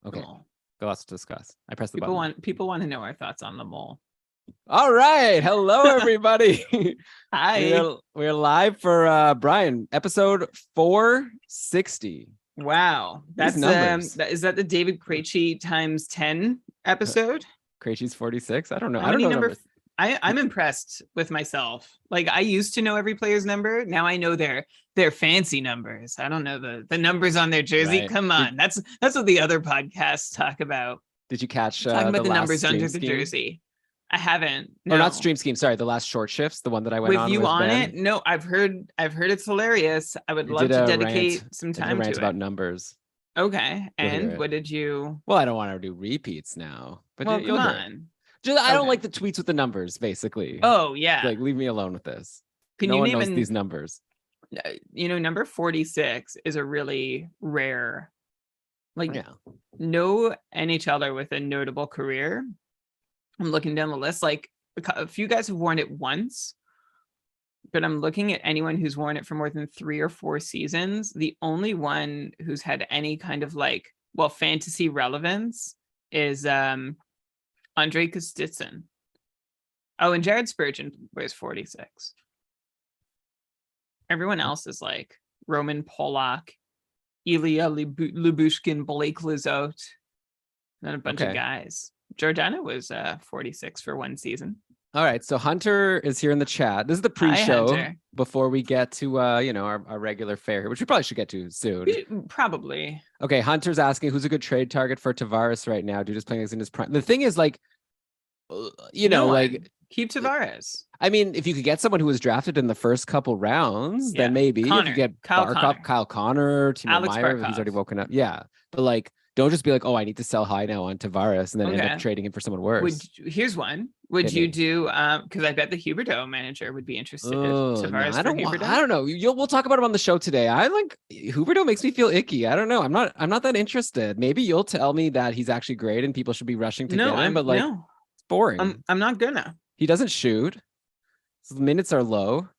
Okay. The mole. Got lots to discuss. I pressed the button. People want to know our thoughts on the mole. All right. Hello, everybody. Hi. We're live for Brian, episode 460. Wow. These That's numbers. is that the David Krejci times 10 episode? Krejci's 46. I don't know. How I don't many know numbers? numbers. I'm impressed with myself. Like, I used to know every player's number. Now I know their fancy numbers. I don't know the numbers on their jersey. Right. Come on. That's what the other podcasts talk about. Did you catch Talking about the last numbers under stream the scheme? jersey. I haven't. No. Or not stream scheme. Sorry, the last short shifts, the one that I went With on you with on Ben. it? No, I've heard it's hilarious. I would I love did to a dedicate rant. some I did a time rant to about it. numbers. Okay. You'll hear And it. what did you? Well, I don't want to do repeats now. But Well, you'll come hear it. on. Just, I don't Okay. like the tweets with the numbers, basically. Oh, yeah. Like, leave me alone with this. Can no you one name knows these numbers. number 46 is a really rare, like, Yeah. no NHLer with a notable career. I'm looking down the list. Like, a few guys have worn it once, but I'm looking at anyone who's worn it for more than 3 or 4 seasons. The only one who's had any kind of fantasy relevance is Andre Kostitsyn. Oh, and Jared Spurgeon wears 46. Everyone else is like Roman Polak, Ilya Lyubushkin, Blake Lizotte, and a bunch of guys. Giordano was 46 for one season. All right, so Hunter is here in the chat. This is the pre-show before we get to our regular fare here, which we probably should get to soon. Probably. Okay, Hunter's asking who's a good trade target for Tavares right now. Dude is playing in his prime. The thing is, like, keep Tavares. I mean, if you could get someone who was drafted in the first couple rounds, then maybe Connor. if you get Kyle Connor, Timo Meyer, he's already woken up. Yeah, but like, don't just be like, oh, I need to sell high now on Tavares and then end up trading him for someone worse. Here's one. Would you do? Because I bet the Huberdeau manager would be interested. Tavares I don't know. We'll talk about him on the show today. I like Huberdeau makes me feel icky. I don't know. I'm not that interested. Maybe you'll tell me that he's actually great and people should be rushing to get him. But it's boring. I'm not gonna. He doesn't shoot. So the minutes are low.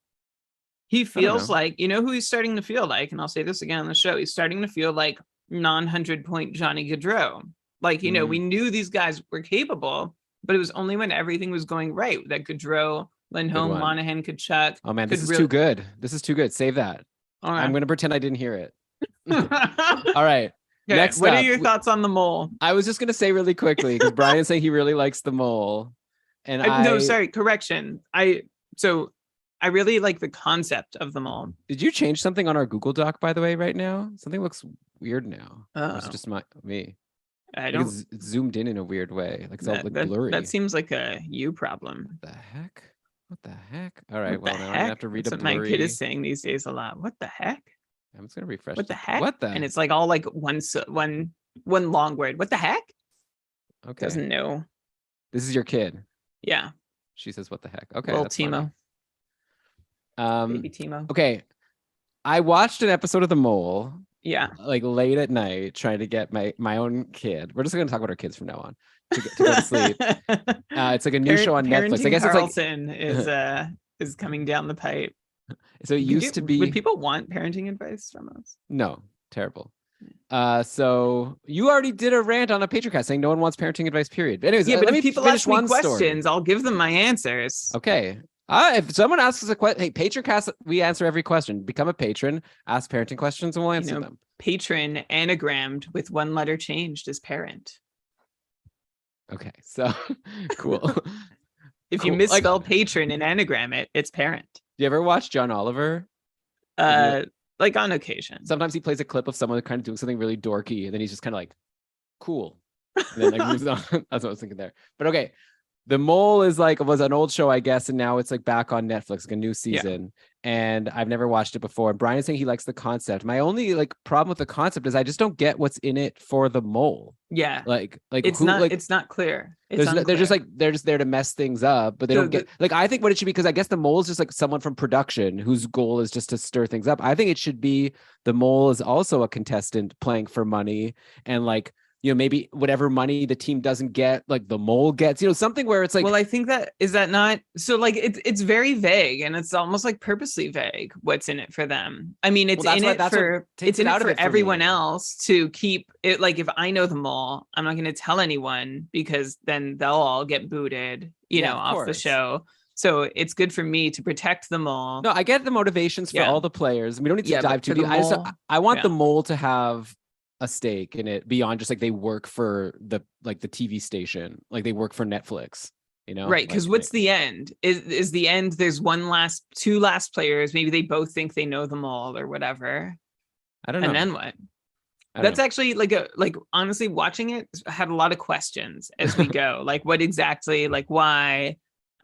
He feels like, who he's starting to feel like, and I'll say this again on the show, he's starting to feel like non-100-point Johnny Gaudreau. Like, we knew these guys were capable, but it was only when everything was going right that Gaudreau, Lindholm, Monahan, Kachuk. Oh man, this is too good. This is too good. Save that. Right. I'm going to pretend I didn't hear it. All right. Okay. Next what up, are your thoughts on the mole? I was just going to say really quickly, because Brian's saying he really likes the mole. And no, sorry, correction. I really like the concept of the mole. Did you change something on our Google Doc, by the way, right now? Something looks weird now. Oh. It's just me. I don't. It's zoomed in a weird way. Like it's all blurry. That seems like a you problem. What the heck? All right. Now I'm gonna have to read That's a blurry. what my kid is saying these days a lot. What the heck? I'm just gonna refresh. What the heck? What the? And it's like all like one long word. What the heck? Okay. Doesn't know. This is your kid. Yeah. She says, "What the heck?" Okay. Little Timo. Baby Timo. Okay. I watched an episode of The Mole. Yeah. Like late at night, trying to get my own kid. We're just going to talk about our kids from now on to go to sleep. It's like a new show on Netflix. I guess Karlsson is coming down the pipe. So it used to be. Would people want parenting advice from us? No, terrible. So you already did a rant on a Patreon saying no one wants parenting advice. Period. But anyways, but let if me people ask me questions, I'll give them my answers. Okay. If someone asks us a question, hey, Patreon, we answer every question. Become a patron, ask parenting questions, and we'll answer them. Patron anagrammed with one letter changed is parent. Okay, so cool. If you misspell patron and anagram it, it's parent. Do you ever watch John Oliver? Like on occasion. Sometimes he plays a clip of someone kind of doing something really dorky, and then he's just kind of like, cool. And then like moves on. That's what I was thinking there. But okay. The Mole was an old show, I guess, and now it's like back on Netflix, like a new season. Yeah. And I've never watched it before. And Brian's saying he likes the concept. My only problem with the concept is I just don't get what's in it for the mole. Yeah, like it's not clear. They're just there to mess things up, but they don't get I think what it should be, because I guess the mole is just like someone from production whose goal is just to stir things up. I think it should be the mole is also a contestant playing for money, and like, maybe whatever money the team doesn't get, like the mole gets, something where it's like, well, I think that is that not so like it's very vague and it's almost like purposely vague what's in it for them. I mean, it's Well, in it for takes it's in it it out of for it for everyone me. else to keep it. Like if I know the mole, I'm not going to tell anyone because then they'll all get booted, Yeah, of off the course. show. So it's good for me to protect them all. No, I get the motivations for Yeah. all the players. We don't need to Yeah, dive but too for the deep. mole, I want the yeah. mole to have a stake in it beyond just like they work for the TV station, like they work for Netflix, Right, because like what's the end? Is the end? There's two last players. Maybe they both think they know them all or whatever. I don't know. And then what? I don't That's know. actually like honestly watching it, I had a lot of questions as we go. Like what exactly? Like why?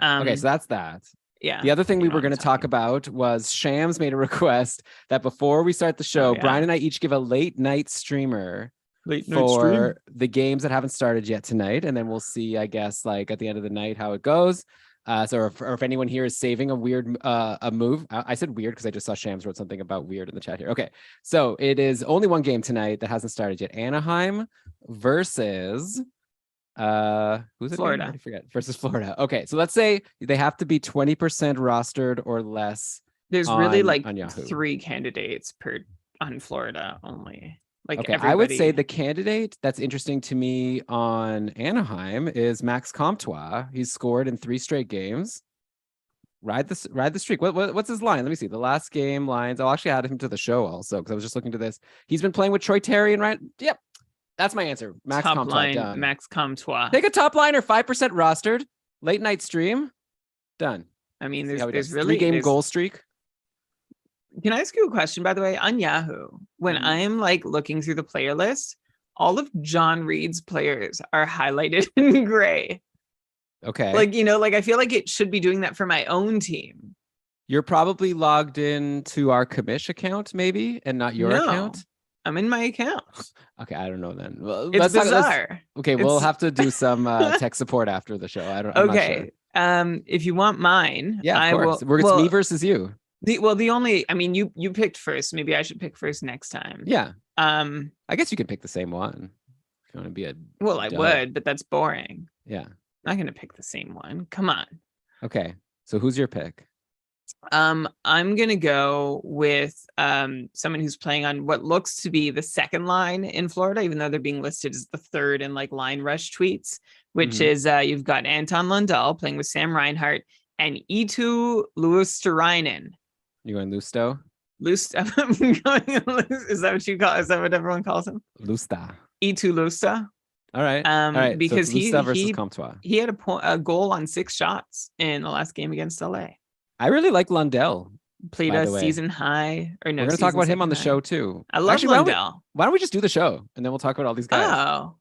Okay, so that's that. Yeah. The other thing you we know were what I'm going to talk talking about was Shams made a request that before we start the show, Oh, yeah. Brian and I each give a late night streamer Late night stream. for the games that haven't started yet tonight, and then we'll see, I guess, like at the end of the night how it goes. So if anyone here is saving a weird a move, I said weird because I just saw Shams wrote something about weird in the chat here. Okay, so it is only one game tonight that hasn't started yet. Anaheim versus who's it? Florida. I already forget. Versus Florida. Okay, so let's say they have to be 20% rostered or less. There's really like on Yahoo. 3 candidates on Florida only. Like okay, everybody... I would say the candidate that's interesting to me on Anaheim is Max Comtois. He's scored in 3 straight games. Ride the streak. What's his line? Let me see. The last game lines. I'll actually add him to the show also because I was just looking to this. He's been playing with Troy Terry and Ryan. Yep, that's my answer. Max top Comtois. line, Done. Max Comtois. Take a top liner, 5% rostered, late night stream. Done. I mean, there's three really game goal streak. Can I ask you a question, by the way? On Yahoo, when I'm like looking through the player list, all of John Reed's players are highlighted in gray. Okay. Like, like I feel like it should be doing that for my own team. You're probably logged in to our commish account, maybe, and not your account. I'm in my account. Okay, I don't know then. Well, it's bizarre. We'll have to do some tech support after the show. I'm not sure. If you want mine, yeah, of course. It's me versus you. The only, I mean, you picked first. Maybe I should pick first next time. Yeah. I guess you could pick the same one. If you want to be I would, but that's boring. Yeah. I'm not gonna pick the same one. Come on. Okay. So who's your pick? I'm gonna go with someone who's playing on what looks to be the second line in Florida, even though they're being listed as the third in like line rush tweets, which is you've got Anton Lundell playing with Sam Reinhart and Eetu Luostarinen. You going Lusto? Lusta. Is that what you call? Is that what everyone calls him? Lusta. Eetu Lusta. All right. Because so Lusta versus Comtois. He had a goal on 6 shots in the last game against LA. I really like Lundell. Played a season high, or no? We're going to talk about him on the show too. I love Lundell. Why don't we just do the show and then we'll talk about all these guys? Oh,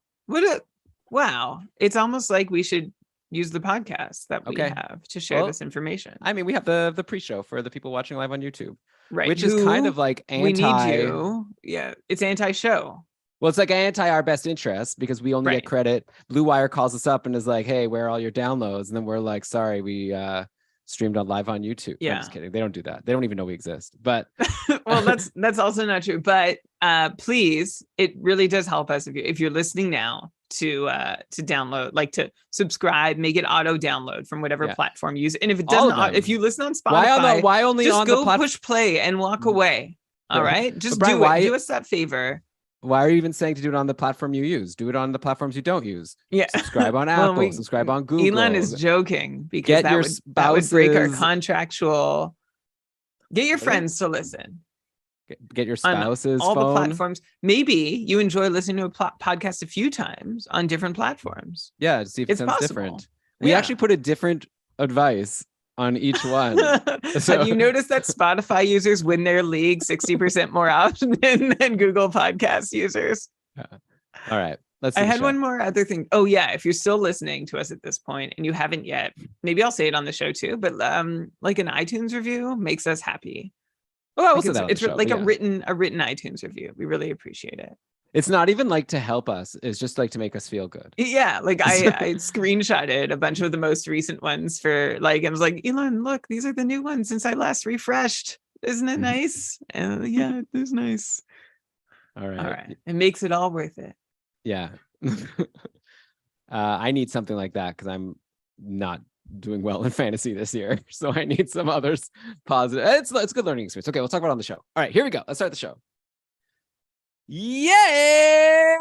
wow! It's almost like we should use the podcast that we have to share this information. I mean, we have the pre-show for the people watching live on YouTube, right? Which is kind of like anti. We need you. Yeah, it's anti-show. Well, it's like anti our best interest because we only get credit. Blue Wire calls us up and is like, "Hey, where are all your downloads?" And then we're like, "Sorry, we streamed on live on YouTube." Yeah, I'm just kidding. They don't do that. They don't even know we exist. But well, that's also not true. But please, it really does help us if you're listening now to download, like to subscribe, make it auto download from whatever platform you use. And if it doesn't, if you listen on Spotify, why only just on go the push play and walk away. All right, just do it. Do us that favor. Why are you even saying to do it on the platform you use? Do it on the platforms you don't use. Yeah. Subscribe on Apple, subscribe on Google. Elon is joking because that would break our contractual. Get your friends to listen. Get your spouse's all phone. The platforms. Maybe you enjoy listening to a podcast a few times on different platforms. Yeah, to see if it sounds different. We actually put a different advice on each one. Have you noticed that Spotify users win their league 60% more often than Google Podcast users? All right. I had one more other thing. Oh yeah, if you're still listening to us at this point and you haven't yet, maybe I'll say it on the show too, but like an iTunes review makes us happy. Oh, it's like a written iTunes review. We really appreciate it. It's not even like to help us. It's just like to make us feel good. Yeah. Like I screenshotted a bunch of the most recent ones for like, I was like, Elon, look, these are the new ones since I last refreshed. Isn't it nice? And yeah, it is nice. All right. It makes it all worth it. Yeah. I need something like that because I'm not doing well in fantasy this year. So I need some others positive. It's a good learning experience. Okay, we'll talk about it on the show. All right, here we go. Let's start the show. Yeah.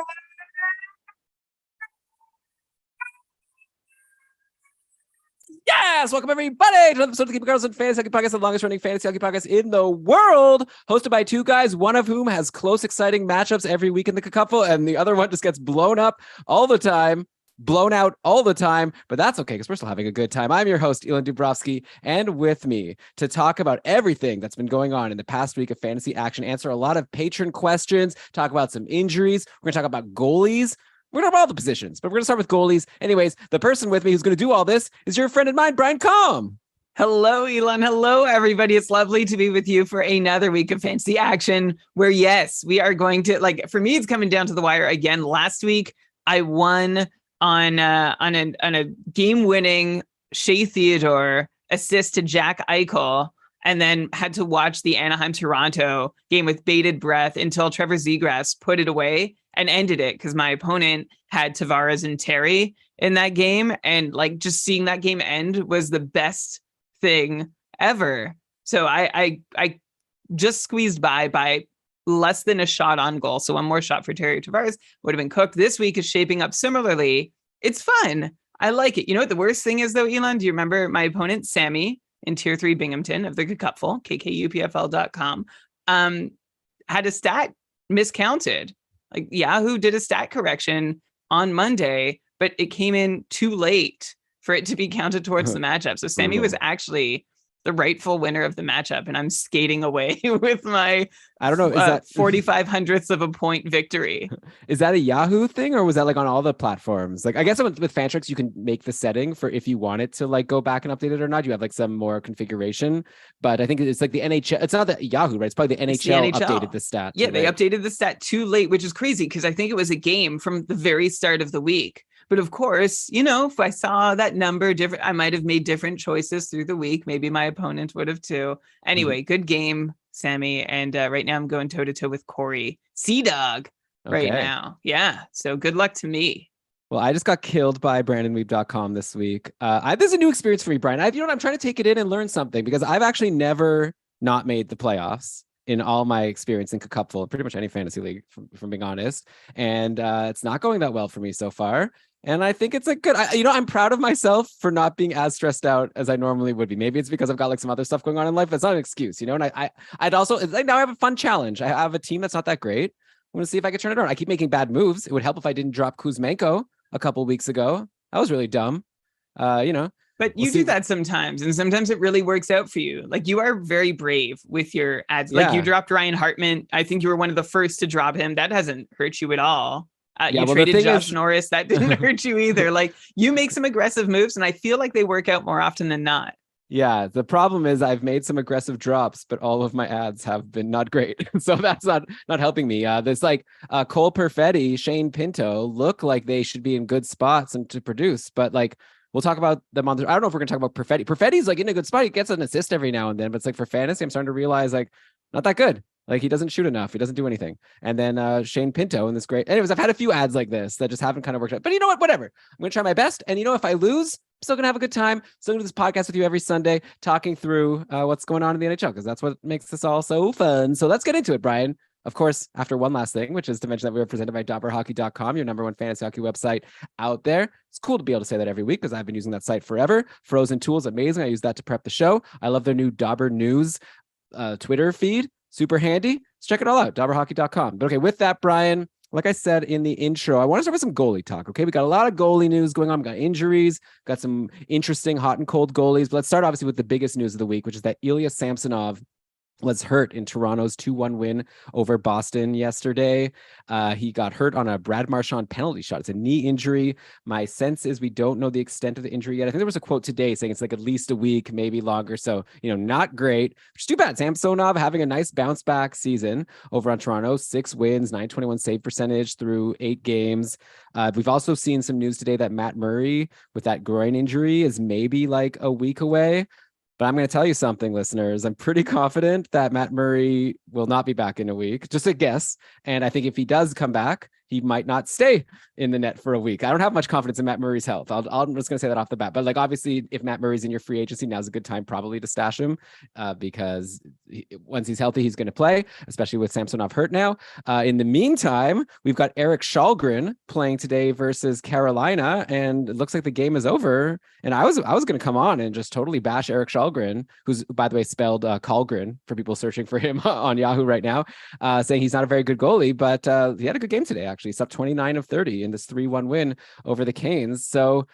Yes, welcome everybody to another episode of the Keeping Karlsson Fantasy Hockey Podcast, the longest running fantasy hockey podcast in the world, hosted by two guys, one of whom has close, exciting matchups every week in the Cupful, and the other one just gets blown up all the time, blown out all the time, but that's okay because we're still having a good time. I'm your host, Elon Dubrovsky, and with me to talk about everything that's been going on in the past week of fantasy action, answer a lot of patron questions, talk about some injuries. We're going to talk about goalies. We're going to talk about all the positions, but we're going to start with goalies. Anyways, the person with me who's going to do all this is your friend and mine, Brian Combe. Hello, Elon. Hello, everybody. It's lovely to be with you for another week of fantasy action where, yes, we are going to, like, for me, it's coming down to the wire again. Last week, I won on a game-winning Shea Theodore assist to Jack Eichel, and then had to watch the Anaheim-Toronto game with bated breath until Trevor Zegras put it away and ended it because my opponent had Tavares and Terry in that game. And like just seeing that game end was the best thing ever. So I just squeezed by less than a shot on goal. So one more shot for Terry Tavares would have been cooked. This week is shaping up similarly. It's fun. I like it. You know what the worst thing is though, Elon? Do you remember my opponent, Sammy, in Tier 3 Binghamton of the Cupful, kkupfl.com, had a stat miscounted. Like Yahoo did a stat correction on Monday, but it came in too late for it to be counted towards the matchup. So Sammy was actually the rightful winner of the matchup, and I'm skating away with my I don't know, is that 45 hundredths of a point victory. Is that a Yahoo thing, or was that like on all the platforms? Like, I guess with Fantrix, you can make the setting for if you want it to like go back and update it or not. You have like some more configuration, but I think it's like the NHL. It's not the Yahoo, right? It's probably the NHL, updated the stat. Yeah, they updated the stat too late, which is crazy because I think it was a game from the very start of the week. But of course, you know, if I saw that number different, I might have made different choices through the week. Maybe my opponent would have too. Anyway, good game, Sammy. And right now I'm going toe to toe with Corey Sea Dog right now. Yeah. So good luck to me. Well, I just got killed by BrandonWeeb.com this week. This is a new experience for me, Brian. I'm trying to take it in and learn something because I've actually never not made the playoffs in all my experience in Cupful, pretty much any fantasy league, from being honest. And it's not going that well for me so far. And I think it's a good, I'm proud of myself for not being as stressed out as I normally would be. Maybe it's because I've got like some other stuff going on in life. That's not an excuse, And I'd also, like, now I have a fun challenge. I have a team that's not that great. I'm going to see if I can turn it around. I keep making bad moves. It would help if I didn't drop Kuzmenko a couple weeks ago. That was really dumb. But you do that sometimes, and sometimes it really works out for you. Like you are very brave with your ads. Like you dropped Ryan Hartman. I think you were one of the first to drop him. That hasn't hurt you at all. You traded Josh Norris. That didn't hurt you either. Like you make some aggressive moves, and I feel like they work out more often than not. Yeah, the problem is I've made some aggressive drops, but all of my ads have been not great. So that's not helping me. There's like Cole Perfetti, Shane Pinto look like they should be in good spots and to produce, but like we'll talk about them on I don't know if we're gonna talk about Perfetti. Perfetti's like in a good spot. He gets an assist every now and then, but it's like for fantasy, I'm starting to realize like not that good. Like he doesn't shoot enough. He doesn't do anything. And then Shane Pinto in this great. Anyways, I've had a few ads like this that just haven't kind of worked out. But you know what? Whatever. I'm going to try my best. And if I lose, I'm still going to have a good time. Still going to do this podcast with you every Sunday, talking through what's going on in the NHL, because that's what makes this all so fun. So let's get into it, Brian. Of course, after one last thing, which is to mention that we are presented by DobberHockey.com, your number one fantasy hockey website out there. It's cool to be able to say that every week because I've been using that site forever. Frozen Tools, amazing. I use that to prep the show. I love their new Dobber News Twitter feed. Super handy. Let's check it all out. DobberHockey.com. But okay, with that, Brian, like I said in the intro, I want to start with some goalie talk. Okay, we got a lot of goalie news going on. We got injuries, got some interesting hot and cold goalies. But let's start obviously with the biggest news of the week, which is that Ilya Samsonov was hurt in Toronto's 2-1 win over Boston yesterday. He got hurt on a Brad Marchand penalty shot. It's a knee injury. My sense is we don't know the extent of the injury yet. I think there was a quote today saying it's like at least a week, maybe longer. So, not great. Which is too bad. Samsonov having a nice bounce back season over on Toronto. 6 wins, 921 save percentage through 8 games. We've also seen some news today that Matt Murray with that groin injury is maybe like a week away. But I'm going to tell you something, listeners. I'm pretty confident that Matt Murray will not be back in a week. Just a guess. And I think if he does come back, he might not stay in the net for a week. I don't have much confidence in Matt Murray's health. I'm just going to say that off the bat. But like, obviously, if Matt Murray's in your free agency, now's a good time probably to stash him because once he's healthy, he's going to play, especially with Samsonov hurt now. In the meantime, we've got Eric Shalgren playing today versus Carolina, and it looks like the game is over. And I was going to come on and just totally bash Eric Shalgren, who's, by the way, spelled Kallgren for people searching for him on Yahoo right now, saying he's not a very good goalie, but he had a good game today, actually. He's up 29 of 30 in this 3-1 win over the Canes. So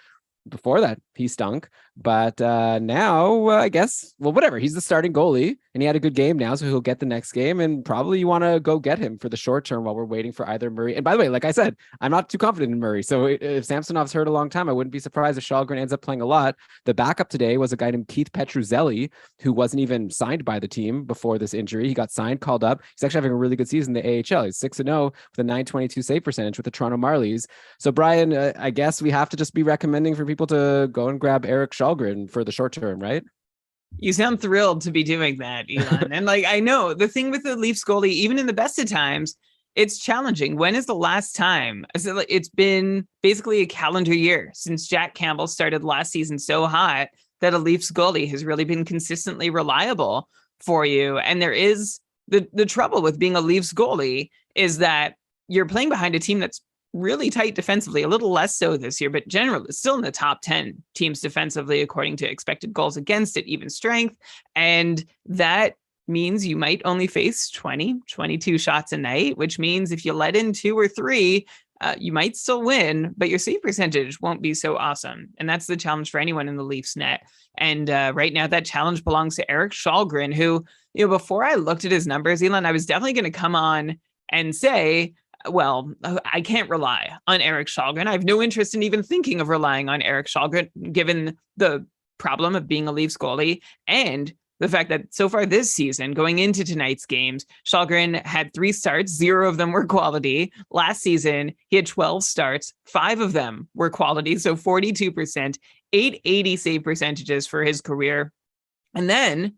before that, he stunk. But now, I guess, well, whatever. He's the starting goalie, and he had a good game now, so he'll get the next game. And probably you want to go get him for the short term while we're waiting for either Murray. And by the way, like I said, I'm not too confident in Murray. So if Samsonov's hurt a long time, I wouldn't be surprised if Shalgren ends up playing a lot. The backup today was a guy named Keith Petruzzelli, who wasn't even signed by the team before this injury. He got signed, called up. He's actually having a really good season in the AHL. He's 6-0 with a 922 save percentage with the Toronto Marlies. So Brian, I guess we have to just be recommending for people to go and grab Eric Shalgren for the short term, right? You sound thrilled to be doing that, Elon. And like, I know the thing with the Leafs goalie, even in the best of times, it's challenging. When is the last time? It's been basically a calendar year since Jack Campbell started last season so hot that a Leafs goalie has really been consistently reliable for you. And there is the trouble with being a Leafs goalie is that you're playing behind a team that's really tight defensively, a little less so this year, but generally still in the top 10 teams defensively, according to expected goals against at even strength. And that means you might only face 20, 22 shots a night, which means if you let in 2 or 3, you might still win, but your save percentage won't be so awesome. And that's the challenge for anyone in the Leafs net. And right now that challenge belongs to Eric Shalgren, who, before I looked at his numbers, Elon, I was definitely going to come on and say, well, I can't rely on Eric Shalgren. I have no interest in even thinking of relying on Eric Shalgren, given the problem of being a Leafs goalie and the fact that so far this season, going into tonight's games, Shalgren had 3 starts, 0 of them were quality. Last season, he had 12 starts, 5 of them were quality, so 42%, 880 save percentages for his career. And then,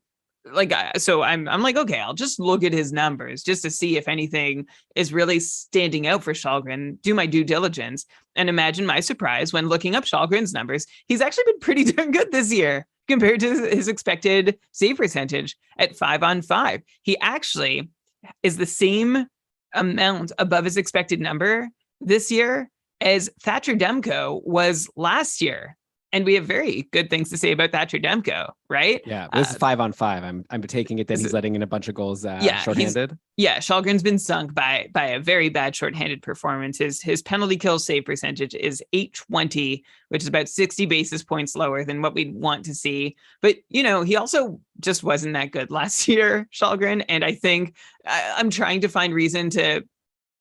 so I'm like, okay, I'll just look at his numbers just to see if anything is really standing out for Shalgren, do my due diligence, and imagine my surprise when looking up Shalgren's numbers. He's actually been pretty darn good this year compared to his expected save percentage at 5-on-5. He actually is the same amount above his expected number this year as Thatcher Demko was last year. And we have very good things to say about Thatcher Demko, right? Yeah, this is 5-on-5. I'm taking it that he's letting in a bunch of goals shorthanded. Shalgren's been sunk by a very bad shorthanded performance. His penalty kill save percentage is 820, which is about 60 basis points lower than what we'd want to see. But, he also just wasn't that good last year, Shalgren. And I think I'm trying to find reason to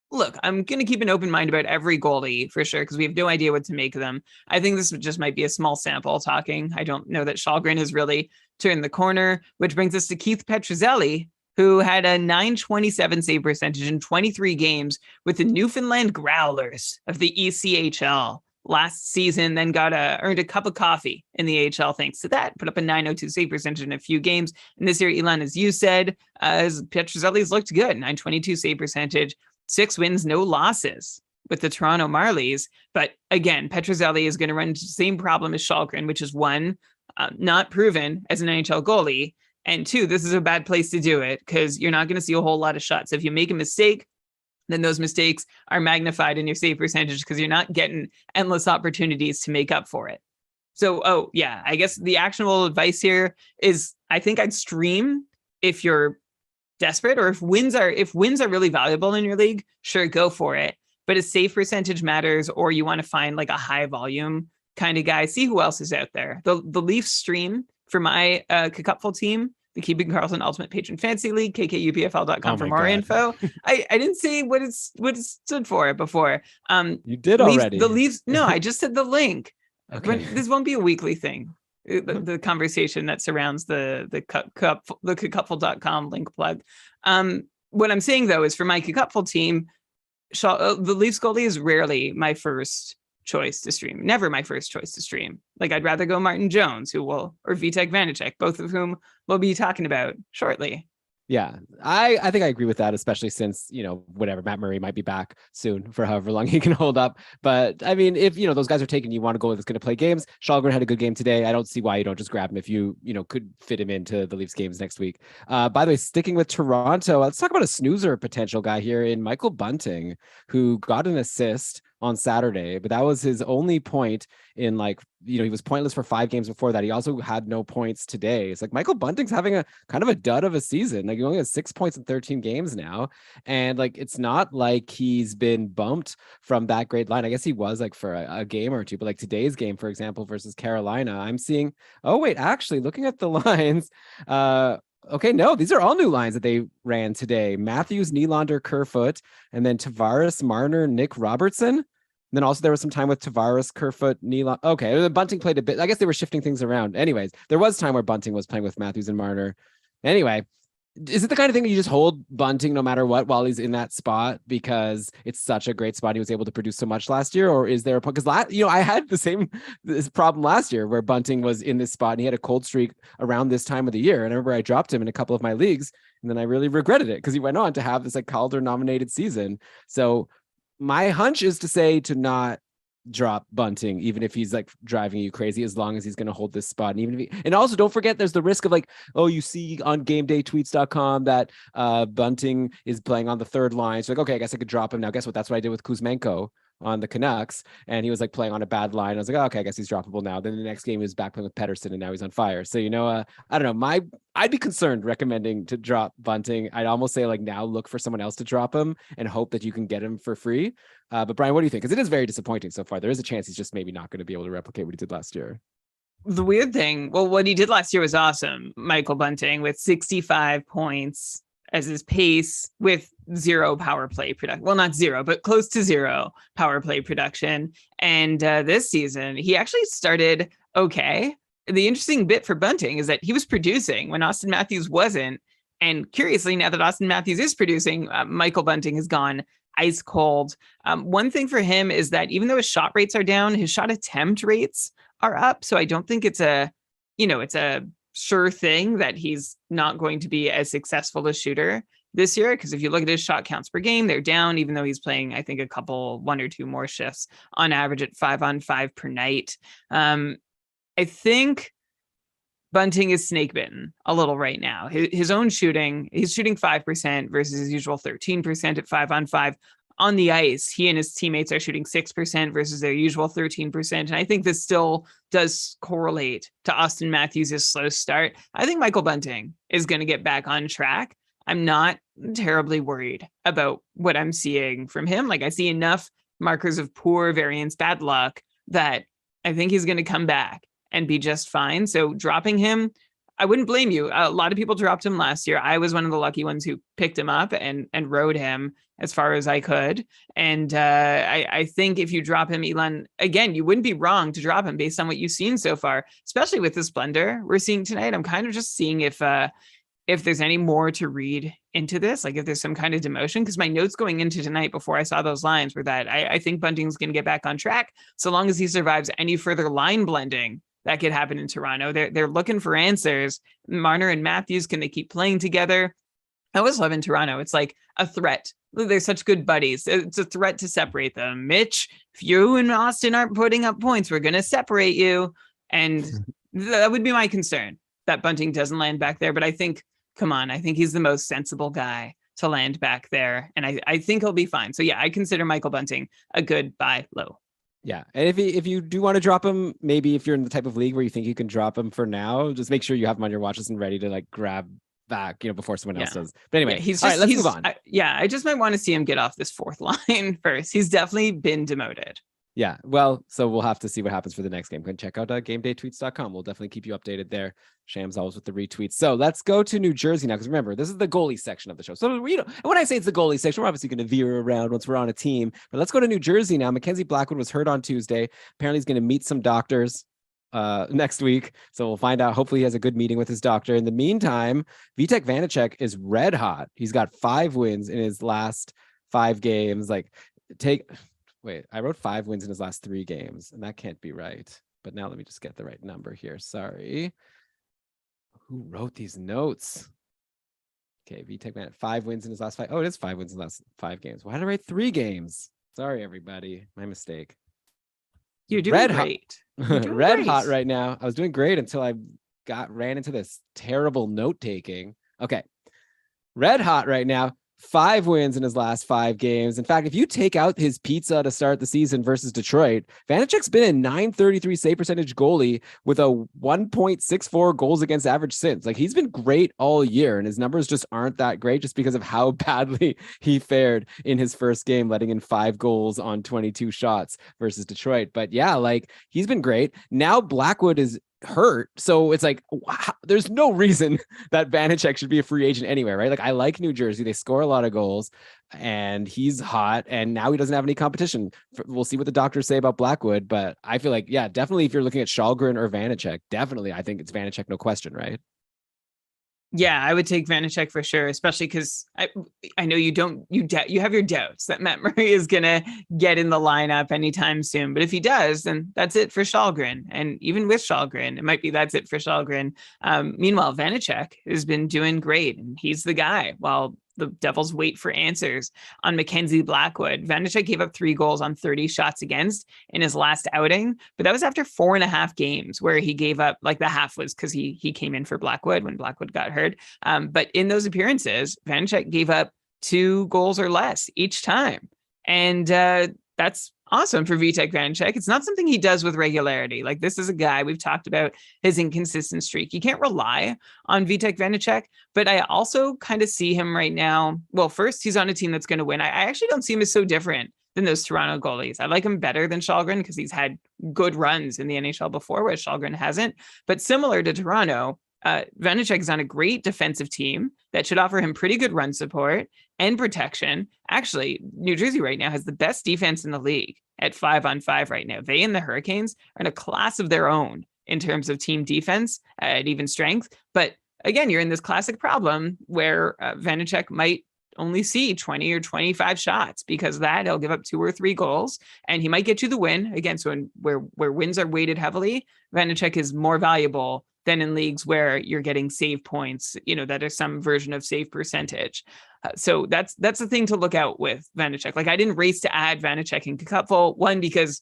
look, I'm going to keep an open mind about every goalie for sure, because we have no idea what to make of them. I think this just might be a small sample talking. I don't know that Shalgren has really turned the corner, which brings us to Keith Petruzzelli, who had a 927 save percentage in 23 games with the Newfoundland Growlers of the ECHL last season, then earned a cup of coffee in the AHL thanks to that, put up a 902 save percentage in a few games. And this year, Elon, as you said, Petruzzelli's looked good, 922 save percentage, 6 wins, no losses with the Toronto Marlies. But again, Petruzzelli is going to run into the same problem as Shalgren, which is 1, not proven as an NHL goalie. And 2, this is a bad place to do it because you're not going to see a whole lot of shots. If you make a mistake, then those mistakes are magnified in your save percentage because you're not getting endless opportunities to make up for it. So, I guess the actionable advice here is I think I'd stream if you're desperate, or if wins are really valuable in your league, sure, go for it. But if save percentage matters, or you want to find like a high volume kind of guy, see who else is out there. The Leafs stream for my Cupful team, the Keeping Karlsson Ultimate Patron Fantasy League, kkupfl.com for more info. I didn't say what it stood for before. You did already. The Leafs. No, I just said the link. Okay. This won't be a weekly thing. The conversation that surrounds the Cupful.com link plug. What I'm saying though is for my Cupful team, the Leafs goalie is rarely my first choice to stream. Never my first choice to stream. Like I'd rather go Martin Jones, or Vitek Vanacek, both of whom we'll be talking about shortly. Yeah, I think I agree with that, especially since, whatever, Matt Murray might be back soon for however long he can hold up. But I mean, if, those guys are taking, you want to go that's going to play games. Shalgren had a good game today. I don't see why you don't just grab him if you, could fit him into the Leafs games next week. By the way, sticking with Toronto, let's talk about a snoozer potential guy here in Michael Bunting, who got an assist on Saturday, but that was his only point in he was pointless for 5 games before that. He also had no points today. It's like Michael Bunting's having a kind of a dud of a season. Like he only has 6 points in 13 games now. And it's not like he's been bumped from that great line. I guess he was for a game or two, but today's game, for example, versus Carolina, I'm seeing, oh wait, actually looking at the lines, okay, no, these are all new lines that they ran today. Matthews, Nylander, Kerfoot, and then Tavares, Marner, Nick Robertson. And then also there was some time with Tavares, Kerfoot, Nylander. Okay, Bunting played a bit. I guess they were shifting things around. Anyways, there was time where Bunting was playing with Matthews and Marner. Anyway, is it the kind of thing that you just hold Bunting no matter what while he's in that spot because it's such a great spot? He was able to produce so much last year, or is there a point? Because I had this problem last year where Bunting was in this spot and he had a cold streak around this time of the year, and I remember I dropped him in a couple of my leagues, and then I really regretted it because he went on to have this Calder nominated season. So my hunch is to say to not drop Bunting, even if he's driving you crazy, as long as he's going to hold this spot. And even if and also don't forget, there's the risk of you see on gamedaytweets.com that Bunting is playing on the third line. So okay, I guess I could drop him now. Guess what? That's what I did with Kuzmenko on the Canucks, and he was playing on a bad line. I was like, oh, okay, I guess he's droppable now. Then the next game he was back playing with Pettersson, and now he's on fire. So I don't know. I'd be concerned recommending to drop Bunting. I'd almost say now look for someone else to drop him and hope that you can get him for free. But Brian, what do you think? Because it is very disappointing so far. There is a chance he's just maybe not going to be able to replicate what he did last year. The weird thing, well, what he did last year was awesome. Michael Bunting with 65 points as his pace with 0 power play production. Well, not 0, but close to 0 power play production. And this season, he actually started okay. The interesting bit for Bunting is that he was producing when Austin Matthews wasn't. And curiously, now that Austin Matthews is producing, Michael Bunting has gone ice cold. One thing for him is that even though his shot rates are down, his shot attempt rates are up. So I don't think it's a sure thing that he's not going to be as successful a shooter this year. Because if you look at his shot counts per game, they're down, even though he's playing, I think, 1 or 2 more shifts on average at 5-on-5 per night. I think Bunting is snake bitten a little right now. His own shooting, he's shooting 5% versus his usual 13% at 5-on-5. On the ice, he and his teammates are shooting 6% versus their usual 13%. And I think this still does correlate to Austin Matthews' slow start. I think Michael Bunting is going to get back on track. I'm not terribly worried about what I'm seeing from him. I see enough markers of poor variance, bad luck, that I think he's going to come back and be just fine. So dropping him, I wouldn't blame you. A lot of people dropped him last year. I was one of the lucky ones who picked him up and rode him as far as I could. And I think if you drop him, Elon, again, you wouldn't be wrong to drop him based on what you've seen so far, especially with the splendor we're seeing tonight. I'm kind of just seeing if there's any more to read into this, if there's some kind of demotion, because my notes going into tonight before I saw those lines were that I think Bunting's going to get back on track so long as he survives any further line blending that could happen in Toronto. They're looking for answers. Marner and Matthews, can they keep playing together? I always love in Toronto. It's like a threat. They're such good buddies. It's a threat to separate them. Mitch, if you and Austin aren't putting up points, we're going to separate you. And that would be my concern, that Bunting doesn't land back there. But I think, come on, I think he's the most sensible guy to land back there. And I think he'll be fine. So yeah, I consider Michael Bunting a good buy low. Yeah. And if you do want to drop him, maybe if you're in the type of league where you think you can drop him for now, just make sure you have him on your watch list and ready to grab back, before someone else does. But anyway, all right, let's move on. I just might want to see him get off this 4th line first. He's definitely been demoted. Yeah, well, so we'll have to see what happens for the next game. Go and check out gamedaytweets.com. We'll definitely keep you updated there. Shams always with the retweets. So let's go to New Jersey now, because remember, this is the goalie section of the show. So, and when I say it's the goalie section, we're obviously going to veer around once we're on a team. But let's go to New Jersey now. Mackenzie Blackwood was hurt on Tuesday. Apparently, he's going to meet some doctors next week. So we'll find out. Hopefully, he has a good meeting with his doctor. In the meantime, Vitek Vanacek is red hot. He's got 5 wins in his last 5 games. Wait, I wrote 5 wins in his last 3 games, and that can't be right. But now let me just get the right number here. Sorry. Who wrote these notes? Okay, Vitek man, 5 wins in his last 5. Oh, it is 5 wins in the last 5 games. Why did I write 3 games? Sorry, everybody. My mistake. You're doing Red hot. great. You're doing Red great. hot right now. I was doing great until I ran into this terrible note taking. Okay. Red hot right now. 5 wins in his last 5 games. In fact, if you take out his pizza to start the season versus Detroit, Vanecek's been a 933 save percentage goalie with a 1.64 goals against average since. Like, he's been great all year, and his numbers just aren't that great just because of how badly he fared in his first game, letting in 5 goals on 22 shots versus Detroit. But yeah, like, he's been great. Now Blackwood is hurt, so it's like, wow, there's no reason that Vanecek should be a free agent anywhere, right? Like, I like New Jersey, they score a lot of goals and he's hot, and now he doesn't have any competition. We'll see what the doctors say about Blackwood, but I feel like, yeah, definitely if you're looking at Shalgren or Vanecek, definitely I think it's Vanecek, no question, right? Yeah, I would take Vanecek for sure, especially because I know you have your doubts that Matt Murray is gonna get in the lineup anytime soon. But if he does, then that's it for Shalgren. And even with Shalgren, it might be that's it for Shalgren. Meanwhile, Vanecek has been doing great, and he's the guy. While the Devils wait for answers on Mackenzie Blackwood, Vanecek gave up 3 goals on 30 shots against in his last outing, but that was after 4.5 games where he gave up, like, the half was because he came in for Blackwood when Blackwood got hurt. But in those appearances, Vanecek gave up 2 goals or less each time. And that's awesome for Vitek Vanecek. It's not something he does with regularity. Like, this is a guy, we've talked about his inconsistent streak. You can't rely on Vitek Vanecek, but I also kind of see him right now. Well, first, he's on a team that's going to win. I actually don't see him as so different than those Toronto goalies. I like him better than Shalgren because he's had good runs in the NHL before, whereas Shalgren hasn't. But similar to Toronto, Vanecek is on a great defensive team that should offer him pretty good run support and protection. Actually, New Jersey right now has the best defense in the league at 5-on-5 right now. They and the Hurricanes are in a class of their own in terms of team defense at even strength. But again, you're in this classic problem where Vanecek might only see 20 or 25 shots. Because of that, he'll give up 2 or 3 goals, and he might get you the win. Again, so where wins are weighted heavily, Vanecek is more valuable than in leagues where you're getting save points, that are some version of save percentage. So that's the thing to look out with Vanecek. Like, I didn't race to add Vanecek in Cupful, one, because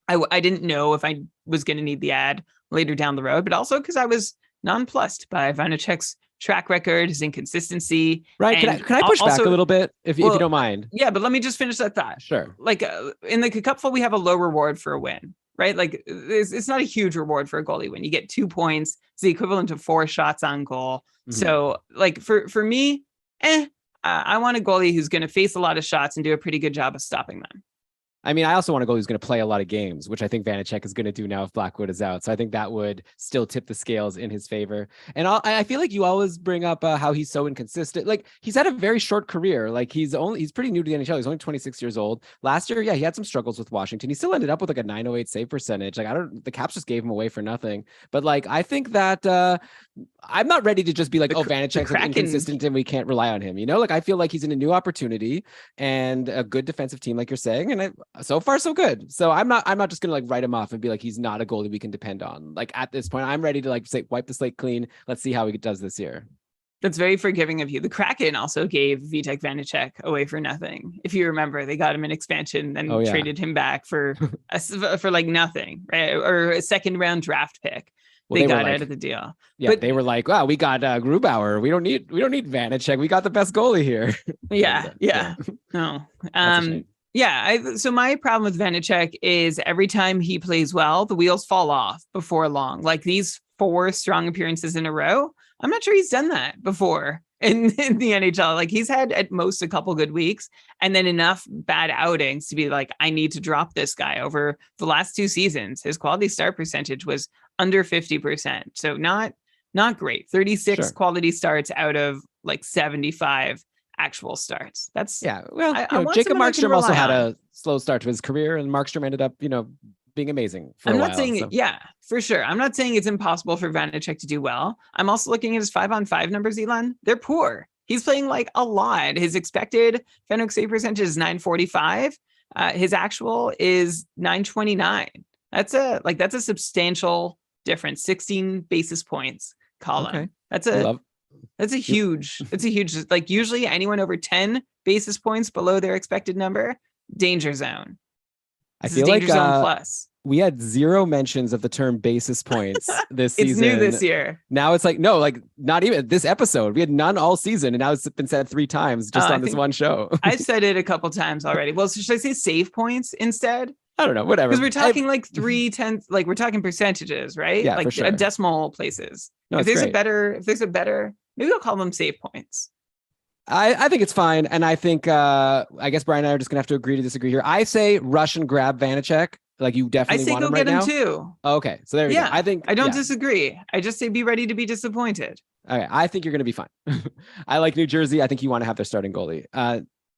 I didn't know if I was going to need the ad later down the road, but also because I was nonplussed by Vanecek's track record, his inconsistency. Right. Can I push back a little bit if you don't mind? Yeah, but let me just finish that thought. Sure. Like, in the Cupful, we have a low reward for a win. Right? Like, it's not a huge reward for a goalie win. You get 2 points. It's the equivalent of 4 shots on goal. Mm-hmm. So, like, for me, I want a goalie who's going to face a lot of shots and do a pretty good job of stopping them. I mean, I also want to go who's going to play a lot of games, which I think Vanecek is going to do now if Blackwood is out. So I think that would still tip the scales in his favor. And I feel like you always bring up how he's so inconsistent. Like, he's had a very short career. Like, he's pretty new to the NHL. He's only 26 years old. Last year, yeah, he had some struggles with Washington. He still ended up with like a 908 save percentage. Like, the Caps just gave him away for nothing. But like, I think that I'm not ready to just be like, Vanecek's inconsistent and we can't rely on him. Like, I feel like he's in a new opportunity and a good defensive team, like you're saying. And so far, so good. So I'm not just gonna like write him off and be like, he's not a goalie we can depend on. Like, at this point, I'm ready to like say, wipe the slate clean. Let's see how he does this year. That's very forgiving of you. The Kraken also gave Vitek Vanecek away for nothing. If you remember, they got him in expansion and traded him back for like nothing, right? Or a 2nd-round draft pick. Well, they got out of the deal. Yeah, but they were like, "Wow, we got Grubauer. We don't need Vanecek. We got the best goalie here." Yeah. No. So my problem with Vanecek is every time he plays well, the wheels fall off before long. Like, these 4 strong appearances in a row, I'm not sure he's done that before in the NHL. Like, he's had at most a couple good weeks and then enough bad outings to be like, I need to drop this guy. Over the last 2 seasons, his quality start percentage was under 50%. So not great. 36 quality starts out of like 75 actual starts. That's Well, Jacob Markstrom also had a slow start to his career, and Markstrom ended up, being amazing for a while. I'm not saying for sure. I'm not saying it's impossible for Vanecek to do well. I'm also looking at his 5-on-5 numbers, Elon. They're poor. He's playing like a lot. His expected Fenwick save percentage is 945. His actual is 929. That's a substantial difference. 16 basis points, Colin. Okay. That's It's a huge, like usually anyone over 10 basis points below their expected number, danger zone. I This is feel like danger zone plus. we had 0 mentions of the term basis points this It's season. new this year. Now it's like, no, like not even this episode. We had none all season, and now it's been said 3 times just on this one show. I've said it a couple times already. Well, so should I say save points instead? I don't know, whatever. Because we're talking like 3/10, like we're talking percentages, right? Yeah, like for sure. decimal places. No, if there's a better, maybe I'll call them save points. I think it's fine. And I think, I guess Brian and I are just going to have to agree to disagree here. I say rush and grab Vanacek. Like you definitely want him right now. I say go get him too. Okay. So there you go. I don't disagree. I just say be ready to be disappointed. Okay. I think you're going to be fine. I like New Jersey. I think you want to have their starting goalie.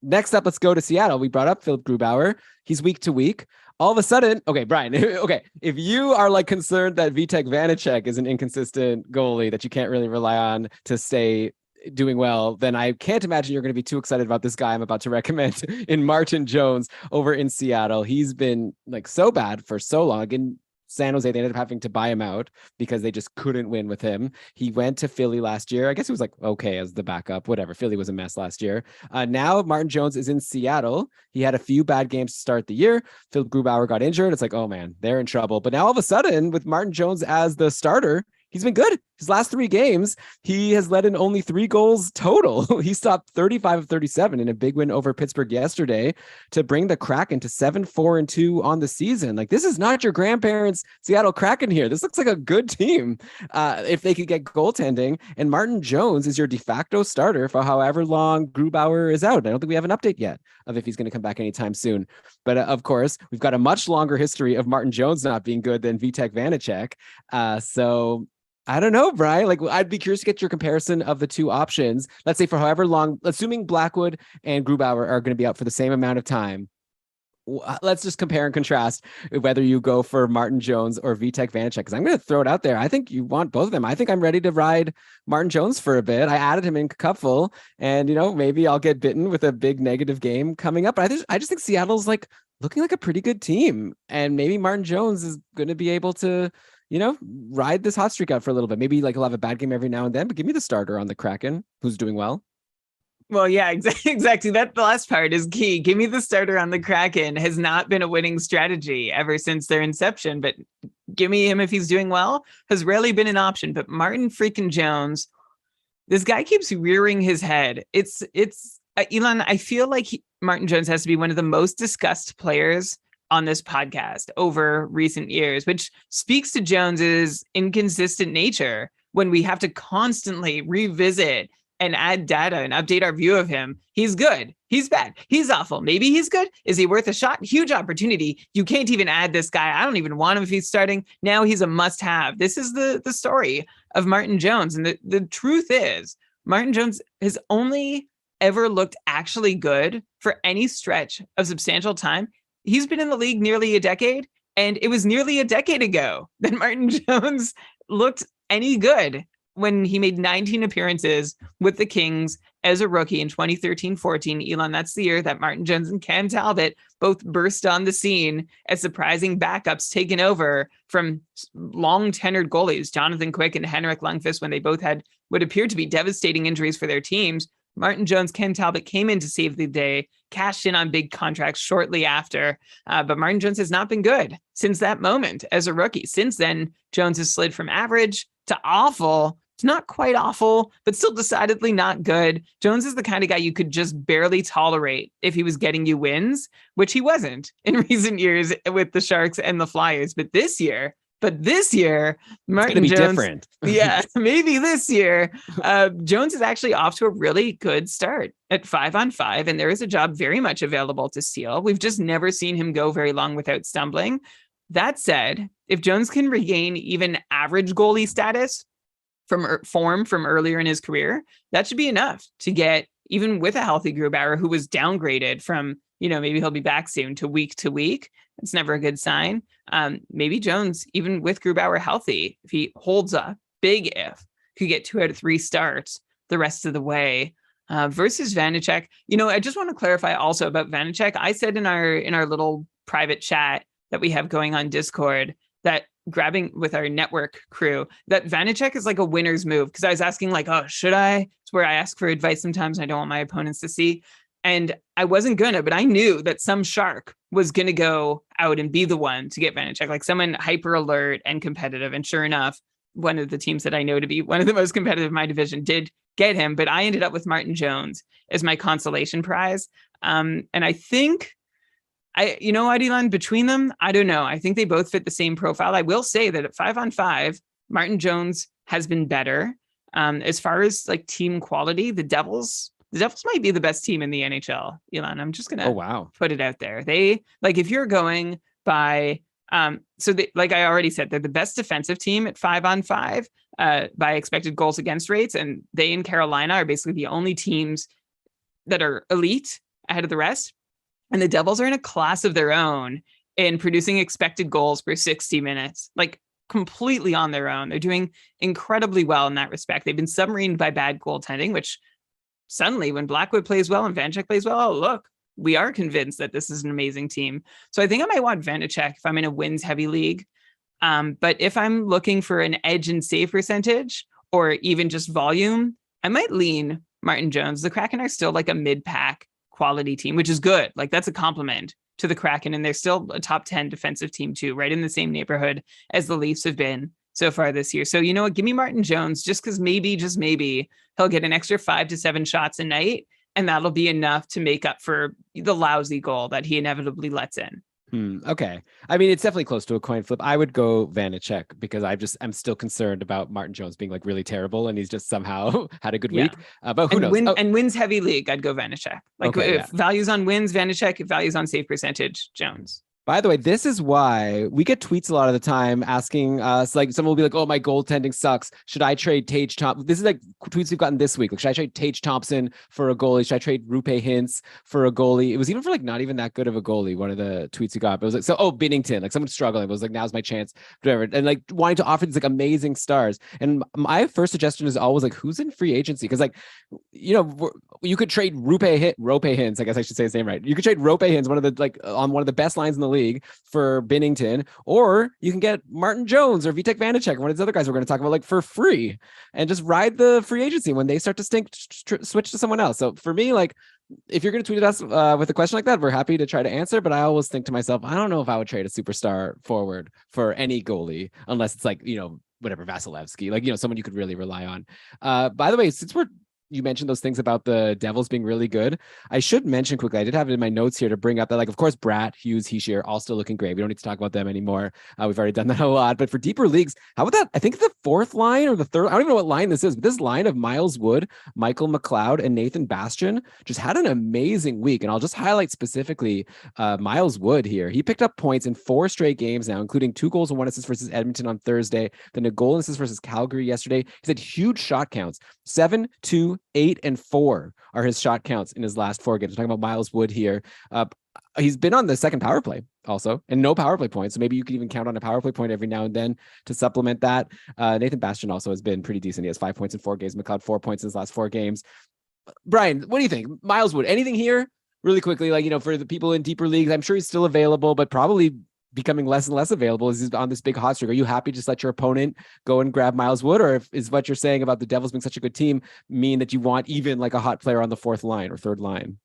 Next up, let's go to Seattle. We brought up Philip Grubauer. He's week to week. All of a sudden, okay, Brian, okay, if you are like concerned that Vitek Vanacek is an inconsistent goalie that you can't really rely on to stay doing well, then I can't imagine you're going to be too excited about this guy I'm about to recommend in Martin Jones over in Seattle. He's been like so bad for so long. In San Jose, they ended up having to buy him out because they just couldn't win with him. He went to Philly last year. I guess he was like okay as the backup, whatever. Philly was a mess last year. Now Martin Jones is in Seattle. He had a few bad games to start the year. Philip Grubauer got injured. It's like, oh man, they're in trouble. But now all of a sudden, with Martin Jones as the starter, he's been good. His last 3 games, he has let in only 3 goals total. He stopped 35 of 37 in a big win over Pittsburgh yesterday to bring the Kraken to 7-4-2 on the season. Like, this is not your grandparents' Seattle Kraken here. This looks like a good team if they could get goaltending. And Martin Jones is your de facto starter for however long Grubauer is out. I don't think we have an update yet of if he's going to come back anytime soon. But of course, we've got a much longer history of Martin Jones not being good than Vitek Vanacek. So I don't know, Brian. Like, I'd be curious to get your comparison of the 2 options. Let's say for however long, assuming Blackwood and Grubauer are going to be out for the same amount of time. Let's just compare and contrast whether you go for Martin Jones or Vitek Vanacek, because I'm going to throw it out there. I think you want both of them. I think I'm ready to ride Martin Jones for a bit. I added him in Cupful, and maybe I'll get bitten with a big negative game coming up. But I just think Seattle's like looking like a pretty good team, and maybe Martin Jones is going to be able to ride this hot streak out for a little bit. Maybe like he'll have a bad game every now and then, but give me the starter on the Kraken who's doing well. Well, yeah, exactly. That the last part is key. Give me the starter on the Kraken has not been a winning strategy ever since their inception, but give me him if he's doing well has rarely been an option. But Martin freaking Jones, this guy keeps rearing his head. It's Elon. I feel like Martin Jones has to be one of the most discussed players on this podcast over recent years, which speaks to Jones's inconsistent nature when we have to constantly revisit and add data and update our view of him. He's good. He's bad. He's awful. Maybe he's good. Is he worth a shot? Huge opportunity. You can't even add this guy. I don't even want him if he's starting. Now he's a must-have. This is the story of Martin Jones. And the truth is, Martin Jones has only ever looked actually good for any stretch of substantial time. He's been in the league nearly a decade, and it was nearly a decade ago that Martin Jones looked any good when he made 19 appearances with the Kings as a rookie in 2013-14. Elon, that's the year that Martin Jones and Cam Talbot both burst on the scene as surprising backups taken over from long-tenured goalies, Jonathan Quick and Henrik Lundqvist, when they both had what appeared to be devastating injuries for their teams. Martin Jones, Cam Talbot came in to save the day, cashed in on big contracts shortly after. But Martin Jones has not been good since that moment as a rookie. Since then, Jones has slid from average to awful. It's not quite awful, but still decidedly not good. Jones is the kind of guy you could just barely tolerate if he was getting you wins, which he wasn't in recent years with the Sharks and the Flyers. But this year, Martin Jones, different. Yeah, maybe this year, Jones is actually off to a really good start at 5-on-5, and there is a job very much available to steal. We've just never seen him go very long without stumbling. That said, if Jones can regain even average goalie status from form from earlier in his career, that should be enough to get, even with a healthy Grubauer who was downgraded from, maybe he'll be back soon, to week. It's never a good sign. Maybe Jones, even with Grubauer healthy, if he holds up, big if, could get 2 out of 3 starts the rest of the way. Versus Vanacek. I just want to clarify also about Vanacek. I said in our little private chat that we have going on Discord that grabbing with our network crew that Vanacek is like a winner's move. Cause I was asking like, oh, should I? It's where I ask for advice sometimes and I don't want my opponents to see. And I wasn't gonna, but I knew that some shark was gonna go out and be the one to get Vanacek, like someone hyper alert and competitive. And sure enough, one of the teams that I know to be one of the most competitive in my division did get him, but I ended up with Martin Jones as my consolation prize. And I think you know what, Elon, between them, I don't know. I think they both fit the same profile. I will say that at 5-on-5, Martin Jones has been better. As far as like team quality, the Devils might be the best team in the NHL, Elon. I'm just gonna put it out there. They like if you're going by like I already said, they're the best defensive team at 5-on-5 by expected goals against rates, and they in Carolina are basically the only teams that are elite ahead of the rest. And the Devils are in a class of their own in producing expected goals per 60 minutes, like completely on their own. They're doing incredibly well in that respect. They've been submarined by bad goaltending, which suddenly when Blackwood plays well and Vanacek plays well, oh, look, we are convinced that this is an amazing team. So I think I might want Vanacek if I'm in a wins heavy league. But if I'm looking for an edge and save percentage or even just volume, I might lean Martin Jones. The Kraken are still like a mid-pack quality team, which is good. Like that's a compliment to the Kraken, and they're still a top 10 defensive team too, right in the same neighborhood as the Leafs have been so far this year. So you know what, give me Martin Jones just because just maybe he'll get an extra 5 to 7 shots a night, and that'll be enough to make up for the lousy goal that he inevitably lets in. Okay. I mean, it's definitely close to a coin flip. I would go Vanacek because I'm still concerned about Martin Jones being like really terrible and he's just somehow had a good week. But who knows? And wins heavy league, I'd go Vanacek. Like if values on wins, Vanacek. If values on save percentage, Jones. By the way, this is why we get tweets a lot of the time asking us, like someone will be like, oh, my goaltending sucks. Should I trade Tage Thompson? This is like tweets we've gotten this week. Like, should I trade Tage Thompson for a goalie? Should I trade Rupe Hintz for a goalie? It was even for like not even that good of a goalie. One of the tweets we got, but it was like, Binnington, like someone's struggling. It was like, now's my chance, whatever. And like wanting to offer these like amazing stars. And my first suggestion is always like, who's in free agency? Because like, you know, you could trade Rupe Hintz. I guess I should say his name right. You could trade Rupe Hintz, one of the like on one of the best lines in the league, for Binnington, or you can get Martin Jones or Vitek Vanacek, one of these other guys we're going to talk about, like for free, and just ride the free agency. When they start to stink, switch to someone else. So for me, like if you're going to tweet at us with a question like that, we're happy to try to answer. But I always think to myself, I don't know if I would trade a superstar forward for any goalie unless it's like, you know, whatever, Vasilevsky, like, you know, someone you could really rely on. By the way, since you mentioned those things about the Devils being really good, I should mention quickly, I did have it in my notes here to bring up that, like, of course, Bratt, Hughes, Hischier, all still looking great. We don't need to talk about them anymore. We've already done that a lot. But for deeper leagues, how about that? I think the fourth line or the third, I don't even know what line this is, but this line of Miles Wood, Michael McLeod, and Nathan Bastian just had an amazing week. And I'll just highlight specifically Miles Wood here. He picked up points in 4 straight games now, including 2 goals and 1 assist versus Edmonton on Thursday, then a goal and assist versus Calgary yesterday. He's had huge shot counts, 7, 2, 8, and 4 are his shot counts in his last 4 games. We're talking about Miles Wood here. He's been on the second power play also, and no power play points. So maybe you could even count on a power play point every now and then to supplement that. Nathan Bastian also has been pretty decent. He has 5 points in 4 games. McLeod 4 points in his last 4 games. Brian, what do you think? Miles Wood, anything here really quickly? Like, you know, for the people in deeper leagues, I'm sure he's still available, but probably becoming less and less available as he's on this big hot streak. Are you happy to just let your opponent go and grab Miles Wood? Or is what you're saying about the Devils being such a good team mean that you want even like a hot player on the 4th line or 3rd line?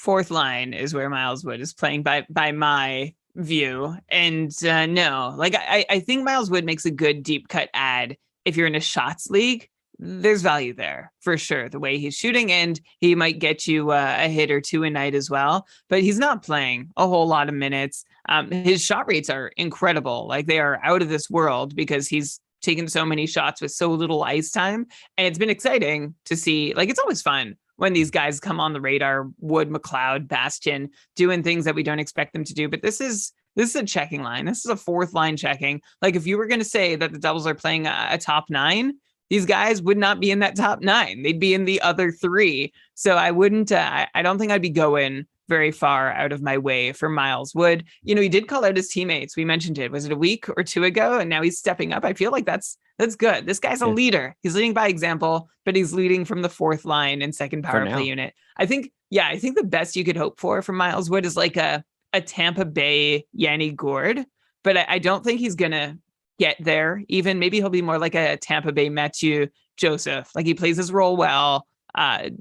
4th line is where Miles Wood is playing by my view. And no, like I think Miles Wood makes a good deep cut ad if you're in a shots league. There's value there for sure. The way he's shooting, and he might get you a hit or 2 a night as well, but he's not playing a whole lot of minutes. His shot rates are incredible. Like they are out of this world because he's taken so many shots with so little ice time. And it's been exciting to see. Like, it's always fun when these guys come on the radar, Wood, McLeod, Bastian, doing things that we don't expect them to do. But this is a checking line. This is a 4th line checking. Like if you were going to say that the Devils are playing a top 9, these guys would not be in that top 9. They'd be in the other 3. So I wouldn't, I don't think I'd be going very far out of my way for Miles Wood. You know, he did call out his teammates. We mentioned it. Was it a week or 2 ago? And now he's stepping up. I feel like that's good. This guy's a leader. He's leading by example, but he's leading from the 4th line and second power play unit. I think the best you could hope for from Miles Wood is like a Tampa Bay Yanni Gourde, but I don't think he's going to get there. Even maybe he'll be more like a Tampa Bay Matthew Joseph. Like he plays his role well,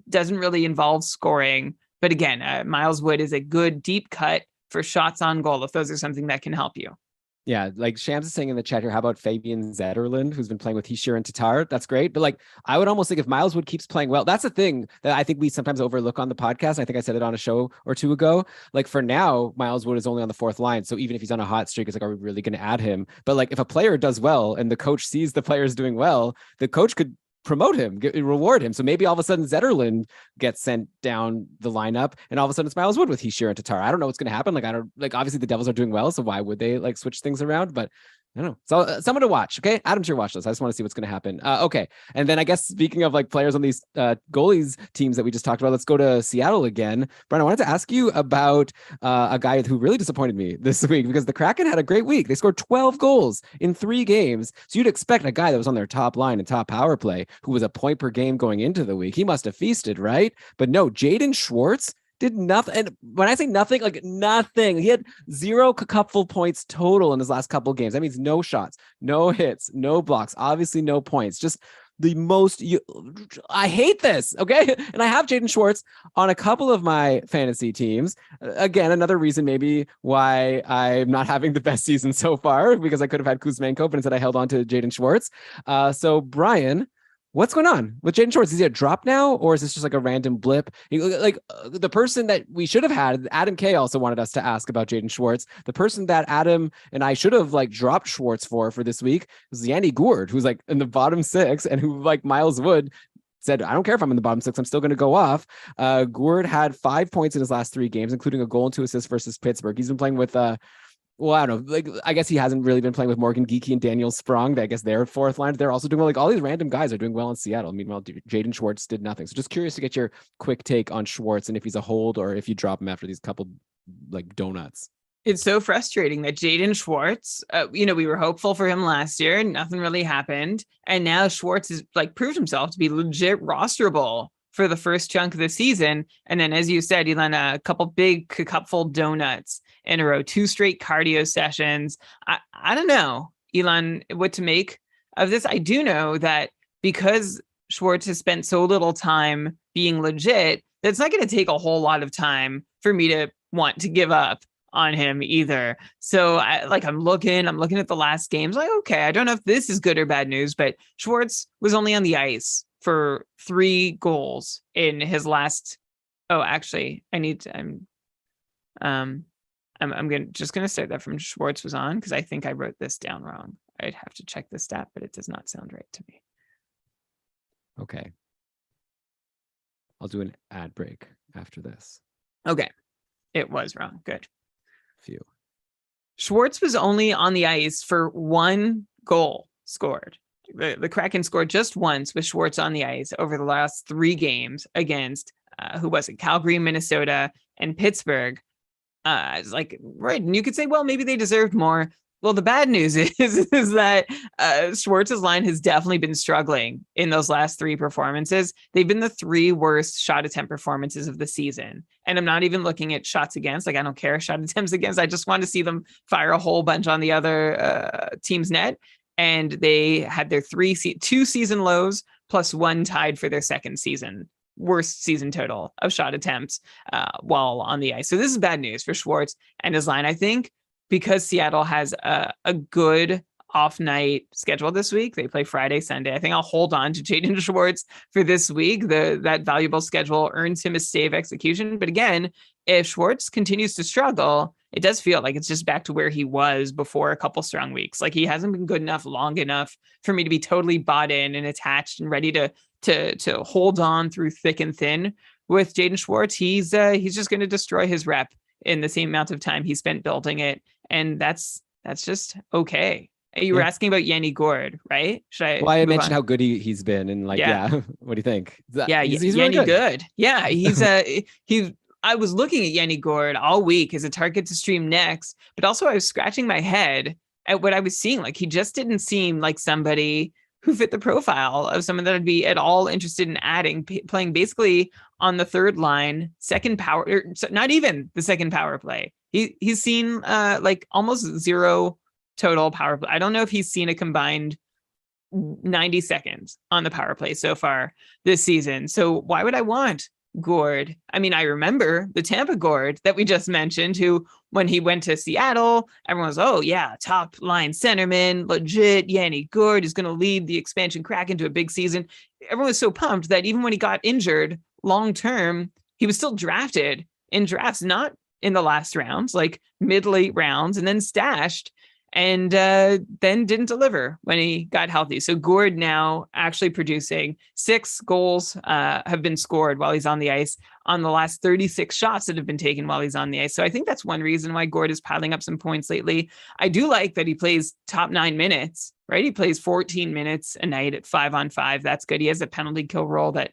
doesn't really involve scoring. But again, Miles Wood is a good deep cut for shots on goal if those are something that can help you. Yeah, like Shams is saying in the chat here, how about Fabian Zetterlund, who's been playing with Hishir and Tatar? That's great. But like, I would almost think if Miles Wood keeps playing well, that's the thing that I think we sometimes overlook on the podcast. I think I said it on a show or two ago. Like for now, Miles Wood is only on the fourth line. So even if he's on a hot streak, it's like, are we really going to add him? But like if a player does well and the coach sees the players doing well, the coach could promote him, reward him. So maybe all of a sudden Zetterlund gets sent down the lineup and all of a sudden it's Miles Wood with Hishir and Tatar. I don't know what's going to happen. Like, I don't like, obviously the Devils are doing well. So why would they like switch things around? But I don't know. So someone to watch. Okay. Adam's your watch list. I just want to see what's going to happen. Okay. And then I guess speaking of like players on these goalies teams that we just talked about, let's go to Seattle again. Brian, I wanted to ask you about a guy who really disappointed me this week because the Kraken had a great week. They scored 12 goals in 3 games. So you'd expect a guy that was on their top line and top power play, who was a point per game going into the week. He must have feasted, right? But no, Jaden Schwartz did nothing. And when I say nothing, like nothing, he had 0 cupful points total in his last couple of games. That means no shots, no hits, no blocks, obviously no points. Just the most, I hate this. Okay. And I have Jaden Schwartz on a couple of my fantasy teams. Again, another reason maybe why I'm not having the best season so far, because I could have had Kuzmenko, but instead I held on to Jaden Schwartz. So Brian, what's going on with Jaden Schwartz? Is he a drop now, or is this just like a random blip? Like the person that we should have had, Adam K also wanted us to ask about Jaden Schwartz. The person that Adam and I should have like dropped Schwartz for this week was Yanni Gourde, who's like in the bottom 6 and who like Miles Wood said, I don't care if I'm in the bottom 6, I'm still going to go off. Gourde had 5 points in his last 3 games, including a goal and 2 assists versus Pittsburgh. He's been playing with well, I don't know. Like, I guess he hasn't really been playing with Morgan Geekie and Daniel Sprong. I guess they're fourth line. They're also doing well. Like all these random guys are doing well in Seattle. Meanwhile, Jaden Schwartz did nothing. So just curious to get your quick take on Schwartz and if he's a hold or if you drop him after these couple like donuts. It's so frustrating that Jaden Schwartz, we were hopeful for him last year. Nothing really happened. And now Schwartz has like proved himself to be legit rosterable for the first chunk of the season. And then, as you said, he done a couple big cupful donuts in a row, 2 straight cardio sessions. I don't know, Elon, what to make of this. I do know that because Schwartz has spent so little time being legit, that's not going to take a whole lot of time for me to want to give up on him either. So I'm looking at the last games, like, okay, I don't know if this is good or bad news, but Schwartz was only on the ice for 3 goals in his last. Oh, actually, I'm gonna say that from Schwartz was on because I think I wrote this down wrong. I'd have to check the stat, but it does not sound right to me. Okay. I'll do an ad break after this. Okay. It was wrong. Good. Phew. Schwartz was only on the ice for 1 goal scored. The Kraken scored just once with Schwartz on the ice over the last 3 games against who was it? Calgary, Minnesota, and Pittsburgh. It's like, right. And you could say, well, maybe they deserved more. Well, the bad news is that Schwartz's line has definitely been struggling in those last 3 performances. They've been the 3 worst shot attempt performances of the season. And I'm not even looking at shots against. Like, I don't care shot attempts against. I just want to see them fire a whole bunch on the other team's net. And they had their 2 season lows plus 1 tied for their second season worst season total of shot attempts while on the ice. So this is bad news for Schwartz and his line. I think because Seattle has a good off night schedule this week, they play Friday, Sunday. I think I'll hold on to Jaden Schwartz for this week. That valuable schedule earns him a save execution. But again, if Schwartz continues to struggle, it does feel like it's just back to where he was before a couple strong weeks. Like he hasn't been good enough, long enough for me to be totally bought in and attached and ready to hold on through thick and thin with Jaden Schwartz. He's just going to destroy his rep in the same amount of time he spent building it. And that's just okay. You were asking about Yanni Gourde, right? Well, I mentioned how good he's been, and like, what do you think? He's Yanni really good. Yeah, I was looking at Yanni Gourde all week as a target to stream next, but also I was scratching my head at what I was seeing. Like, he just didn't seem like somebody who fit the profile of someone that I'd be at all interested in adding, playing basically on the third line, second power, or not even the second power play. He's seen like almost zero total power play. I don't know if he's seen a combined 90 seconds on the power play so far this season. So why would I want Gord? I mean, I remember the Tampa Gord that we just mentioned, who, when he went to Seattle, everyone was, oh yeah, top line centerman, legit. Yanni Gord is going to lead the expansion Kraken to a big season. Everyone was so pumped that even when he got injured long term, he was still drafted in drafts, not in the last rounds, like mid-late rounds, and then stashed, and then didn't deliver when he got healthy. So Gord now actually producing 6 goals have been scored while he's on the ice on the last 36 shots that have been taken while he's on the ice. So I think that's one reason why Gord is piling up some points lately. I do like that he plays top 9 minutes, right? He plays 14 minutes a night at 5-on-5. That's good. He has a penalty kill role that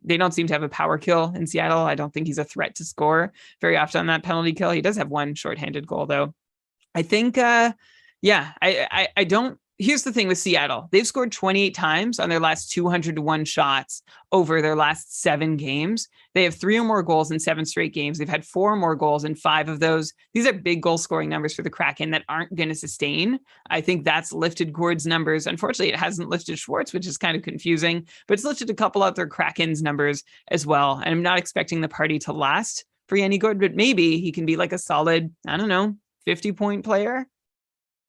they don't seem to have a power kill in Seattle. I don't think he's a threat to score very often on that penalty kill. He does have one shorthanded goal, though. I think, I don't. Here's the thing with Seattle. They've scored 28 times on their last 201 shots over their last 7 games. They have 3 or more goals in 7 straight games. They've had 4 or more goals in 5 of those. These are big goal scoring numbers for the Kraken that aren't going to sustain. I think that's lifted Gord's numbers. Unfortunately, it hasn't lifted Schwartz, which is kind of confusing, but it's lifted a couple other Kraken's numbers as well. And I'm not expecting the party to last for Yanni Gord, but maybe he can be like a solid, 50-point player.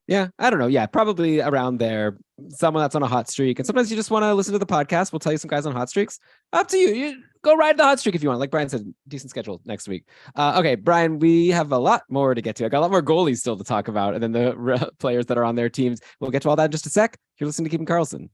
Yeah, I don't know. Yeah, probably around there. Someone that's on a hot streak. And sometimes you just want to listen to the podcast. We'll tell you some guys on hot streaks. Up to you. You go ride the hot streak if you want. Like Brian said, decent schedule next week. Okay, Brian, we have a lot more to get to. I got a lot more goalies still to talk about, and then the players that are on their teams. We'll get to all that in just a sec. You're listening to Keeping Karlsson.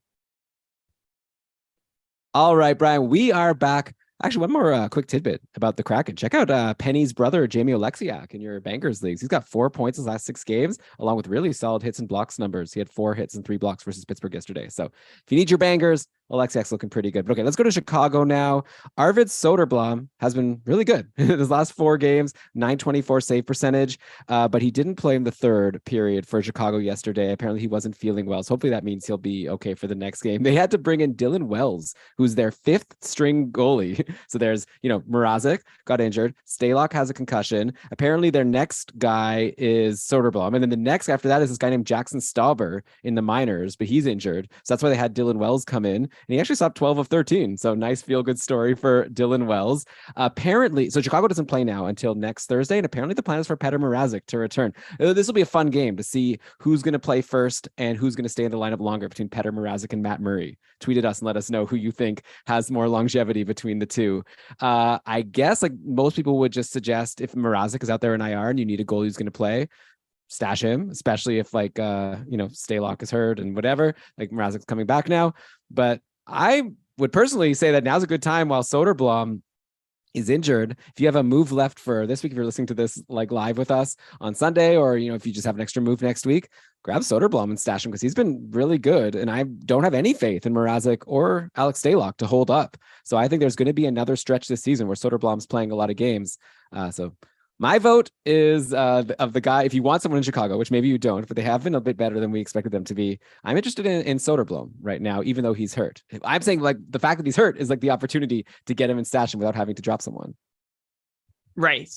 All right, Brian, we are back. Actually, one more quick tidbit about the Kraken. Check out Penny's brother, Jamie Oleksiak, in your Bankers leagues. He's got 4 points his last 6 games, along with really solid hits and blocks numbers. He had 4 hits and 3 blocks versus Pittsburgh yesterday. So if you need your bangers, Oleksiak's looking pretty good. But okay, let's go to Chicago now. Arvid Soderblom has been really good in his last 4 games, .924 save percentage, but he didn't play in the third period for Chicago yesterday. Apparently he wasn't feeling well, so hopefully that means he'll be okay for the next game. They had to bring in Dylan Wells, who's their 5th string goalie. So there's, Mrazek got injured. Stalock has a concussion. Apparently their next guy is Soderblom. And then the next after that is this guy named Jackson Stauber in the minors, but he's injured. So that's why they had Dylan Wells come in. And he actually stopped 12 of 13. So nice feel-good story for Dylan Wells. Apparently, so Chicago doesn't play now until next Thursday. And apparently the plan is for Petr Mrazek to return. This will be a fun game to see who's going to play first and who's going to stay in the lineup longer between Petr Mrazek and Matt Murray. Tweet at us and let us know who you think has more longevity between the two. I guess like most people would just suggest if Mrazek is out there in IR and you need a goalie who's going to play, stash him, especially if Stalock is hurt and whatever, like Mrazek's coming back now. But I would personally say that now's a good time while Soderblom is injured. If you have a move left for this week, if you're listening to this like live with us on Sunday, or if you just have an extra move next week, grab Soderblom and stash him because he's been really good. And I don't have any faith in Mrazek or Alex Stalock to hold up. So I think there's going to be another stretch this season where Soderblom's playing a lot of games. So my vote is of the guy, if you want someone in Chicago, which maybe you don't, but they have been a bit better than we expected them to be. I'm interested in Soderblom right now, even though he's hurt. I'm saying like the fact that he's hurt is like the opportunity to get him and stash him without having to drop someone. Right.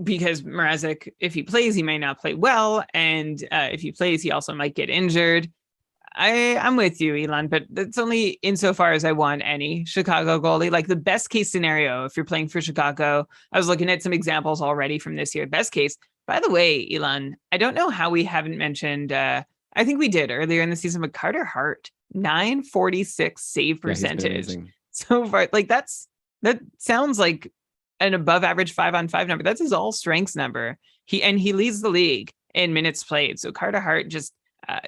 Because Mrazek, if he plays, he may not play well. And if he plays, he also might get injured. I'm with you, Elon, but that's only insofar as I want any Chicago goalie. Like the best case scenario, if you're playing for Chicago, I was looking at some examples already from this year. Best case, by the way, Elon, I don't know how we haven't mentioned, I think we did earlier in the season, but Carter Hart, .946 save percentage. So far, like that sounds like an above average 5-on-5 number. That's his all strengths number. He leads the league in minutes played. So Carter Hart just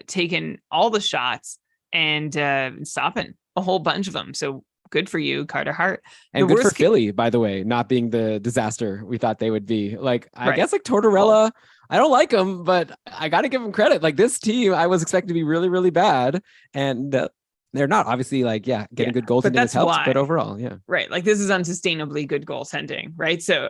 taking all the shots and stopping a whole bunch of them. So good for you, Carter Hart. And good for Philly, by the way, not being the disaster we thought they would be. Like, I guess like Tortorella, I don't like him, but I got to give him credit. Like this team, I was expecting to be really, really bad. And they're not. Obviously, getting good goaltending has helped, but overall, right. Like this is unsustainably good goaltending, right? So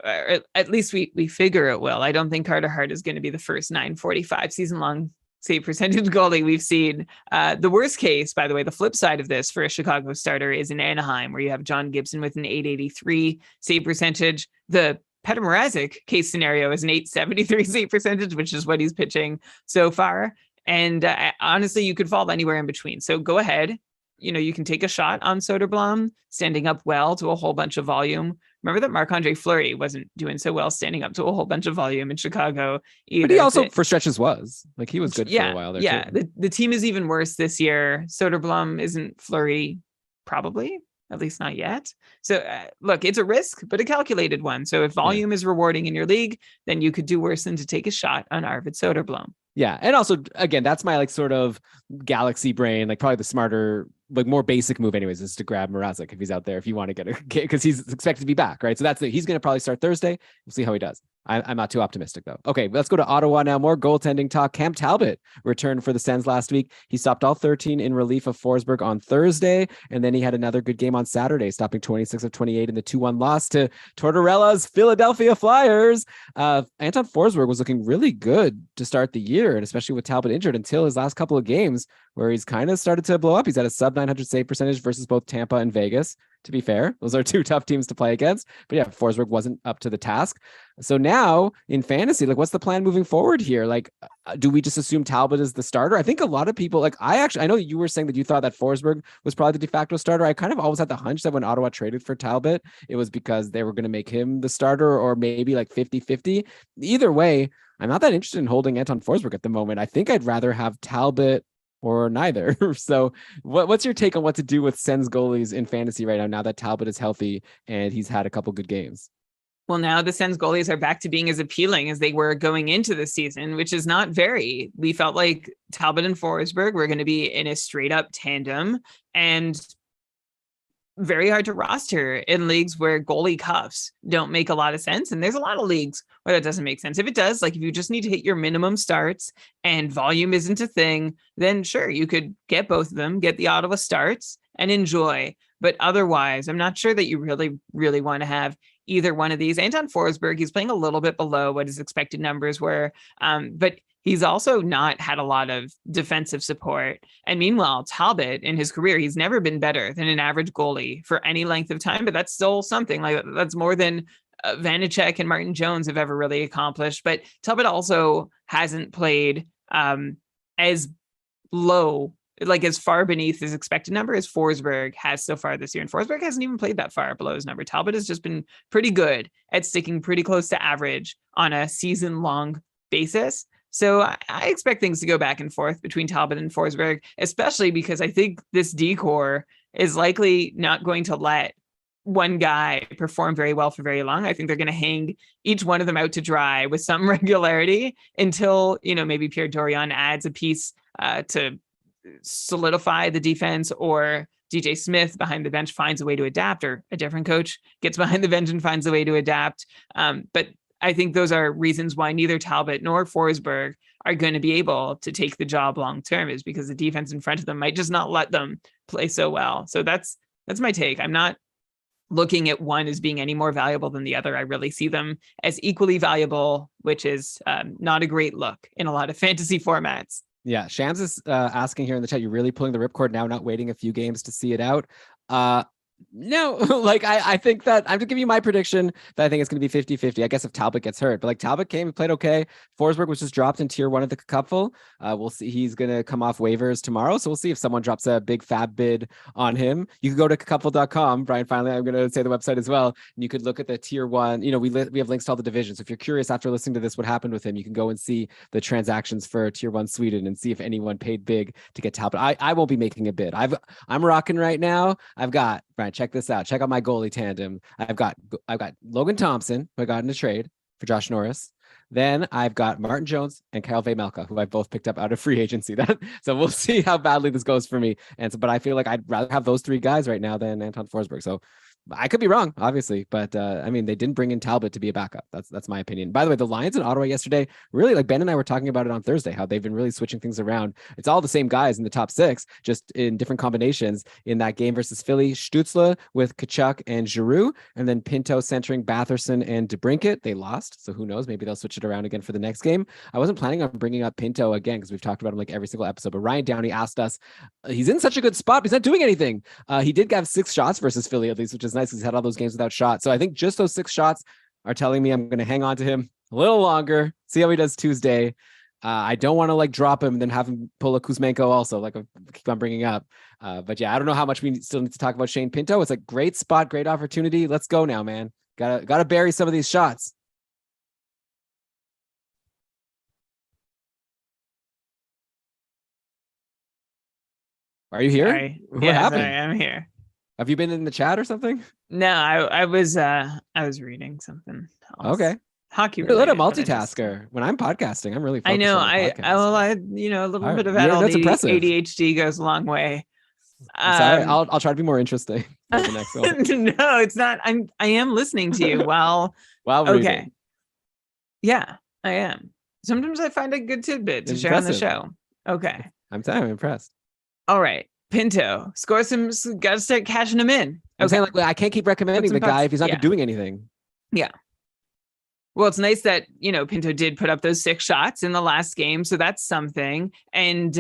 at least we figure it will. I don't think Carter Hart is going to be the first .945 season-long save percentage goalie we've seen. The worst case, by the way, the flip side of this for a Chicago starter is in Anaheim, where you have John Gibson with an .883 save percentage. The Petr Mrazek case scenario is an .873 save percentage, which is what he's pitching so far. And honestly, you could fall anywhere in between. So go ahead. You can take a shot on Soderblom standing up well to a whole bunch of volume. Remember that Marc-Andre Fleury wasn't doing so well standing up to a whole bunch of volume in Chicago either. But he also, for stretches, was. Like, he was good for a while there, too. The team is even worse this year. Soderblom isn't Fleury, probably. At least not yet. So look, it's a risk, but a calculated one. So if volume is rewarding in your league, then you could do worse than to take a shot on Arvid Soderblom. Yeah. And also, again, that's my like sort of galaxy brain, like probably the smarter, like more basic move anyways, is to grab Mrazek if he's out there, if you want to get a, because he's expected to be back, right? So he's going to probably start Thursday. We'll see how he does. I'm not too optimistic though. Okay, let's go to Ottawa now. More goaltending talk. Cam Talbot returned for the Sens last week. He stopped all 13 in relief of Forsberg on Thursday, and then he had another good game on Saturday, stopping 26 of 28 in the 2-1 loss to Tortorella's Philadelphia Flyers. Anton Forsberg was looking really good to start the year, and especially with Talbot injured, until his last couple of games where he's kind of started to blow up. He's at a sub 900 save percentage versus both Tampa and Vegas. To be fair, those are two tough teams to play against. But yeah, Forsberg wasn't up to the task. So now in fantasy, like, what's the plan moving forward here? Like, do we just assume Talbot is the starter? I think a lot of people, like, I know you were saying that you thought that Forsberg was probably the de facto starter. I kind of always had the hunch that when Ottawa traded for Talbot, it was because they were going to make him the starter, or maybe like 50-50. Either way, I'm not that interested in holding Anton Forsberg at the moment. I think I'd rather have Talbot or neither. So what's your take on what to do with Sens goalies in fantasy right now that Talbot is healthy and he's had a couple good games? Well, now the Sens goalies are back to being as appealing as they were going into the season, which is not very. We felt like Talbot and Forsberg were going to be in a straight up tandem, and very hard to roster in leagues where goalie cuffs don't make a lot of sense. And there's a lot of leagues where that doesn't make sense. If it does, like if you just need to hit your minimum starts and volume isn't a thing, then sure, you could get both of them, get the Ottawa starts and enjoy. But otherwise, I'm not sure that you really, really want to have either one of these. Anton Forsberg, he's playing a little bit below what his expected numbers were, but he's also not had a lot of defensive support. And meanwhile, Talbot in his career, he's never been better than an average goalie for any length of time, but that's still something. Like, that's more than Vanacek and Martin Jones have ever really accomplished. But Talbot also hasn't played as low, like as far beneath his expected number as Forsberg has so far this year. And Forsberg hasn't even played that far below his number. Talbot has just been pretty good at sticking pretty close to average on a season-long basis. So I expect things to go back and forth between Talbot and Forsberg, especially because I think this D-core is likely not going to let one guy perform very well for very long. I think they're going to hang each one of them out to dry with some regularity until, maybe Pierre Dorion adds a piece to solidify the defense, or DJ Smith behind the bench finds a way to adapt, or a different coach gets behind the bench and finds a way to adapt. But I think those are reasons why neither Talbot nor Forsberg are going to be able to take the job long term, is because the defense in front of them might just not let them play so well. So that's my take. I'm not looking at one as being any more valuable than the other. I really see them as equally valuable, which is not a great look in a lot of fantasy formats. Yeah, Shams is asking here in the chat, you're really pulling the ripcord now, not waiting a few games to see it out. No, like I think that I'm just giving you my prediction that I think it's going to be 50-50. I guess if Talbot gets hurt, but like Talbot came and played okay. Forsberg was just dropped in tier 1 of the cupful. We'll see. He's going to come off waivers tomorrow. So we'll see if someone drops a big fab bid on him. You can go to cupful.com. Brian, finally, I'm going to say the website as well. And you could look at the tier 1. We have links to all the divisions. So if you're curious after listening to this, what happened with him, you can go and see the transactions for tier 1 Sweden and see if anyone paid big to get Talbot. I won't be making a bid. I'm rocking right now. I've got, Brian, check this out. Check out my goalie tandem. I've got Logan Thompson, who I got in a trade for Josh Norris. Then I've got Martin Jones and Kyle Vejmelka, who I both picked up out of free agency. So we'll see how badly this goes for me. But I feel like I'd rather have those three guys right now than Anton Forsberg. So I could be wrong, obviously, but they didn't bring in Talbot to be a backup. That's my opinion. By the way, the Lions in Ottawa yesterday, really, like Ben and I were talking about it on Thursday, how they've been really switching things around. It's all the same guys in the top 6, just in different combinations. In that game versus Philly, Stützle with Kachuk and Giroux, and then Pinto centering Batherson and DeBrincat. They lost, so who knows? Maybe they'll switch it around again for the next game. I wasn't planning on bringing up Pinto again because we've talked about him like every single episode, but Ryan Downey asked us, he's in such a good spot, but he's not doing anything. He did have 6 shots versus Philly at least, which is nice because he's had all those games without shots. So I think just those 6 shots are telling me I'm going to hang on to him a little longer, see how he does Tuesday. I don't want to like drop him and then have him pull a Kuzmenko also, like I keep on bringing up. But yeah, I don't know how much we still need to talk about Shane Pinto. It's a great spot, great opportunity. Let's go now, man. Gotta bury some of these shots. Are you here? Sorry. What Yeah, happened? sorry, I'm here. Have you been in the chat or something? No, I was reading something else. Okay. Hockey You're a little related, but I just- multitasker. When I'm podcasting, I'm really I focused know. on the podcast. Well, a little All bit of right. Yeah, adult that's impressive. ADHD goes a long way. I'm sorry. I'll try to be more interesting for the next one. No, it's not. I am listening to you while While okay. reading. Yeah, I am. Sometimes I find a good tidbit to share on the show. Okay. I'm impressed. All right. Pinto, score some, gotta start cashing them in. I'm saying, like, I can't keep recommending the guy if he's not been doing anything. Yeah. Well, it's nice that, Pinto did put up those 6 shots in the last game. So that's something. And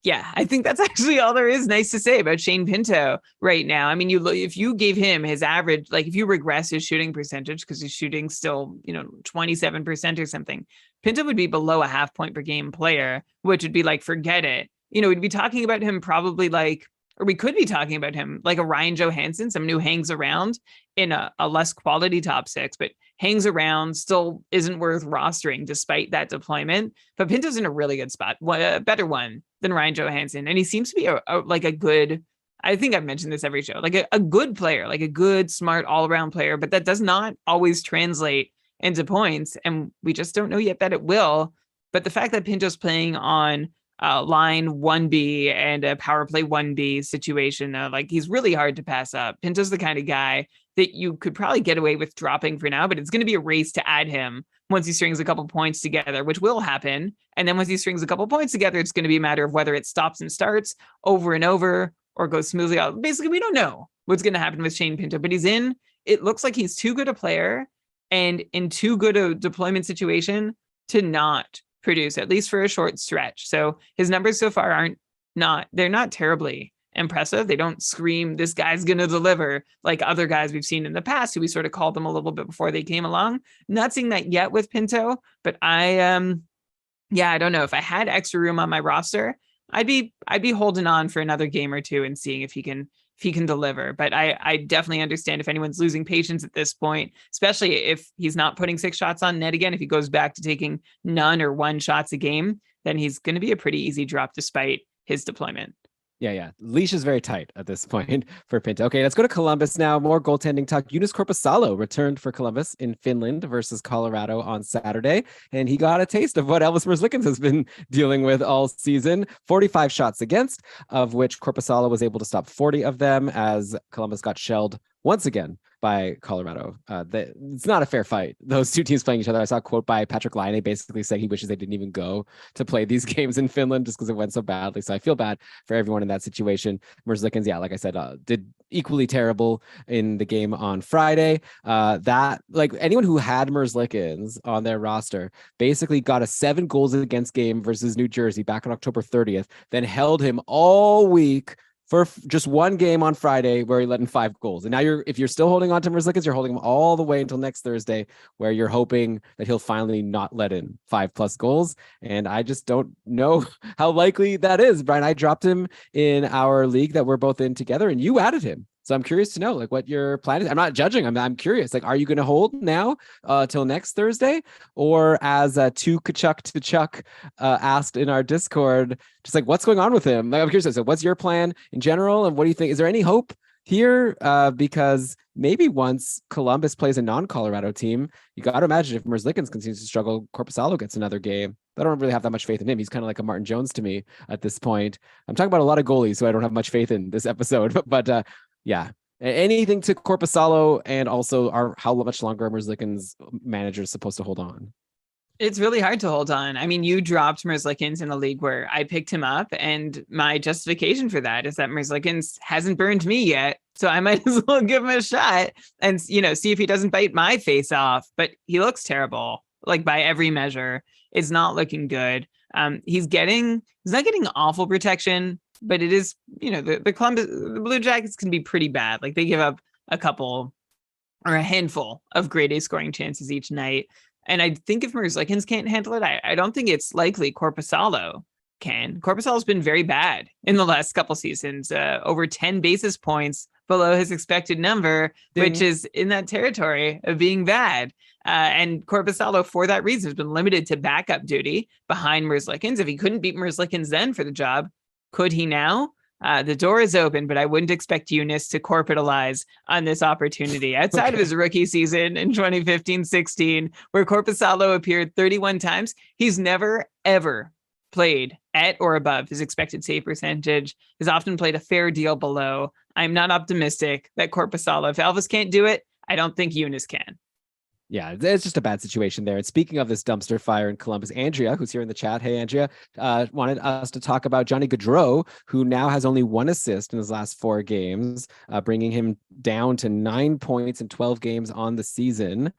yeah, I think that's actually all there is nice to say about Shane Pinto right now. I mean, if you gave him his average, like if you regress his shooting percentage, because he's shooting still, 27% or something, Pinto would be below a half point per game player, which would be like, forget it. We'd be talking about him probably like, or we could be talking about him like a Ryan Johansson, someone who hangs around in a less quality top 6, but hangs around, still isn't worth rostering despite that deployment. But Pinto's in a really good spot, a better one than Ryan Johansson. And he seems to be like a good, I think I've mentioned this every show, like a good player, like a good, smart, all-around player, but that does not always translate into points. And we just don't know yet that it will. But the fact that Pinto's playing on line 1B and a power play 1B situation, like he's really hard to pass up. Pinto's the kind of guy that you could probably get away with dropping for now, but it's going to be a race to add him once he strings a couple points together, which will happen. And then once he strings a couple points together, it's going to be a matter of whether it stops and starts over and over or goes smoothly out. Basically, we don't know what's going to happen with Shane Pinto, but it looks like he's too good a player and in too good a deployment situation to not produce, at least for a short stretch. So his numbers so far they're not terribly impressive. They don't scream, this guy's going to deliver like other guys we've seen in the past who we sort of called them a little bit before they came along. Not seeing that yet with Pinto, but I don't know. If I had extra room on my roster, I'd be holding on for another game or two and seeing if he can deliver. But I definitely understand if anyone's losing patience at this point, especially if he's not putting 6 shots on net again. If he goes back to taking none or 1 shots a game, then he's going to be a pretty easy drop despite his deployment. Yeah. Leash is very tight at this point for Pinto. Okay, let's go to Columbus now. More goaltending talk. Joonas Korpisalo returned for Columbus in Finland versus Colorado on Saturday, and he got a taste of what Elvis Merzlikins has been dealing with all season. 45 shots against, of which Korpisalo was able to stop 40 of them as Columbus got shelled once again by Colorado. It's not a fair fight. Those two teams playing each other. I saw a quote by Patrick Laine basically saying he wishes they didn't even go to play these games in Finland just because it went so badly. So I feel bad for everyone in that situation. Merzlikins, yeah, like I said, did equally terrible in the game on Friday. That, like, anyone who had Merzlikins on their roster basically got a 7 goals against game versus New Jersey back on October 30th, then held him all week for just one game on Friday where he let in 5 goals. And now if you're still holding on to Merzlikins, you're holding him all the way until next Thursday, where you're hoping that he'll finally not let in 5+ goals. And I just don't know how likely that is, Brian. I dropped him in our league that we're both in together, and you added him. So I'm curious to know, like, what your plan is. I'm not judging. I'm curious. Like, are you going to hold now till next Thursday, or as To Kachuk to Chuck asked in our Discord, just like, what's going on with him? Like, I'm curious. So what's your plan in general, and what do you think? Is there any hope here? Because maybe once Columbus plays a non-Colorado team, you got to imagine if Merzlikins continues to struggle, Korpisalo gets another game. I don't really have that much faith in him. He's kind of like a Martin Jones to me at this point. I'm talking about a lot of goalies who I don't have much faith in this episode, but yeah. Anything to Korpisalo, and also how much longer Merzlikins manager is supposed to hold on? It's really hard to hold on. I mean, you dropped Merzlikins in a league where I picked him up, and my justification for that is that Merzlikins hasn't burned me yet, so I might as well give him a shot and see if he doesn't bite my face off. But he looks terrible, like by every measure. It's not looking good. He's not getting awful protection, but it is, the Blue Jackets can be pretty bad. Like, they give up a couple or a handful of grade A scoring chances each night. And I think if Merzlikins can't handle it, I don't think it's likely Korpisalo can. Korpisalo's been very bad in the last couple seasons, over 10 basis points below his expected number, which is in that territory of being bad. And Korpisalo, for that reason, has been limited to backup duty behind Merzlikins. If he couldn't beat Merzlikins then for the job, could he now? The door is open, but I wouldn't expect Eunice to corporatalize on this opportunity. Outside of his rookie season in 2015-16, where Korpisalo appeared 31 times, he's never, ever played at or above his expected save percentage, has often played a fair deal below. I'm not optimistic that Korpisalo, if Elvis can't do it, I don't think Eunice can. Yeah, it's just a bad situation there. And speaking of this dumpster fire in Columbus, Andrea, who's here in the chat, hey, Andrea, wanted us to talk about Johnny Gaudreau, who now has only 1 assist in his last 4 games, bringing him down to 9 points in 12 games on the season.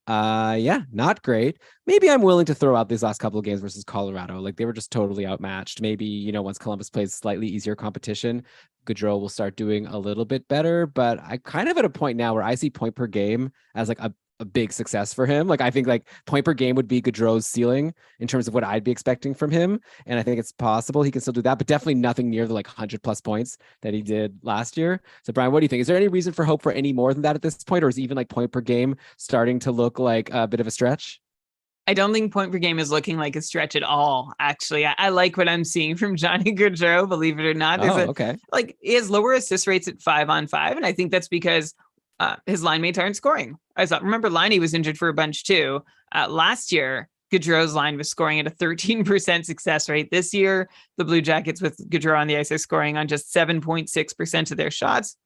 Yeah, not great. Maybe I'm willing to throw out these last couple of games versus Colorado. Like, they were just totally outmatched. Maybe, once Columbus plays slightly easier competition, Gaudreau will start doing a little bit better. But I kind of at a point now where I see point per game as like a big success for him. Like, I think like point per game would be Gaudreau's ceiling in terms of what I'd be expecting from him. And I think it's possible he can still do that, but definitely nothing near the like 100+ points that he did last year. So Brian, what do you think? Is there any reason for hope for any more than that at this point? Or is even like point per game starting to look like a bit of a stretch? I don't think point per game is looking like a stretch at all. Actually, I like what I'm seeing from Johnny Gaudreau, believe it or not. Okay. Like, he has lower assist rates at 5-on-5. And I think that's because his line mates aren't scoring. Remember, Liney was injured for a bunch too. Last year, Gaudreau's line was scoring at a 13% success rate. This year, the Blue Jackets with Gaudreau on the ice are scoring on just 7.6% of their shots.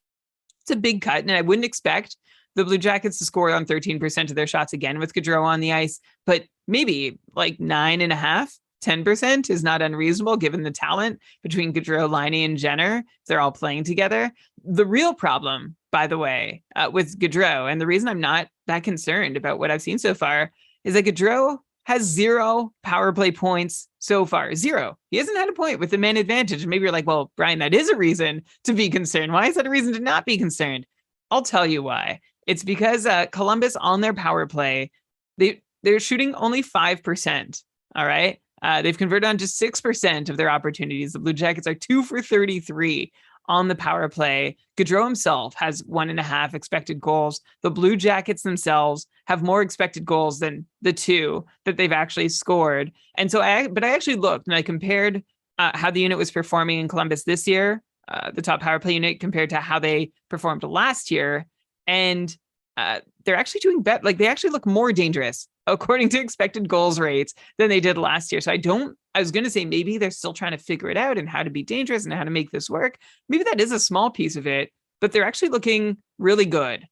It's a big cut, and I wouldn't expect the Blue Jackets to score on 13% of their shots again with Gaudreau on the ice, but maybe like 9.5%. 10% is not unreasonable given the talent between Gaudreau, Liney, and Jenner. They're all playing together. The real problem, by the way, with Gaudreau, and the reason I'm not that concerned about what I've seen so far, is that Gaudreau has 0 power play points so far. 0. He hasn't had a point with the man advantage. And maybe you're like, well, Brian, that is a reason to be concerned. Why is that a reason to not be concerned? I'll tell you why. It's because Columbus on their power play, they're shooting only 5%. All right. They've converted on just 6% of their opportunities. The Blue Jackets are 2 for 33 on the power play. Gaudreau himself has 1.5 expected goals. The Blue Jackets themselves have more expected goals than the 2 that they've actually scored. And so I actually looked and I compared how the unit was performing in Columbus this year, the top power play unit, compared to how they performed last year. And they're actually doing better. Like, they actually look more dangerous according to expected goals rates than they did last year. So I was going to say maybe they're still trying to figure it out and how to be dangerous and how to make this work. Maybe that is a small piece of it, but they're actually looking really good.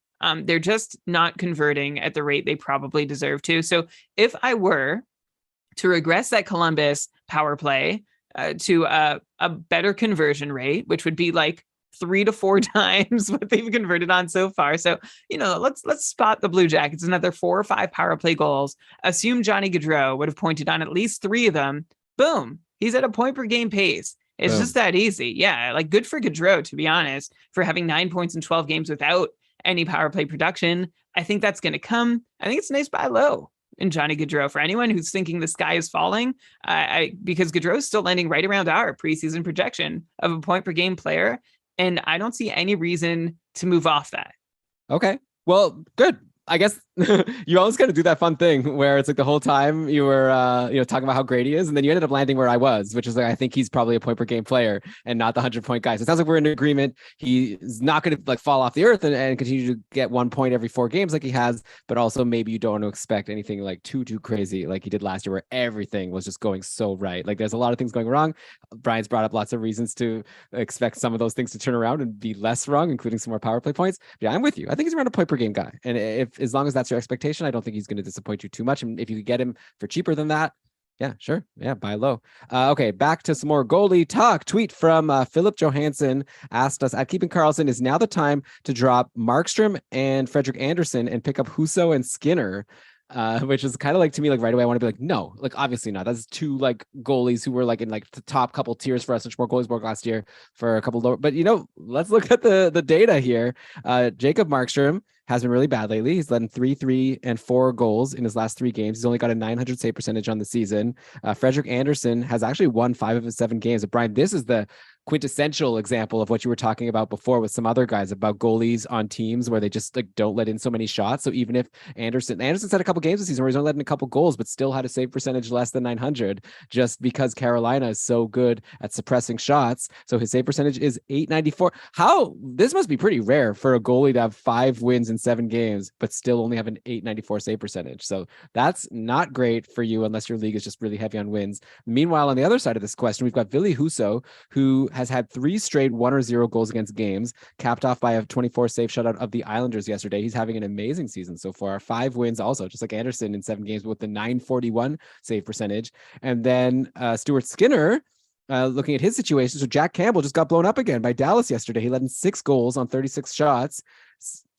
They're just not converting at the rate they probably deserve to. So if I were to regress that Columbus power play to a better conversion rate, which would be like 3 to 4 times what they've converted on so far. So, let's spot the Blue Jackets another 4 or 5 power play goals. Assume Johnny Gaudreau would have pointed on at least 3 of them. Boom. He's at a point per game pace. It's just that easy. Yeah. Like, good for Gaudreau, to be honest, for having 9 points in 12 games without any power play production. I think that's going to come. I think it's a nice buy low in Johnny Gaudreau for anyone who's thinking the sky is falling. Because Gaudreau is still landing right around our preseason projection of a point per game player. And I don't see any reason to move off that. Okay. Well, good. I guess you always kind of do that fun thing where it's like the whole time you were, talking about how great he is. And then you ended up landing where I was, which is like, I think he's probably a point per game player and not the 100-point guy. So it sounds like we're in agreement. He's not going to like fall off the earth and continue to get 1 point every 4 games like he has, but also maybe you don't want to expect anything like too crazy like he did last year where everything was just going so right. Like, there's a lot of things going wrong. Brian's brought up lots of reasons to expect some of those things to turn around and be less wrong, including some more power play points. But yeah, I'm with you. I think he's around a point per game guy. And as long as that's your expectation, I don't think he's going to disappoint you too much. And if you could get him for cheaper than that, yeah, sure. Yeah, buy low. Okay, back to some more goalie talk. Tweet from Philip Johansson asked us, at Keeping Karlsson, is now the time to drop Markstrom and Frederick Anderson and pick up Husso and Skinner? Which is kind of like, to me, like right away, I want to be like, no, like obviously not. That's 2 like goalies who were like in like the top couple tiers for us, which more goalies broke last year for a couple lower. But let's look at the data here. Jacob Markstrom has been really bad lately. He's led in 3, 3, and 4 goals in his last 3 games. He's only got a 900 save percentage on the season. Frederick Anderson has actually won 5 of his 7 games. But Brian, this is the quintessential example of what you were talking about before with some other guys about goalies on teams where they just like don't let in so many shots. So even if Anderson's had a couple games this season where he's only let in a couple goals, but still had a save percentage less than 900, just because Carolina is so good at suppressing shots. So his save percentage is 894. This must be pretty rare for a goalie to have 5 wins in 7 games, but still only have an 894 save percentage. So that's not great for you unless your league is just really heavy on wins. Meanwhile, on the other side of this question, we've got Ville Husso, who has had 3 straight 1 or 0 goals against games, capped off by a 24 save shutout of the Islanders yesterday. He's having an amazing season so far. 5 wins also, just like Anderson in 7 games with the 941 save percentage. And then Stuart Skinner, looking at his situation. So Jack Campbell just got blown up again by Dallas yesterday. He led in 6 goals on 36 shots.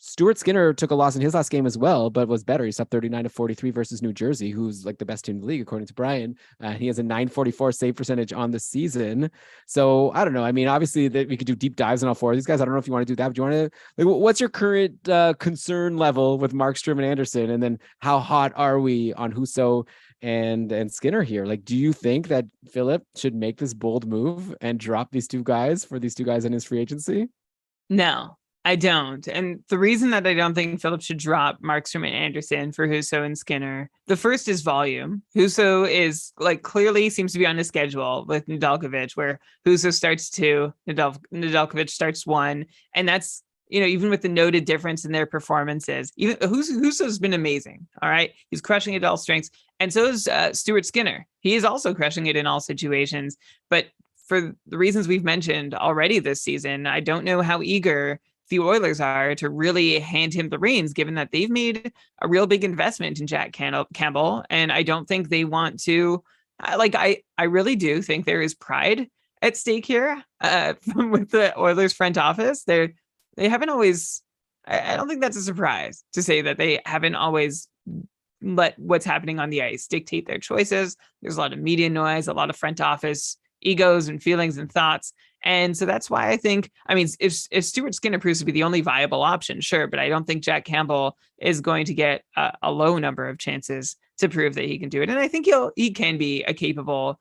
Stuart Skinner took a loss in his last game as well, but was better. He's up 39-43 versus New Jersey, who's like the best team in the league, according to Brian. He has a 944 save percentage on the season. So I don't know. I mean, obviously that we could do deep dives on all 4 of these guys. I don't know if you want to do that, but do you want to, like, what's your current concern level with Markstrom and Anderson? And then how hot are we on Husso and Skinner here? Like, do you think that Philip should make this bold move and drop these 2 guys for these 2 guys in his free agency? No, I don't. And the reason that I don't think Philip should drop Markstrom and Anderson for Husso and Skinner, the first is volume. Husso is like clearly seems to be on a schedule with Nedeljkovic, where Husso starts 2, Nedeljkovic starts 1. And that's, you know, even with the noted difference in their performances, even Husso's been amazing. All right. He's crushing it at all strengths. And so is Stuart Skinner. He is also crushing it in all situations. But for the reasons we've mentioned already this season, I don't know how eager the Oilers are to really hand him the reins, given that they've made a real big investment in Jack Campbell. And I don't think they want to, I really do think there is pride at stake here with the Oilers front office. They haven't always, I don't think that's a surprise to say that they haven't always let what's happening on the ice dictate their choices. There's a lot of media noise, a lot of front office egos and feelings and thoughts. And so that's why I think, I mean, if Stuart Skinner proves to be the only viable option, sure, but I don't think Jack Campbell is going to get a low number of chances to prove that he can do it. And I think he can be a capable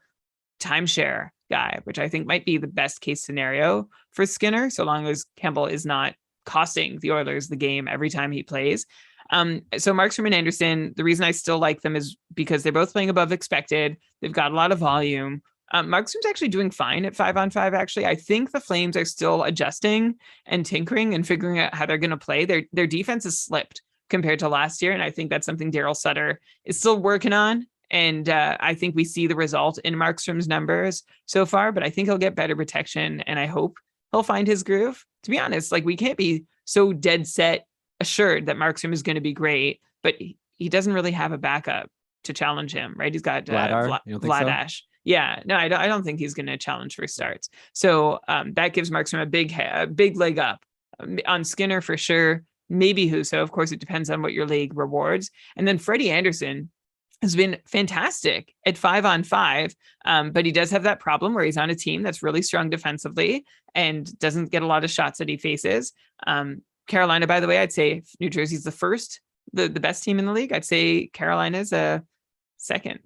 timeshare guy, which I think might be the best case scenario for Skinner, so long as Campbell is not costing the Oilers the game every time he plays. So Markstrom and Anderson, the reason I still like them is because they're both playing above expected. They've got a lot of volume. Markstrom's actually doing fine at 5-on-5. Actually, I think the Flames are still adjusting and tinkering and figuring out how they're going to play. Their defense has slipped compared to last year, and I think that's something Daryl Sutter is still working on. And I think we see the result in Markstrom's numbers so far. But I think he'll get better protection, and I hope he'll find his groove. To be honest, like, we can't be so dead set assured that Markstrom is going to be great, but he doesn't really have a backup to challenge him, right? He's got Vladash. So? Yeah, no, I don't think he's going to challenge for starts. So that gives Markstrom a big leg up on Skinner for sure. Maybe Husso. Of course, it depends on what your league rewards. And then Freddie Anderson has been fantastic at 5-on-5, but he does have that problem where he's on a team that's really strong defensively and doesn't get a lot of shots that he faces. Carolina, by the way, I'd say New Jersey's the best team in the league. I'd say Carolina's a second,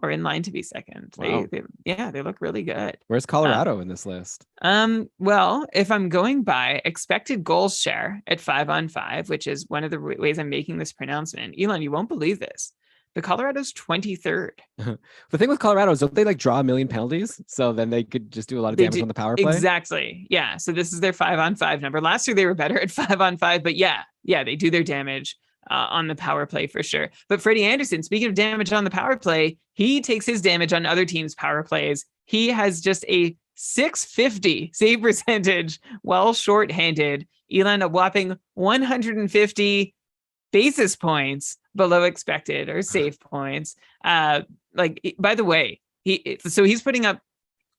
or in line to be second. Wow. They look really good. Where's Colorado in this list? Well, if I'm going by expected goals share at 5-on-5, which is one of the ways I'm making this pronouncement, Elon, you won't believe this, but Colorado's 23rd. The thing with Colorado is, don't they like draw a million penalties? So then they could just do a lot of damage on the power play. Exactly. Yeah. So this is their 5-on-5 number. Last year they were better at 5-on-5, but yeah, they do their damage on the power play for sure. But Freddie Anderson, speaking of damage on the power play, he takes his damage on other teams' power plays. He has just a 650 save percentage while shorthanded. Elon, a whopping 150 basis points below expected, or save points. By the way, he's putting up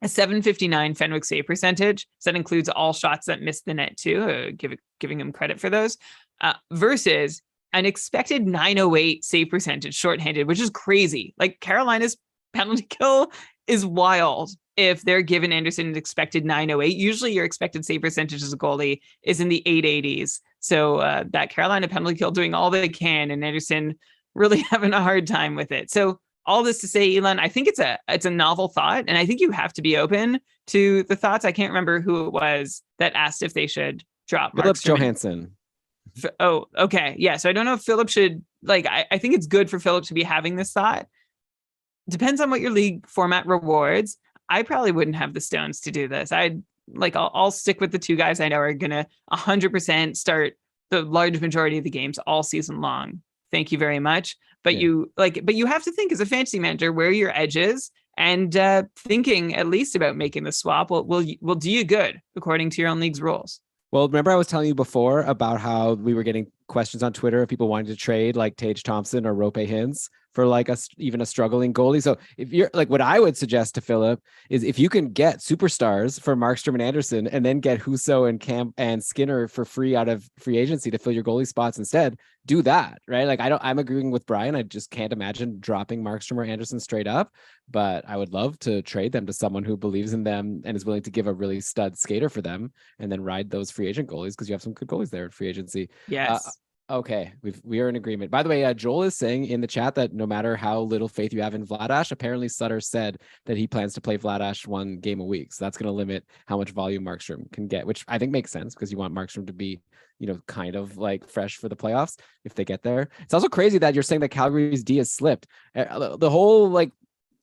a 759 Fenwick save percentage. So that includes all shots that missed the net too, giving him credit for those, versus an expected 908 save percentage shorthanded, which is crazy. Like, Carolina's penalty kill is wild. if they're given Anderson an expected 908. Usually your expected save percentage as a goalie is in the 880s. So that Carolina penalty kill doing all they can, and Anderson really having a hard time with it. So all this to say, Elon, I think it's a novel thought, and I think you have to be open to the thoughts. I can't remember who it was that asked if they should drop Philip Markstrom. Johansson. Oh, okay. Yeah. So I don't know if Philip should, like, I think it's good for Philip to be having this thought. Depends on what your league format rewards. I probably wouldn't have the stones to do this. I'll stick with the two guys I know are going to 100% start the large majority of the games all season long. Thank you very much. But you have to think as a fantasy manager where your edge is, and thinking at least about making the swap will do you good according to your own league's rules. Well, remember I was telling you before about how we were getting questions on Twitter of people wanting to trade like Tage Thompson or Rope Hintz for like even a struggling goalie. So if you're like, what I would suggest to Philip is if you can get superstars for Markstrom and Anderson, and then get Husso and Camp and Skinner for free out of free agency to fill your goalie spots instead, do that, right? Like I'm agreeing with Brian. I just can't imagine dropping Markstrom or Anderson straight up, but I would love to trade them to someone who believes in them and is willing to give a really stud skater for them, and then ride those free agent goalies, because you have some good goalies there at free agency. Yes. Okay, we are in agreement. By the way, Joel is saying in the chat that no matter how little faith you have in Vladash, apparently Sutter said that he plans to play Vladash 1 game a week. So that's going to limit how much volume Markstrom can get, which I think makes sense, because you want Markstrom to be, kind of like fresh for the playoffs if they get there. It's also crazy that you're saying that Calgary's D has slipped. The whole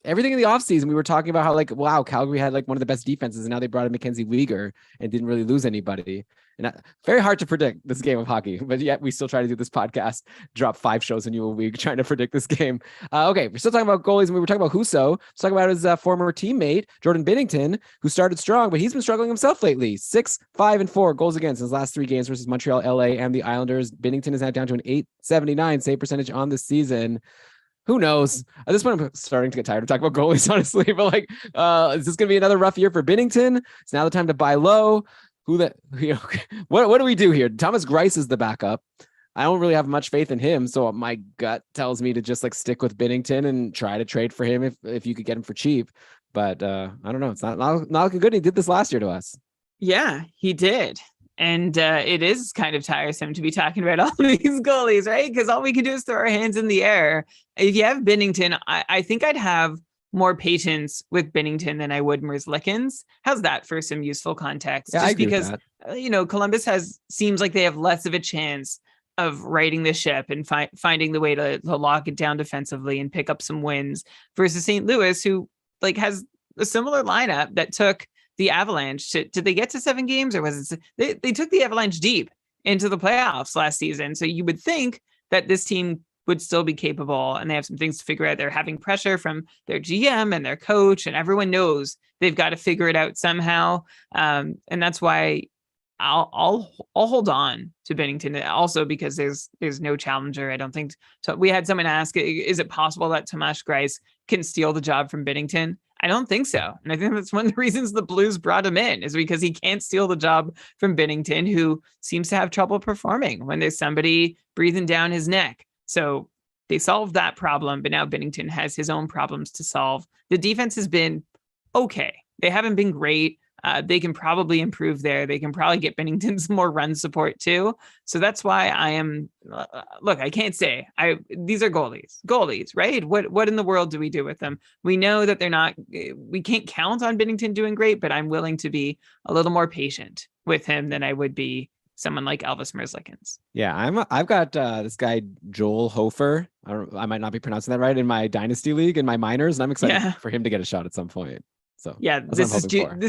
everything in the offseason, we were talking about how wow, Calgary had one of the best defenses, and now they brought in Mackenzie Weegar and didn't really lose anybody. And very hard to predict this game of hockey, but yet we still try to do this podcast, drop 5 shows in you a week trying to predict this game. Okay, we're still talking about goalies, and we were talking about Husso. Let's talk about his former teammate, Jordan Binnington, who started strong, but he's been struggling himself lately. 6-5-4 goals against his last 3 games versus Montreal, LA, and the Islanders. Binnington is now down to an .879 save percentage on the season. Who knows? At this point, I'm starting to get tired of talking about goalies, honestly. But is this going to be another rough year for Binnington? It's now the time to buy low. What do we do here? Thomas Greiss is the backup. I don't really have much faith in him, so my gut tells me to just stick with Binnington and try to trade for him if you could get him for cheap. But I don't know. It's not looking good. He did this last year to us. Yeah, he did. And it is kind of tiresome to be talking about all these goalies, right? Because all we can do is throw our hands in the air. If you have Binnington, I think I'd have more patience with Binnington than I would Merzlikins. How's that for some useful context? Yeah, just because, Columbus seems like they have less of a chance of righting the ship and finding the way to lock it down defensively and pick up some wins, versus St. Louis, who has a similar lineup that took the Avalanche did they get to 7 games, or was it they took the Avalanche deep into the playoffs last season? So you would think that this team would still be capable, and they have some things to figure out. They're having pressure from their GM and their coach, and everyone knows they've got to figure it out somehow. And that's why I'll hold on to Binnington, also because there's no challenger. I don't think so. We had someone ask, is it possible that Tomas Greiss can steal the job from Binnington? I don't think so. And I think that's one of the reasons the Blues brought him in, is because he can't steal the job from Binnington, who seems to have trouble performing when there's somebody breathing down his neck. So they solved that problem, but now Binnington has his own problems to solve. The defense has been okay. They haven't been great. They can probably improve there. They can probably get Binnington some more run support too. So that's why I am, look, I can't say these are goalies, right? What in the world do we do with them? We know that we can't count on Binnington doing great, but I'm willing to be a little more patient with him than I would be someone like Elvis Merzlikins. Yeah, I've got this guy Joel Hofer. I might not be pronouncing that right, in my dynasty league in my minors, and I'm excited for him to get a shot at some point. So yeah, this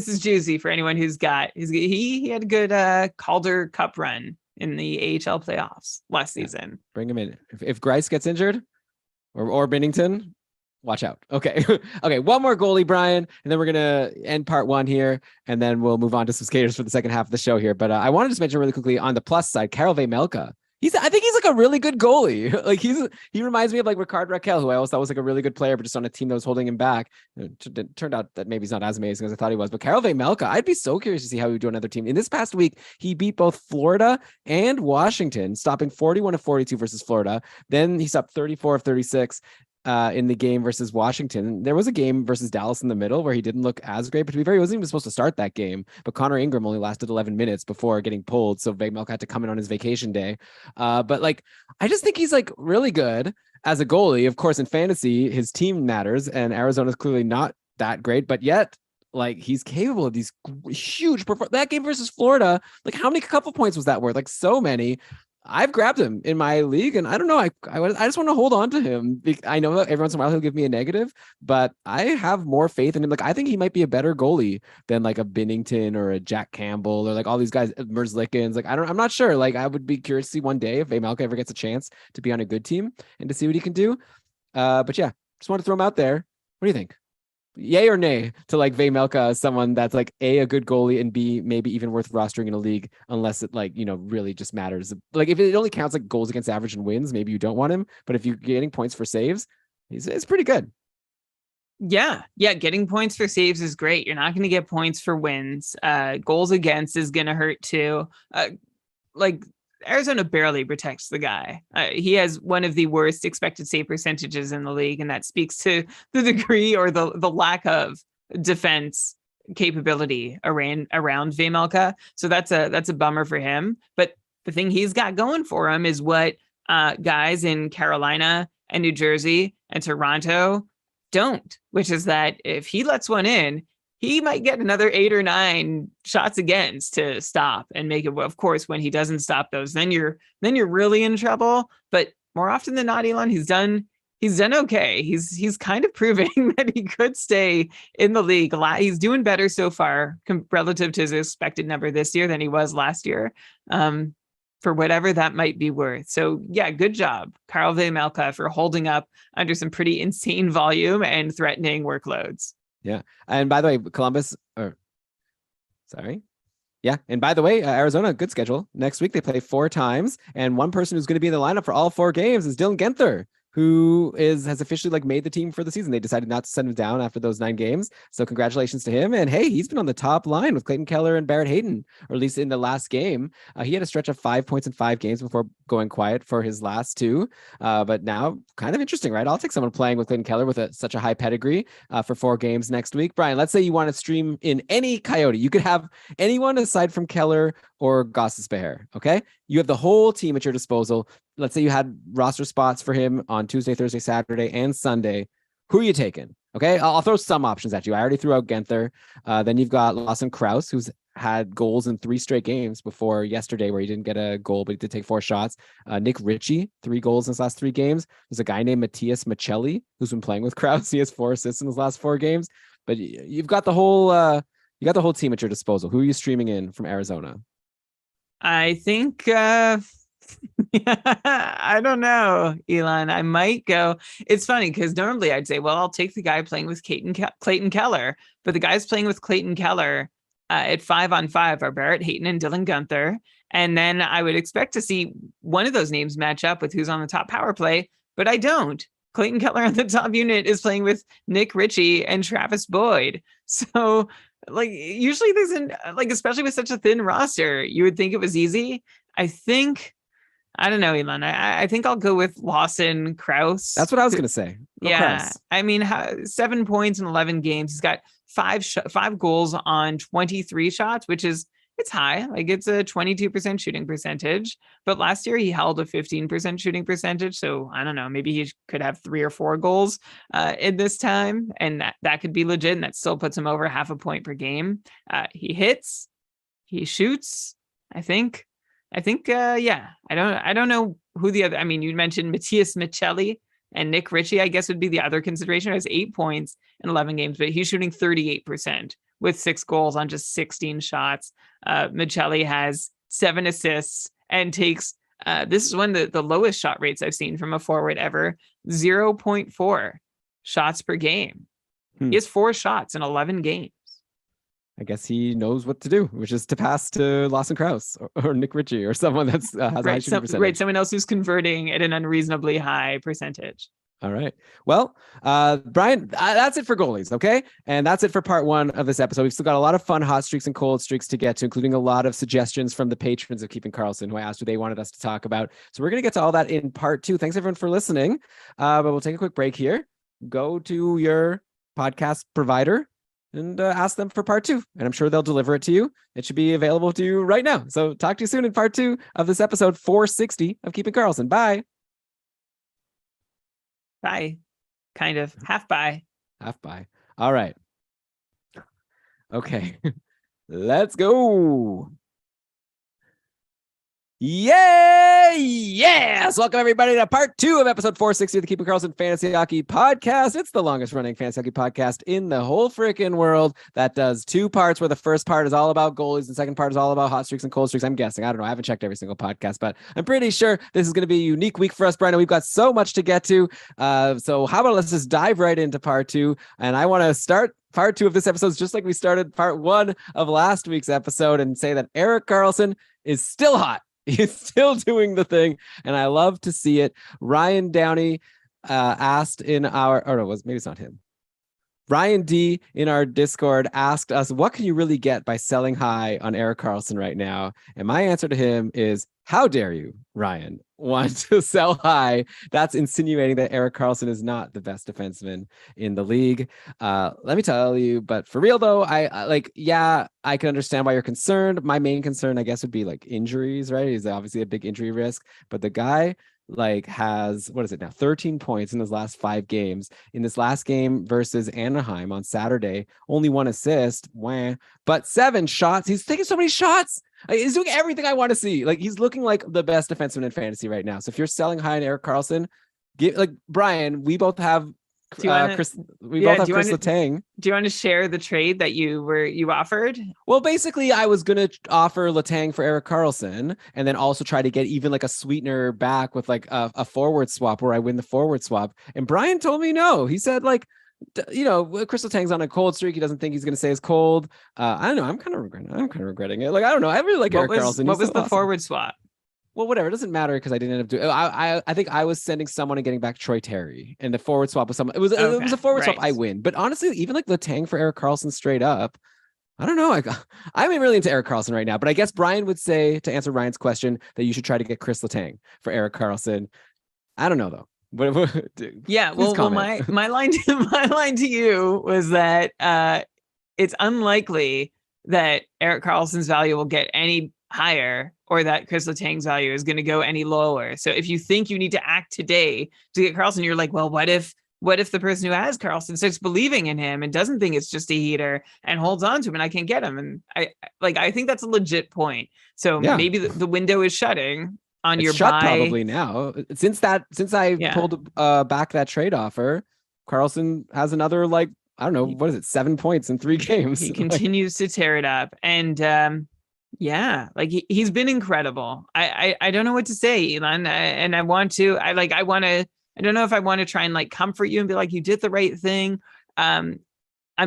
is juicy for anyone who's got he had a good Calder Cup run in the AHL playoffs last season. Bring him in. If Greiss gets injured or Binnington, watch out. Okay. Okay. One more goalie, Brian, and then we're going to end part 1 here, and then we'll move on to some skaters for the second half of the show here. But I wanted to just mention really quickly on the plus side, Karel Vejmelka. I think he's a really good goalie. He reminds me of Ricard Raquel, who I always thought was a really good player, but just on a team that was holding him back. It turned out that maybe he's not as amazing as I thought he was. But Karel Vejmelka, I'd be so curious to see how he would do another team. In this past week, he beat both Florida and Washington, stopping 41 of 42 versus Florida. Then he stopped 34 of 36 in the game versus Washington. There was a game versus Dallas in the middle where he didn't look as great, but to be fair, he wasn't even supposed to start that game. But Connor Ingram only lasted 11 minutes before getting pulled, so Milk had to come in on his vacation day. But like, I just think he's like really good as a goalie. Of course, in fantasy, his team matters, and Arizona's clearly not that great, but yet like he's capable of these huge that game versus Florida. Like, how many couple points was that worth? Like, so many. I've grabbed him in my league, and I don't know. I just want to hold on to him. I know that every once in a while he'll give me a negative, but I have more faith in him. Like, I think he might be a better goalie than like a Binnington or a Jack Campbell or like all these guys, Merzlikins. Like, I'm not sure. Like, I would be curious to see one day if Vejmelka ever gets a chance to be on a good team and to see what he can do. But yeah, just want to throw him out there. What do you think? Yay or nay to like Vejmelka as someone that's like a good goalie and B, maybe even worth rostering in a league, unless it like, really just matters. Like, if it only counts like goals against average and wins, maybe you don't want him. But if you're getting points for saves, it's pretty good. Yeah. Getting points for saves is great. You're not going to get points for wins. Goals against is going to hurt too. Like, Arizona barely protects the guy. He has one of the worst expected save percentages in the league, and that speaks to the degree or the lack of defense capability around Vejmelka. So that's a bummer for him. But the thing he's got going for him is what guys in Carolina and New Jersey and Toronto don't, which is that if he lets one in, he might get another 8 or 9 shots against to stop and make it. Of course, when he doesn't stop those, then you're really in trouble. But more often than not, Elon, he's done okay. He's kind of proving that he could stay in the league. He's doing better so far relative to his expected number this year than he was last year, for whatever that might be worth. So yeah, good job, Karl Vejmelka, for holding up under some pretty insane volume and threatening workloads. Yeah. And by the way, And by the way, Arizona, good schedule. Next week, they play 4 times. And one person who's going to be in the lineup for all 4 games is Dylan Genther, who has officially like made the team for the season. They decided not to send him down after those 9 games. So congratulations to him. And hey, he's been on the top line with Clayton Keller and Barrett Hayton, or at least in the last game. He had a stretch of 5 points in 5 games before going quiet for his last 2. But now kind of interesting, right? I'll take someone playing with Clayton Keller with such a high pedigree for 4 games next week. Brian, let's say you want to stream in any Coyote. You could have anyone aside from Keller or Gostisbehere, okay? You have the whole team at your disposal. Let's say you had roster spots for him on Tuesday, Thursday, Saturday, and Sunday. Who are you taking? Okay, I'll throw some options at you. I already threw out Genther. Then you've got Lawson Krause, who's had goals in 3 straight games before yesterday, where he didn't get a goal, but he did take 4 shots. Nick Ritchie, 3 goals in his last 3 games. There's a guy named Matthias Michelli who's been playing with Krause. He has 4 assists in his last 4 games. But you've got the whole team at your disposal. Who are you streaming in from Arizona? I think I don't know, Elon. I might go. It's funny because normally I'd say, well, I'll take the guy playing with Clayton Keller, but the guys playing with Clayton Keller at 5-on-5 are Barrett Hayton and Dylan Genther. And then I would expect to see one of those names match up with who's on the top power play, but I don't. Clayton Keller on the top unit is playing with Nick Ritchie and Travis Boyd. So like, usually there's especially with such a thin roster, you would think it was easy. I don't know, Elon. I think I'll go with Lawson Krause. That's what I was going to say. Krause. I mean, 7 points in 11 games. He's got 5 goals on 23 shots, which is, it's high. Like, it's a 22% shooting percentage. But last year he held a 15% shooting percentage. So I don't know, maybe he could have 3 or 4 goals in this time. And that could be legit. And that still puts him over half a point per game. He hits, he shoots, I think, yeah. I don't know who the other, I mean, you mentioned Matthias Michelli and Nick Ritchie, I guess, would be the other consideration. He has 8 points in 11 games, but he's shooting 38% with 6 goals on just 16 shots. Michelli has 7 assists and takes, this is one of the lowest shot rates I've seen from a forward ever, 0.4 shots per game. He has 4 shots in 11 games. I guess he knows what to do, which is to pass to Lawson Krause or Nick Ritchie or someone that's has a high shooting percentage. Right, someone else who's converting at an unreasonably high percentage. All right. Well, Brian, that's it for goalies. Okay. And that's it for part 1 of this episode. We've still got a lot of fun hot streaks and cold streaks to get to, including a lot of suggestions from the patrons of Keeping Karlsson who asked what they wanted us to talk about. So we're going to get to all that in part 2. Thanks everyone for listening. But we'll take a quick break here. Go to your podcast provider and ask them for part 2. And I'm sure they'll deliver it to you. It should be available to you right now. So talk to you soon in part 2 of this episode 460 of Keeping Karlsson. Bye. Bye. Kind of. Half bye. Half bye. All right. Okay. Let's go. Yay! Yes! Welcome everybody to part 2 of episode 460 of the Keeping Karlsson Fantasy Hockey Podcast. It's the longest running fantasy hockey podcast in the whole freaking world that does 2 parts where the first part is all about goalies and the second part is all about hot streaks and cold streaks. I'm guessing. I don't know. I haven't checked every single podcast, but I'm pretty sure this is going to be a unique week for us, Brian. We've got so much to get to. So how about let's just dive right into part 2. And I want to start part 2 of this episode just like we started part 1 of last week's episode and say that Erik Karlsson is still hot. He's still doing the thing, and I love to see it. Ryan Downey asked in our, or no, maybe it's not him. Ryan D in our Discord asked us, what can you really get by selling high on Erik Karlsson right now? And my answer to him is, how dare you, Ryan, want to sell high? That's insinuating that Erik Karlsson is not the best defenseman in the league. Let me tell you, but for real though, I can understand why you're concerned. My main concern, I guess, would be like injuries, right? He's obviously a big injury risk, but the guy has, what is it now, 13 points in his last 5 games. In this last game versus Anaheim on Saturday, only 1 assist, but 7 shots. He's taking so many shots. He's doing everything I want to see. Like, he's looking like the best defenseman in fantasy right now. So if you're selling high on Erik Karlsson, Brian, we both have Chris Letang. Do you want to share the trade that you offered? Well, basically, I was gonna offer Letang for Erik Karlsson, and then also try to get even like a sweetener back with like a forward swap where I win the forward swap. And Brian told me no. He said Chris Letang's on a cold streak. He doesn't think he's gonna stay as cold. I don't know. I'm kind of regretting it. Like, I don't know. I really like Erik Karlsson. What was the forward swap? Well, whatever. It doesn't matter because I didn't end up doing. I think I was sending someone and getting back Troy Terry, and the forward swap was someone. It was a forward swap. I win, but honestly, even like Letang for Erik Karlsson straight up, I don't know. I'm really into Erik Karlsson right now, but I guess Brian would say, to answer Ryan's question, that you should try to get Chris Letang for Erik Karlsson. I don't know though. Yeah. Well, my line to you was that it's unlikely that Erik Karlsson's value will get any higher, or that Chris Letang's value is going to go any lower. So if you think you need to act today to get Karlsson, you're like, well, what if the person who has Karlsson starts believing in him and doesn't think it's just a heater and holds on to him and I can't get him? And I think that's a legit point. So maybe the window is shutting on your buy. Probably now. Since I pulled back that trade offer, Karlsson has another, like, I don't know, what is it, 7 points in 3 games. He continues to tear it up. And yeah, like he's been incredible. I don't know what to say, Elon. And I don't know if I want to try and like comfort you and be like, you did the right thing. I'm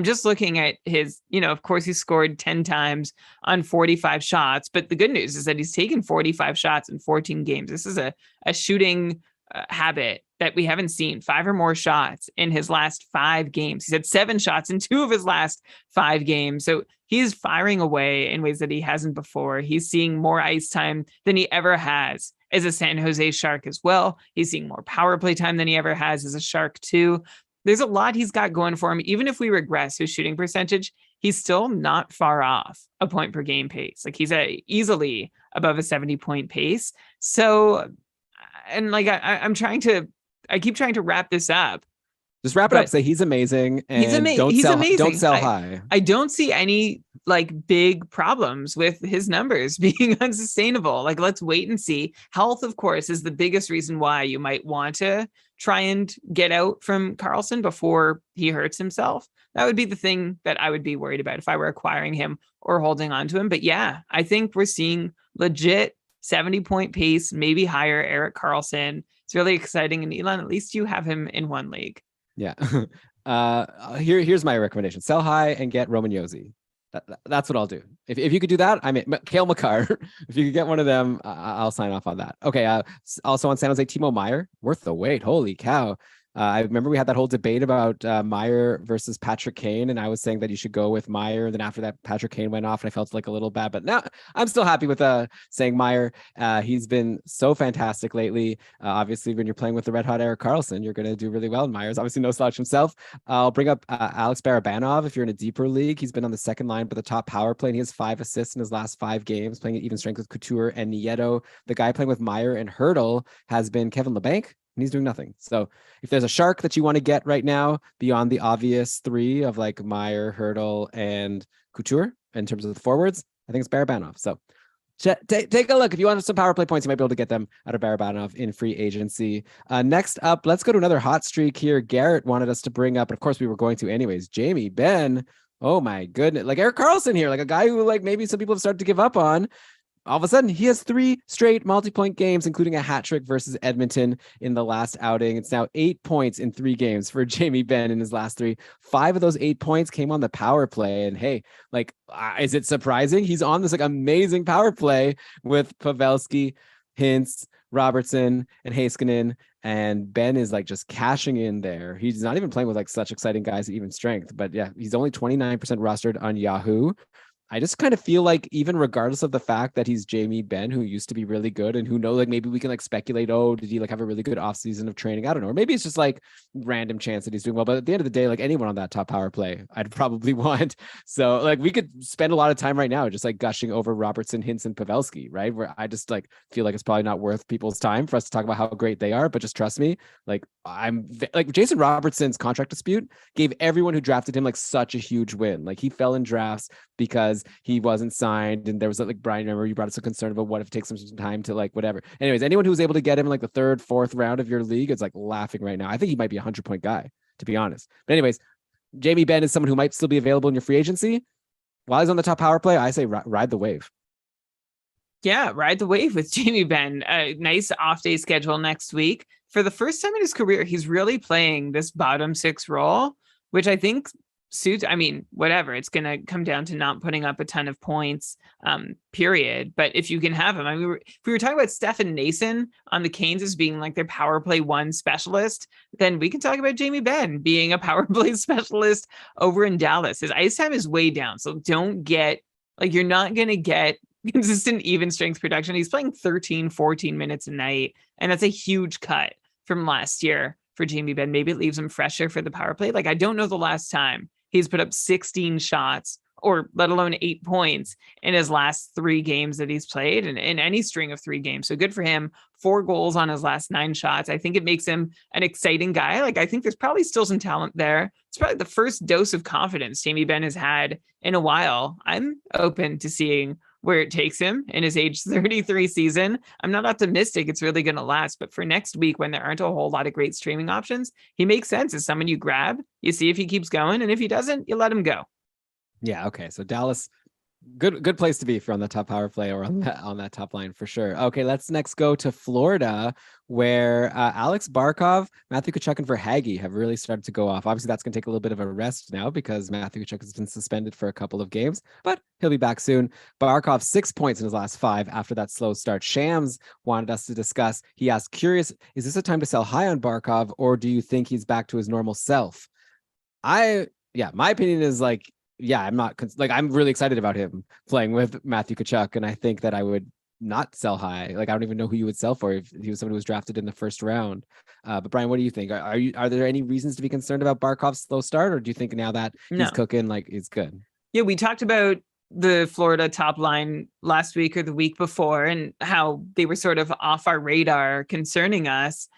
just looking at his, of course he scored 10 times on 45 shots, but the good news is that he's taken 45 shots in 14 games. This is a shooting habit that we haven't seen. 5 or more shots in his last 5 games. He's had 7 shots in 2 of his last 5 games. So he's firing away in ways that he hasn't before. He's seeing more ice time than he ever has as a San Jose Shark as well. He's seeing more power play time than he ever has as a Shark too. There's a lot he's got going for him. Even if we regress his shooting percentage, he's still not far off a point per game pace. Like, he's easily above a 70-point pace. So, and like, I keep trying to wrap this up. Just wrap it up. Say he's amazing. And he's amazing. Don't sell high. I don't see any like big problems with his numbers being unsustainable. Like, let's wait and see. Health, of course, is the biggest reason why you might want to try and get out from Karlsson before he hurts himself. That would be the thing that I would be worried about if I were acquiring him or holding on to him. But yeah, I think we're seeing legit 70-point pace, maybe higher Erik Karlsson. It's really exciting. And Elon, at least you have him in one league. Yeah. Here's my recommendation. Sell high and get Roman Josi. That's what I'll do. If you could do that, I mean, Kale McCarr, if you could get one of them, I'll sign off on that. Okay. Also on San Jose, Timo Meier, worth the wait. Holy cow. I remember we had that whole debate about Meyer versus Patrick Kane, and I was saying that you should go with Meyer. And then after that, Patrick Kane went off, and I felt like a little bad. But now I'm still happy with saying Meyer. He's been so fantastic lately. Obviously, when you're playing with the red hot Eric Karlsson, you're going to do really well. And Meyer's obviously no slouch himself. I'll bring up Alex Barabanov. If you're in a deeper league, he's been on the second line, but the top power play, and he has 5 assists in his last 5 games, playing at even strength with Couture and Nieto. The guy playing with Meyer and Hurdle has been Kevin LeBanc, and he's doing nothing. So if there's a shark that you want to get right now beyond the obvious 3 of like Meyer, Hurdle, and Couture in terms of the forwards, I think it's Barabanov. So take a look. If you want some power play points, you might be able to get them out of Barabanov in free agency. Next up, let's go to another hot streak here. Garrett wanted us to bring up, and of course we were going to anyways, Jamie Benn. Oh my goodness. Like Eric Karlsson here, like a guy who like maybe some people have started to give up on. All of a sudden, he has 3 straight multi-point games, including a hat trick versus Edmonton in the last outing. It's now 8 points in 3 games for Jamie Benn in his last 3. 5 of those 8 points came on the power play. And hey, like, is it surprising? He's on this like amazing power play with Pavelski, Hintz, Robertson, and Heiskanen. And Ben is like just cashing in there. He's not even playing with like such exciting guys at even strength. But yeah, he's only 29% rostered on Yahoo. I just kind of feel like even regardless of the fact that he's Jamie Benn, who used to be really good, and who know, like maybe we can like speculate, oh, did he like have a really good offseason of training? I don't know. Or maybe it's just like random chance that he's doing well. But at the end of the day, like anyone on that top power play, I'd probably want. So like we could spend a lot of time right now just like gushing over Robertson, Hintz, and Pavelski, right? Where I just like feel like it's probably not worth people's time for us to talk about how great they are. But just trust me, like I'm like Jason Robertson's contract dispute gave everyone who drafted him like such a huge win. Like he fell in drafts because he wasn't signed, and there was like Brian, remember you brought us a concern about what if it takes him some time to like whatever. Anyways, anyone who was able to get him in like the 3rd, 4th round of your league is like laughing right now. I think he might be a 100-point guy, to be honest. But anyways, Jamie Benn is someone who might still be available in your free agency. While he's on the top power play, I say ride the wave. Yeah, ride the wave with Jamie Benn. A nice off day schedule next week. For the first time in his career, he's really playing this bottom 6 role, which I think suits. I mean, whatever. It's going to come down to not putting up a ton of points, period. But if you can have him, I mean, if we were talking about Stefan Nason on the Canes as being like their power play 1 specialist, then we can talk about Jamie Benn being a power play specialist over in Dallas. His ice time is way down. So don't get like, you're not going to get consistent even strength production. He's playing 13, 14 minutes a night. And that's a huge cut from last year for Jamie Benn. Maybe it leaves him fresher for the power play. Like, I don't know the last time he's put up 16 shots or let alone 8 points in his last 3 games that he's played in any string of 3 games. So good for him. 4 goals on his last 9 shots. I think it makes him an exciting guy. Like, I think there's probably still some talent there. It's probably the first dose of confidence Jamie Benn has had in a while. I'm open to seeing where it takes him in his age 33 season. I'm not optimistic it's really going to last, but for next week, when there aren't a whole lot of great streaming options, he makes sense as someone you grab, you see if he keeps going, and if he doesn't, you let him go. Yeah. Okay. So Dallas, good place to be if you're on the top power play or on that top line for sure. Okay, let's next go to Florida, where Alex Barkov, Matthew Tkachuk, and Verhaeghe have really started to go off. Obviously, that's going to take a little bit of a rest now because Matthew Tkachuk has been suspended for a couple of games, but he'll be back soon. Barkov 6 points in his last 5 after that slow start. Shams wanted us to discuss. He asked, curious, is this a time to sell high on Barkov, or do you think he's back to his normal self? My opinion is like, yeah, I'm really excited about him playing with Matthew Tkachuk, and I think that I would not sell high. Like, I don't even know who you would sell for if he was someone who was drafted in the first round. But Brian, what do you think? Are there any reasons to be concerned about Barkov's slow start, or do you think now that he's cooking, like it's good? Yeah, we talked about the Florida top line last week or the week before, and how they were sort of off our radar concerning us.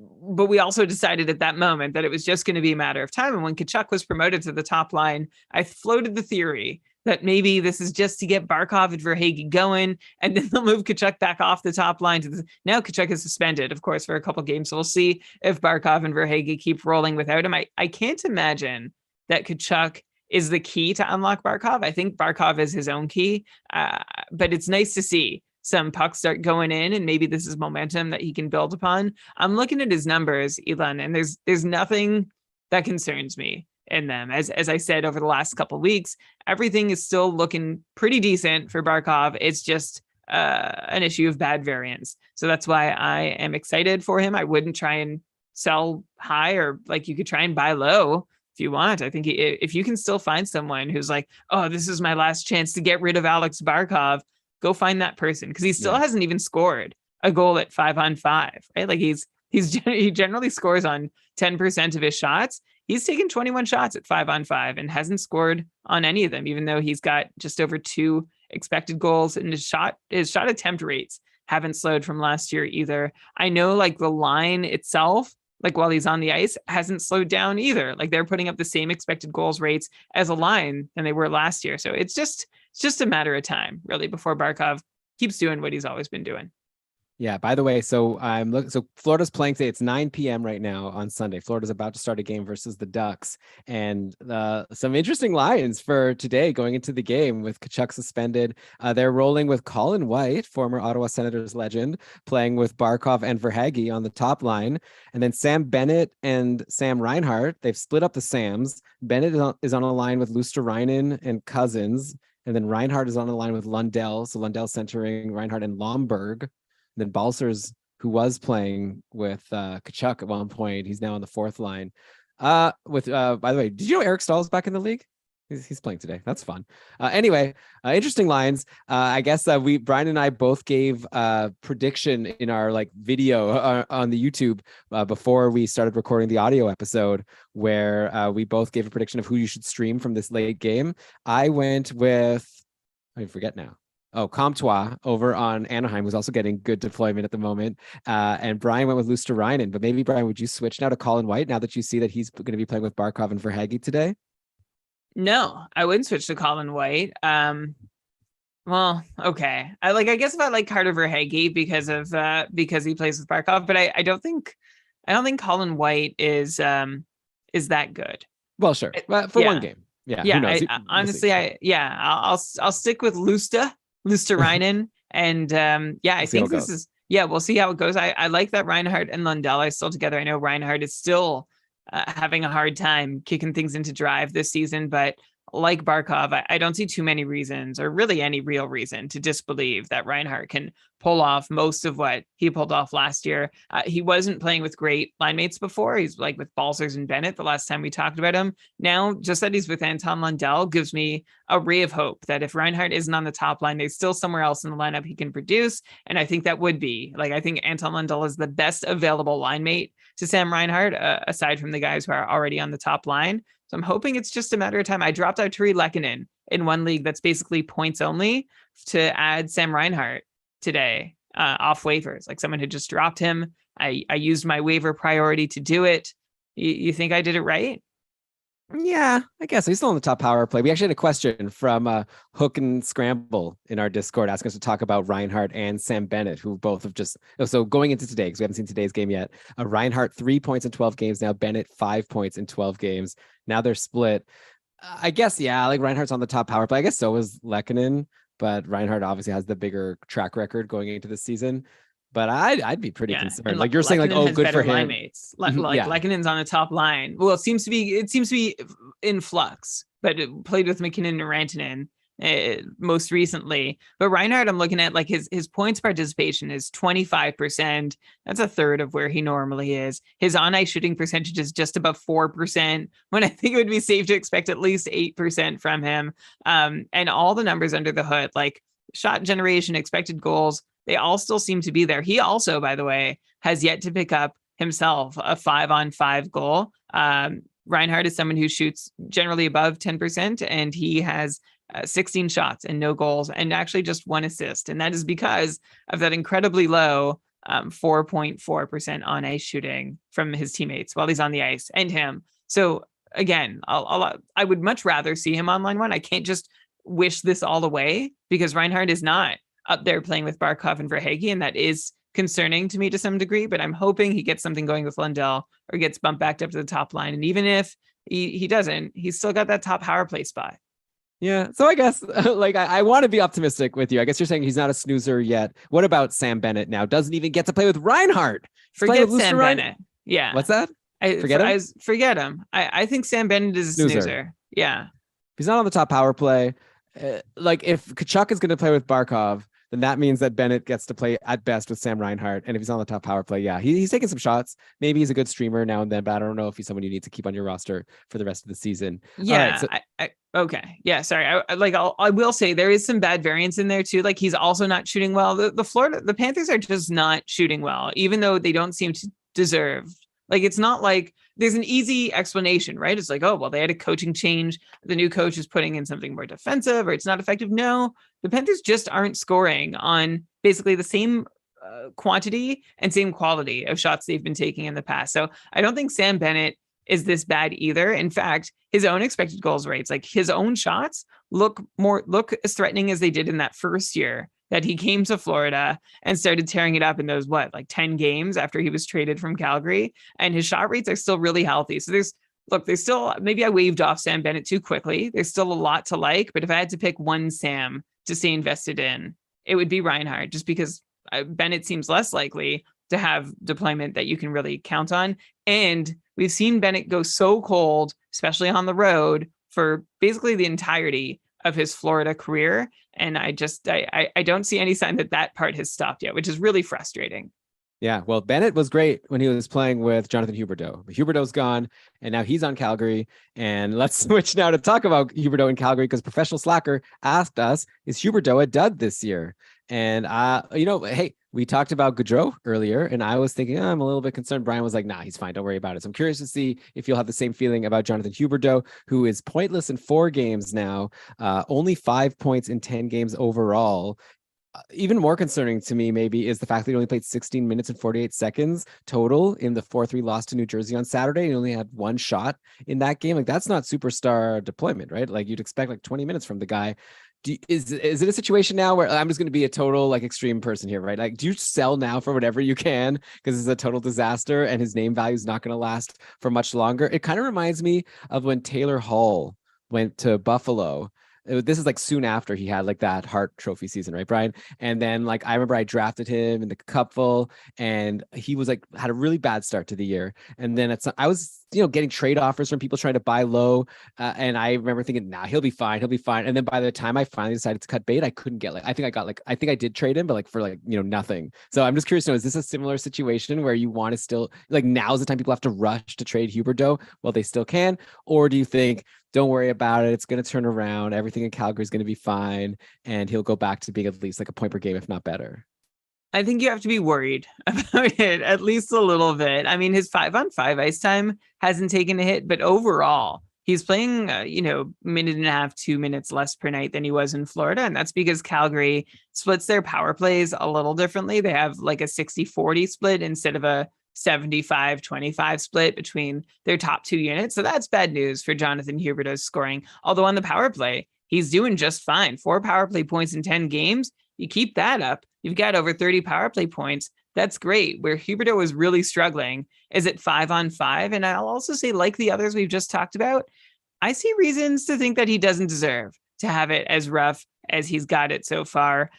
But we also decided at that moment that it was just going to be a matter of time. And when Tkachuk was promoted to the top line, I floated the theory that maybe this is just to get Barkov and Verhaeghe going, and then they'll move Tkachuk back off the top line. Now Tkachuk is suspended, of course, for a couple games. So we'll see if Barkov and Verhaeghe keep rolling without him. I can't imagine that Tkachuk is the key to unlock Barkov. I think Barkov is his own key, but it's nice to see some pucks start going in, and maybe this is momentum that he can build upon. I'm looking at his numbers, Elon, and there's nothing that concerns me in them. As I said over the last couple of weeks, everything is still looking pretty decent for Barkov. It's just an issue of bad variance. So that's why I am excited for him. I wouldn't try and sell high, or like you could try and buy low if you want. I think if you can still find someone who's like, oh, this is my last chance to get rid of Alex Barkov, go find that person, because he still hasn't even scored a goal at 5-on-5, right? Like he generally scores on 10% of his shots. He's taken 21 shots at 5-on-5 and hasn't scored on any of them, even though he's got just over 2 expected goals, and his shot attempt rates haven't slowed from last year either. I know like the line itself, like while he's on the ice, hasn't slowed down either. Like they're putting up the same expected goals rates as a line than they were last year. So it's just a matter of time, really, before Barkov keeps doing what he's always been doing. Yeah, by the way, so I'm looking. So Florida's playing today. It's 9 p.m. right now on Sunday. Florida's about to start a game versus the Ducks, and some interesting lines for today going into the game with Tkachuk suspended. They're rolling with Colin White, former Ottawa Senators legend, playing with Barkov and Verhaeghe on the top line, and then Sam Bennett and Sam Reinhart. They've split up the Sams. Bennett is on a line with Luostarinen and Cousins, and then Reinhart is on a line with Lundell. So Lundell centering Reinhart and Lomberg. Then Balsers, who was playing with Tkachuk at one point, he's now on the fourth line. By the way, did you know Eric Stahl's back in the league? He's playing today. That's fun. Anyway, interesting lines. I guess Brian and I both gave prediction in our like video on the YouTube before we started recording the audio episode, where we both gave a prediction of who you should stream from this late game. I went with, I forget now. Oh, Comtois over on Anaheim was also getting good deployment at the moment. And Brian went with Luostarinen. But maybe, Brian, would you switch now to Colin White now that you see that he's going to be playing with Barkov and Verhaeghe today? No, I wouldn't switch to Colin White. Well, okay. I guess if I like Carter Verhaeghe because he plays with Barkov, but I don't think Colin White is that good. Well, sure. But for one game. Yeah. Yeah. Who knows? Honestly, I'll stick with Luostarinen, and I think this is, we'll see how it goes. I like that Reinhart and Lundell are still together. I know Reinhart is still having a hard time kicking things into drive this season, but like Barkov, I don't see too many reasons, or really any real reason, to disbelieve that Reinhart can pull off most of what he pulled off last year. He wasn't playing with great line mates before. He's like with Balsers and Bennett the last time we talked about him. Now, just that he's with Anton Lundell gives me a ray of hope that if Reinhart isn't on the top line, there's still somewhere else in the lineup he can produce. And I think that would be, like, I think Anton Lundell is the best available line mate to Sam Reinhart, aside from the guys who are already on the top line. So I'm hoping it's just a matter of time. I dropped out Turi Lehkonen in one league that's basically points only to add Sam Reinhart today off waivers. Like, someone had just dropped him. I used my waiver priority to do it. You think I did it right? Yeah, I guess he's still on the top power play. We actually had a question from Hook and Scramble in our Discord asking us to talk about Reinhart and Sam Bennett, who both have just, so going into today, because we haven't seen today's game yet, Reinhart 3 points in 12 games. Now Bennett 5 points in 12 games. Now they're split. I guess, yeah, like Reinhardt's on the top power play. I guess so is Lehkonen, but Reinhart obviously has the bigger track record going into this season. But I'd be pretty concerned. And like you're saying, like, oh, good for him. Mates. Lehkonen's on the top line. Well, it seems to be in flux, but it played with McKinnon and Rantanen most recently. But Reinhart, I'm looking at, like, his points participation is 25%. That's a third of where he normally is. His on-ice shooting percentage is just above 4%, when I think it would be safe to expect at least 8% from him. And all the numbers under the hood, like shot generation, expected goals, they all still seem to be there. He also, by the way, has yet to pick up himself a 5-on-5 goal. Reinhart is someone who shoots generally above 10%, and he has 16 shots and no goals, and actually just 1 assist. And that is because of that incredibly low 4.4% on ice shooting from his teammates while he's on the ice, and him. So again, I would much rather see him on line one. I can't just wish this all away, because Reinhart is not up there playing with Barkov and Verhaeghe, and that is concerning to me to some degree. But I'm hoping he gets something going with Lundell, or gets bumped back up to the top line. And even if he doesn't, he's still got that top power play spot. Yeah. So I guess like I want to be optimistic with you. I guess you're saying he's not a snoozer yet. What about Sam Bennett now? Doesn't even get to play with Reinhart. Forget Sam Bennett. Yeah. What's that? Forget him. I think Sam Bennett is a snoozer. Yeah. He's not on the top power play. Like, if Tkachuk is going to play with Barkov, then that means that Bennett gets to play at best with Sam Reinhart. And if he's on the top power play, yeah, he's taking some shots. Maybe he's a good streamer now and then, but I don't know if he's someone you need to keep on your roster for the rest of the season. Yeah. All right. So Okay. Yeah. Sorry. I will say there is some bad variance in there too. Like he's also not shooting well. The Panthers are just not shooting well, even though they don't seem to deserve. Like it's not like there's an easy explanation, right? It's like, oh, well, they had a coaching change. The new coach is putting in something more defensive or it's not effective. No, the Panthers just aren't scoring on basically the same quantity and same quality of shots they've been taking in the past. So I don't think Sam Bennett is this bad either. In fact, his own expected goals rates, like his own shots look as threatening as they did in that first year that he came to Florida and started tearing it up in those, 10 games after he was traded from Calgary. And his shot rates are still really healthy. So there's still, maybe I waved off Sam Bennett too quickly. There's still a lot to like, but if I had to pick one Sam to stay invested in, it would be Reinhart, just because Bennett seems less likely to have deployment that you can really count on. And we've seen Bennett go so cold, especially on the road, for basically the entirety of his Florida career. And I don't see any sign that part has stopped yet, which is really frustrating. Yeah, well, Bennett was great when he was playing with Jonathan Huberdeau. But Huberdeau's gone, and now he's on Calgary. And let's switch now to talk about Huberdeau in Calgary, because Professional Slacker asked us, is Huberdeau a dud this year? And, hey, we talked about Gaudreau earlier, and I was thinking, I'm a little bit concerned. Brian was like, nah, he's fine. Don't worry about it. So I'm curious to see if you'll have the same feeling about Jonathan Huberdeau, who is pointless in 4 games now, only 5 points in 10 games overall. Even more concerning to me maybe is the fact that he only played 16 minutes and 48 seconds total in the 4-3 loss to New Jersey on Saturday. He only had 1 shot in that game. Like, that's not superstar deployment, right? Like, you'd expect like 20 minutes from the guy. Is it a situation now where I'm just going to be a total like extreme person here, right? Like, do you sell now for whatever you can because it's a total disaster and his name value is not going to last for much longer? It kind of reminds me of when Taylor Hall went to Buffalo. This is like soon after he had like that Hart Trophy season, right, Brian? And then like I remember I drafted him in the cupful, and he was like had a really bad start to the year. And then I was getting trade offers from people trying to buy low, and I remember thinking, nah, he'll be fine. And then by the time I finally decided to cut bait, I couldn't get I think I did trade him, but like for nothing. So I'm just curious to know, is this a similar situation where you want to still like now's the time people have to rush to trade Huberdeau while they still can, or do you think, don't worry about it, it's going to turn around, everything in Calgary is going to be fine, and he'll go back to being at least like a point per game, if not better? I think you have to be worried about it at least a little bit. I mean, his 5-on-5 ice time hasn't taken a hit, but overall, he's playing, minute and a half, 2 minutes less per night than he was in Florida. And that's because Calgary splits their power plays a little differently. They have like a 60-40 split instead of a 75-25 split between their top 2 units. So that's bad news for Jonathan Huberdeau's scoring. Although on the power play, he's doing just fine. 4 power play points in 10 games. You keep that up, you've got over 30 power play points. That's great. Where Huberdeau is really struggling is at 5-on-5. And I'll also say, like the others we've just talked about, I see reasons to think that he doesn't deserve to have it as rough as he's got it so far.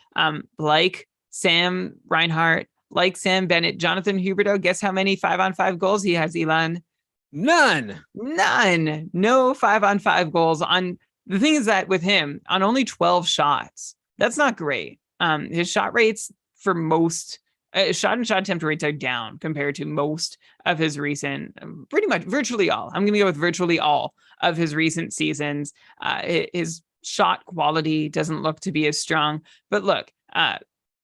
Like Sam Reinhart, like Sam Bennett, Jonathan Huberdeau, guess how many 5-on-5 goals he has, Elon? None. No 5-on-5 goals. The thing is that with him, on only 12 shots, that's not great. His shot rates for most shot and shot attempt rates are down compared to most of his recent, pretty much virtually all. I'm going to go with virtually all of his recent seasons. His shot quality doesn't look to be as strong, but look,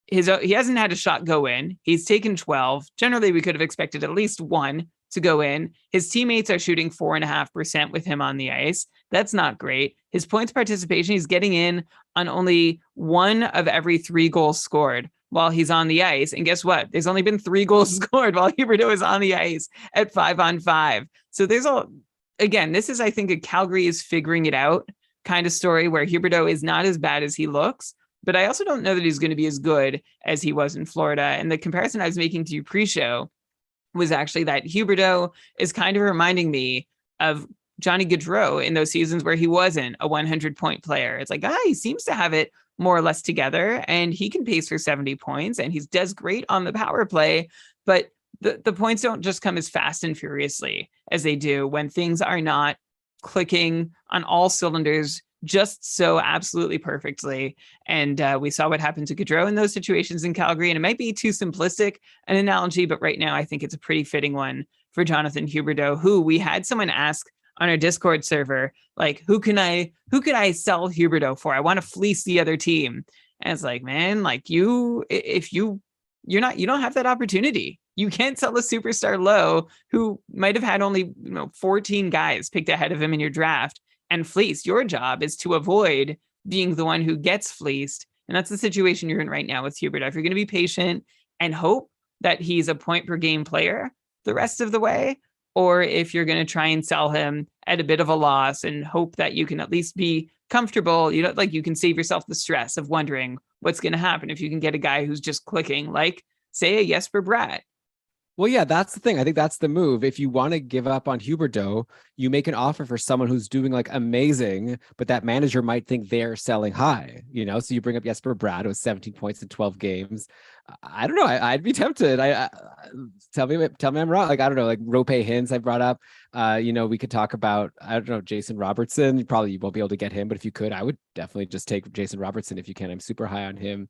he hasn't had a shot go in. He's taken 12. Generally, we could have expected at least 1 to go in. His teammates are shooting 4.5% with him on the ice. That's not great. His points participation, he's getting in on only 1 of every 3 goals scored while he's on the ice. And guess what? There's only been 3 goals scored while Huberdeau is on the ice at 5-on-5. So this is, I think, a Calgary is figuring it out kind of story where Huberdeau is not as bad as he looks. But I also don't know that he's going to be as good as he was in Florida. And the comparison I was making to you pre-show was actually that Huberdeau is kind of reminding me of Johnny Gaudreau in those seasons where he wasn't a 100-point player. It's like, he seems to have it more or less together, and he can pace for 70 points, and he does great on the power play. But the points don't just come as fast and furiously as they do when things are not clicking on all cylinders just so absolutely perfectly. And we saw what happened to Gaudreau in those situations in Calgary. And it might be too simplistic an analogy, but right now I think it's a pretty fitting one for Jonathan Huberdeau, who we had someone ask on our Discord server, like, who could I sell Huberdeau for? I want to fleece the other team. And it's like, man, like you don't have that opportunity. You can't sell a superstar low who might have had only 14 guys picked ahead of him in your draft and fleeced. Your job is to avoid being the one who gets fleeced. And that's the situation you're in right now with Huberdeau. If you're going to be patient and hope that he's a point per game player the rest of the way, or if you're going to try and sell him at a bit of a loss and hope that you can at least be comfortable, like you can save yourself the stress of wondering what's going to happen if you can get a guy who's just clicking, like, say, a Jesper Bratt. Well, yeah, that's the thing. I think that's the move. If you want to give up on Huberdeau, you make an offer for someone who's doing like amazing, but that manager might think they're selling high, So you bring up Jesper Bratt, who has 17 points in 12 games. I don't know. I'd be tempted. Tell me I'm wrong. Like, I don't know, like Rope Hintz I brought up. We could talk about, I don't know, Jason Robertson. You won't be able to get him, but if you could, I would definitely just take Jason Robertson if you can. I'm super high on him.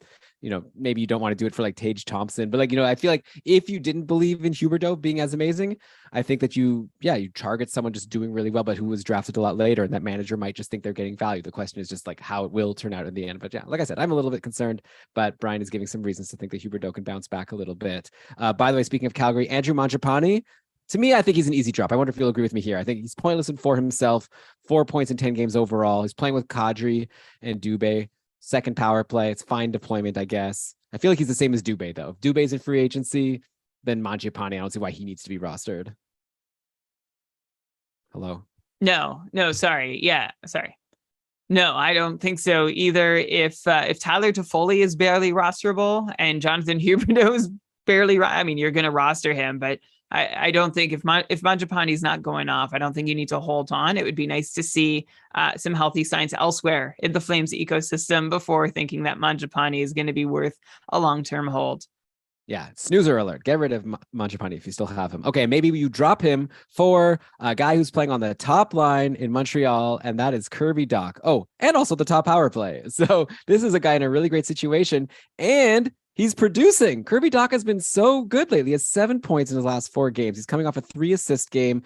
Maybe you don't want to do it for like Tage Thompson, but I feel like if you didn't believe in Huberdeau being as amazing, I think that you target someone just doing really well, but who was drafted a lot later, and that manager might just think they're getting value. The question is just like how it will turn out in the end. But yeah, like I said, I'm a little bit concerned, but Brian is giving some reasons to think that Huberdeau can bounce back a little bit. By the way, speaking of Calgary, Andrew Mangiapane, to me, I think he's an easy drop. I wonder if you'll agree with me here. I think he's pointless and for himself. 4 points in 10 games overall. He's playing with Kadri and Dubé. Second power play. It's fine deployment, I guess. I feel like he's the same as Dubé, though. If Dubé's in free agency, then Mangiapane, I don't see why he needs to be rostered. Hello? No, sorry. Yeah, sorry. No, I don't think so either. If Tyler Toffoli is barely rosterable and Jonathan Huberdeau is barely, you're going to roster him, but I don't think if Mangiapane's not going off, I don't think you need to hold on. It would be nice to see some healthy signs elsewhere in the Flames ecosystem before thinking that Mangiapane is going to be worth a long-term hold. Yeah, snoozer alert. Get rid of Mangiapane if you still have him. Okay, maybe you drop him for a guy who's playing on the top line in Montreal, and that is Kirby Dach. Oh, and also the top power play. So this is a guy in a really great situation, and he's producing. Kirby Dach has been so good lately. He has 7 points in his last 4 games. He's coming off a 3-assist game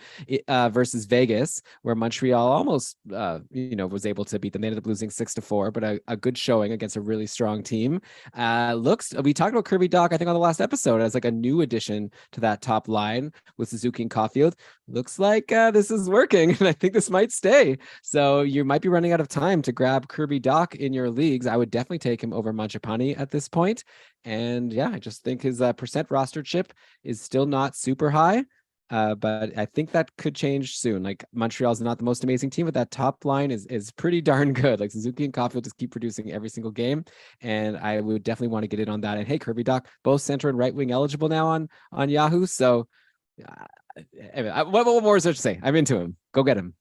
versus Vegas, where Montreal almost, was able to beat them. They ended up losing 6-4, but a good showing against a really strong team. We talked about Kirby Dach, I think, on the last episode as like a new addition to that top line with Suzuki and Caulfield. Looks like this is working, and I think this might stay. So you might be running out of time to grab Kirby Dach in your leagues. I would definitely take him over Mangiapane at this point. And yeah, I just think his percent roster chip is still not super high, but I think that could change soon. Like Montreal's not the most amazing team, but that top line is pretty darn good. Like Suzuki and Caulfield just keep producing every single game, and I would definitely want to get in on that. And hey, Kirby Dach, both center and right wing eligible now on Yahoo. So what more is there to say? I'm into him. Go get him.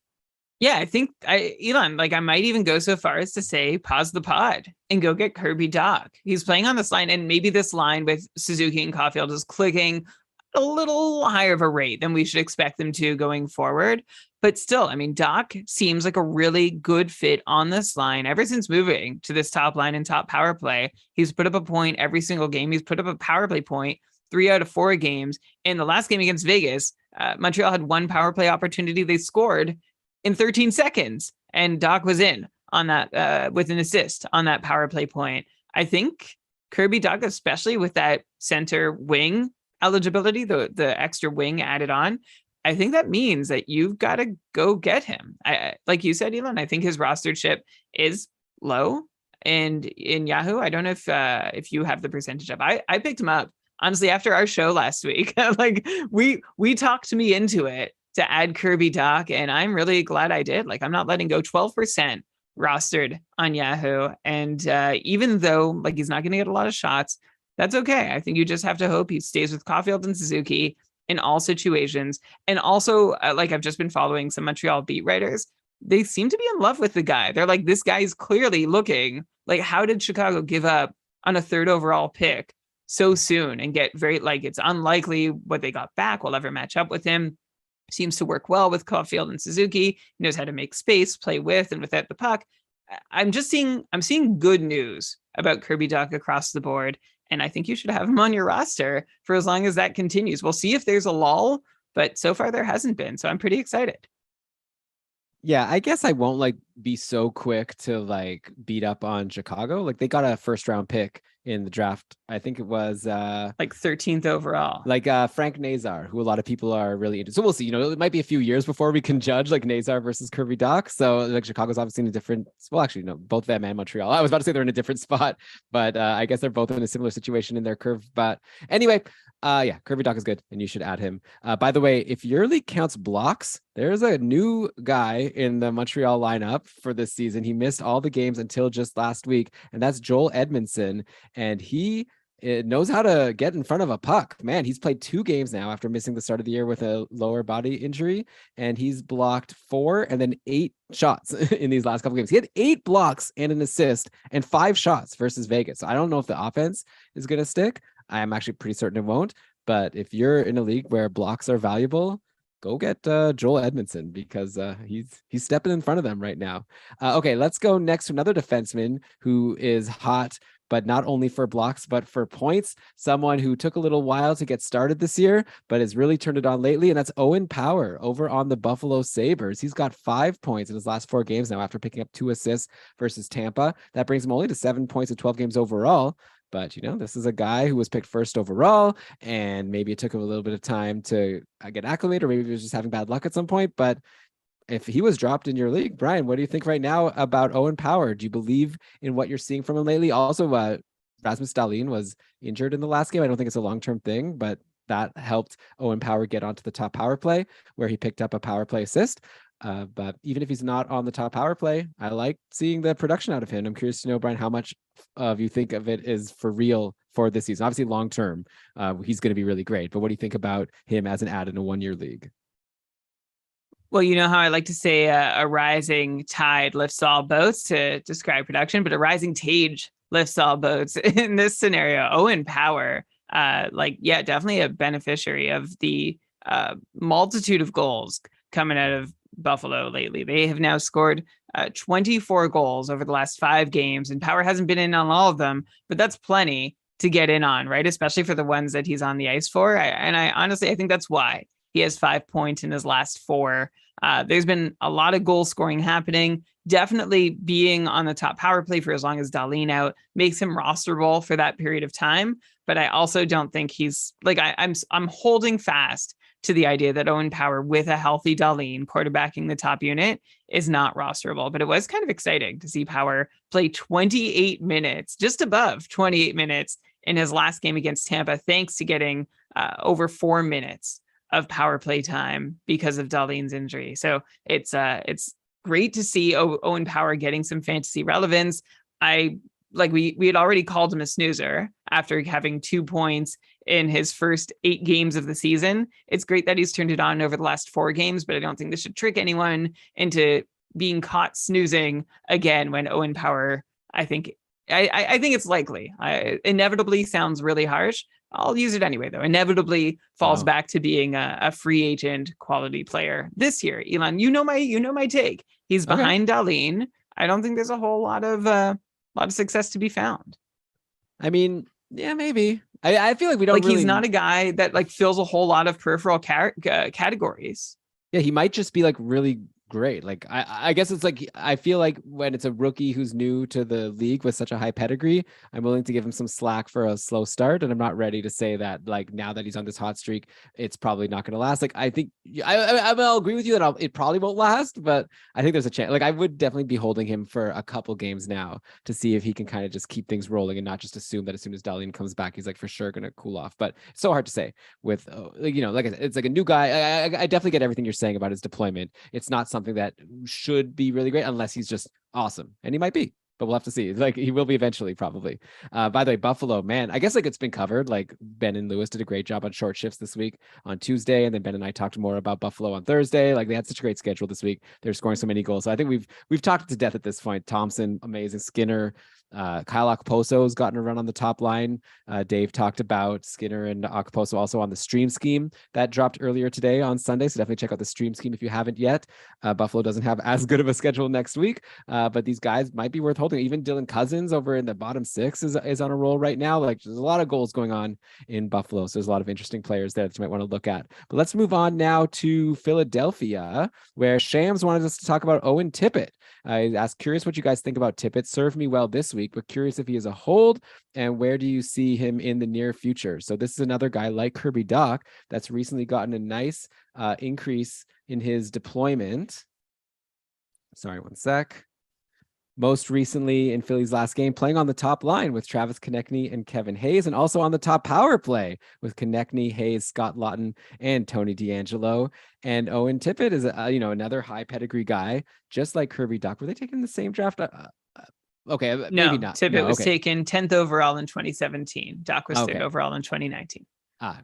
Yeah, I think Elon, I might even go so far as to say pause the pod and go get Kirby Dach. He's playing on this line, and maybe this line with Suzuki and Caulfield is clicking a little higher of a rate than we should expect them to going forward. But still, Dach seems like a really good fit on this line ever since moving to this top line and top power play. He's put up a point every single game. He's put up a power play point 3 out of 4 games. In the last game against Vegas, Montreal had 1 power play opportunity. They scored in 13 seconds, and Dach was in on that with an assist on that power play point. I think Kirby Dach, especially with that center wing eligibility, the extra wing added on, I think that means that you've got to go get him. Like you said, Elon, I think his roster chip is low, and in Yahoo, I don't know if you have the percentage up. I picked him up honestly after our show last week. we talked me into it to add Kirby Dach, and I'm really glad I did. I'm not letting go. 12% rostered on Yahoo, and even though he's not going to get a lot of shots, that's okay. I think you just have to hope he stays with Caulfield and Suzuki in all situations. And also, I've just been following some Montreal beat writers. They seem to be in love with the guy. They're like, this guy's clearly looking like, how did Chicago give up on a 3rd overall pick so soon and get very, it's unlikely what they got back will ever match up with him. Seems to work well with Caulfield and Suzuki. He knows how to make space, play with and without the puck. I'm seeing good news about Kirby Duck across the board. And I think you should have him on your roster for as long as that continues. We'll see if there's a lull, but so far there hasn't been. So I'm pretty excited. Yeah, I guess I won't like be so quick to like beat up on Chicago. Like they got a first round pick in the draft. I think it was Like 13th overall. like Frank Nazar, who a lot of people are really into. So we'll see. You know, it might be a few years before we can judge like Nazar versus Kirby Doc. So like Chicago's obviously in a different. Well, actually, no, both them and Montreal. I was about to say they're in a different spot, but I guess they're both in a similar situation in their curve. But anyway, yeah, Kirby Doc is good, and you should add him. By the way, if your league counts blocks, there's a new guy in the Montreal lineup for this season. He missed all the games until just last week, and that's Joel Edmondson, and he knows how to get in front of a puck. Man, he's played 2 games now after missing the start of the year with a lower body injury, and he's blocked 4 and then 8 shots in these last couple games. He had 8 blocks and an assist and 5 shots versus Vegas. So I don't know if the offense is going to stick. I'm actually pretty certain it won't. But if you're in a league where blocks are valuable, go get Joel Edmondson because he's stepping in front of them right now. Okay, let's go next to another defenseman who is hot, but not only for blocks, but for points. Someone who took a little while to get started this year, but has really turned it on lately. And that's Owen Power over on the Buffalo Sabres. He's got 5 points in his last 4 games now after picking up 2 assists versus Tampa. That brings him only to 7 points in 12 games overall. But, you know, this is a guy who was picked first overall, and maybe it took him a little bit of time to get acclimated, or maybe he was just having bad luck at some point. But if he was dropped in your league, Brian, what do you think right now about Owen Power? Do you believe in what you're seeing from him lately? Also, Rasmus Dahlin was injured in the last game. I don't think it's a long-term thing, but that helped Owen Power get onto the top power play where he picked up a power play assist. But even if he's not on the top power play, I like seeing the production out of him. I'm curious to know, Brian, how much of you think of it is for real for this season? Obviously, long term, he's going to be really great. But what do you think about him as an add in a 1-year league? Well, you know how I like to say a rising tide lifts all boats to describe production, but a rising tage lifts all boats. In this scenario, Owen Power, definitely a beneficiary of the multitude of goals coming out of Buffalo lately. They have now scored 24 goals over the last 5 games, and Power hasn't been in on all of them, but that's plenty to get in on, right? Especially for the ones that he's on the ice for. I honestly, I think that's why he has 5 points in his last 4. There's been a lot of goal scoring happening. Definitely being on the top power play for as long as Dahlin out makes him rosterable for that period of time. But I also don't think he's like I'm holding fast to the idea that Owen Power with a healthy Dahlin quarterbacking the top unit is not rosterable. But it was kind of exciting to see Power play 28 minutes, just above 28 minutes in his last game against Tampa, thanks to getting over 4 minutes of power play time because of Dahlin's injury. So it's great to see Owen Power getting some fantasy relevance. We had already called him a snoozer after having 2 points in his first 8 games of the season. It's great that he's turned it on over the last 4 games, but I don't think this should trick anyone into being caught snoozing again when Owen Power, I think it's likely. Inevitably sounds really harsh. I'll use it anyway, though. Inevitably falls back to being a free agent quality player this year. Elon, you know my take. He's behind Dahlin. I don't think there's a whole lot of success to be found. I mean, yeah, maybe. I feel like we don't like really... he's not a guy that like fills a whole lot of peripheral categories. Yeah, he might just be like really great. Like I guess it's like I feel like when it's a rookie who's new to the league with such a high pedigree, I'm willing to give him some slack for a slow start, and I'm not ready to say that like now that he's on this hot streak, it's probably not going to last. Like I think I'll agree with you that it probably won't last, but I think there's a chance. Like I would definitely be holding him for a couple games now to see if he can kind of just keep things rolling and not just assume that as soon as Dahlin comes back, he's like for sure going to cool off. But it's so hard to say with like I said, it's like a new guy. I definitely get everything you're saying about his deployment. It's not something that should be really great unless he's just awesome, and he might be, but we'll have to see. Like he will be eventually, probably. By the way, Buffalo, man, I guess like it's been covered. Like Ben and Lewis did a great job on short shifts this week on Tuesday, and then Ben and I talked more about Buffalo on Thursday. Like they had such a great schedule this week. They're scoring so many goals. So I think we've talked to death at this point. Thompson, amazing. Skinner, Kyle Okposo's gotten a run on the top line. Dave talked about Skinner and Okposo also on the stream scheme that dropped earlier today on Sunday. So definitely check out the stream scheme if you haven't yet. Buffalo doesn't have as good of a schedule next week, but these guys might be worth holding. Even Dylan Cousins over in the bottom six is on a roll right now. Like there's a lot of goals going on in Buffalo. So there's a lot of interesting players there that you might want to look at. But let's move on now to Philadelphia, where Shams wanted us to talk about Owen Tippett. I asked, curious what you guys think about Tippett. Served me well this week, but curious if he is a hold and where do you see him in the near future? So this is another guy like Kirby Dach that's recently gotten a nice increase in his deployment. Sorry, one sec. Most recently in Philly's last game, playing on the top line with Travis Konechny and Kevin Hayes, and also on the top power play with Konechny, Hayes, Scott Lawton, and Tony DeAngelo. And Owen Tippett is another high pedigree guy, just like Kirby Dach. Were they taking the same draft? Okay, No, maybe not. Tippett was taken 10th overall in 2017. Dach was 3rd overall in 2019.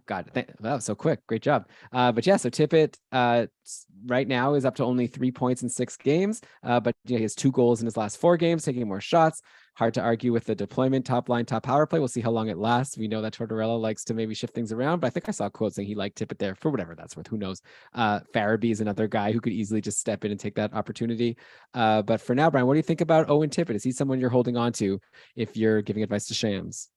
Got it. That was so quick. Great job. But yeah, so Tippett right now is up to only 3 points in 6 games, but he has 2 goals in his last 4 games, taking more shots. Hard to argue with the deployment, top line, top power play. We'll see how long it lasts. We know that Tortorella likes to maybe shift things around, but I think I saw a quote saying he liked Tippett there for whatever that's worth. Who knows? Farabee is another guy who could easily just step in and take that opportunity. But for now, Brian, what do you think about Owen Tippett? Is he someone you're holding on to if you're giving advice to Shams?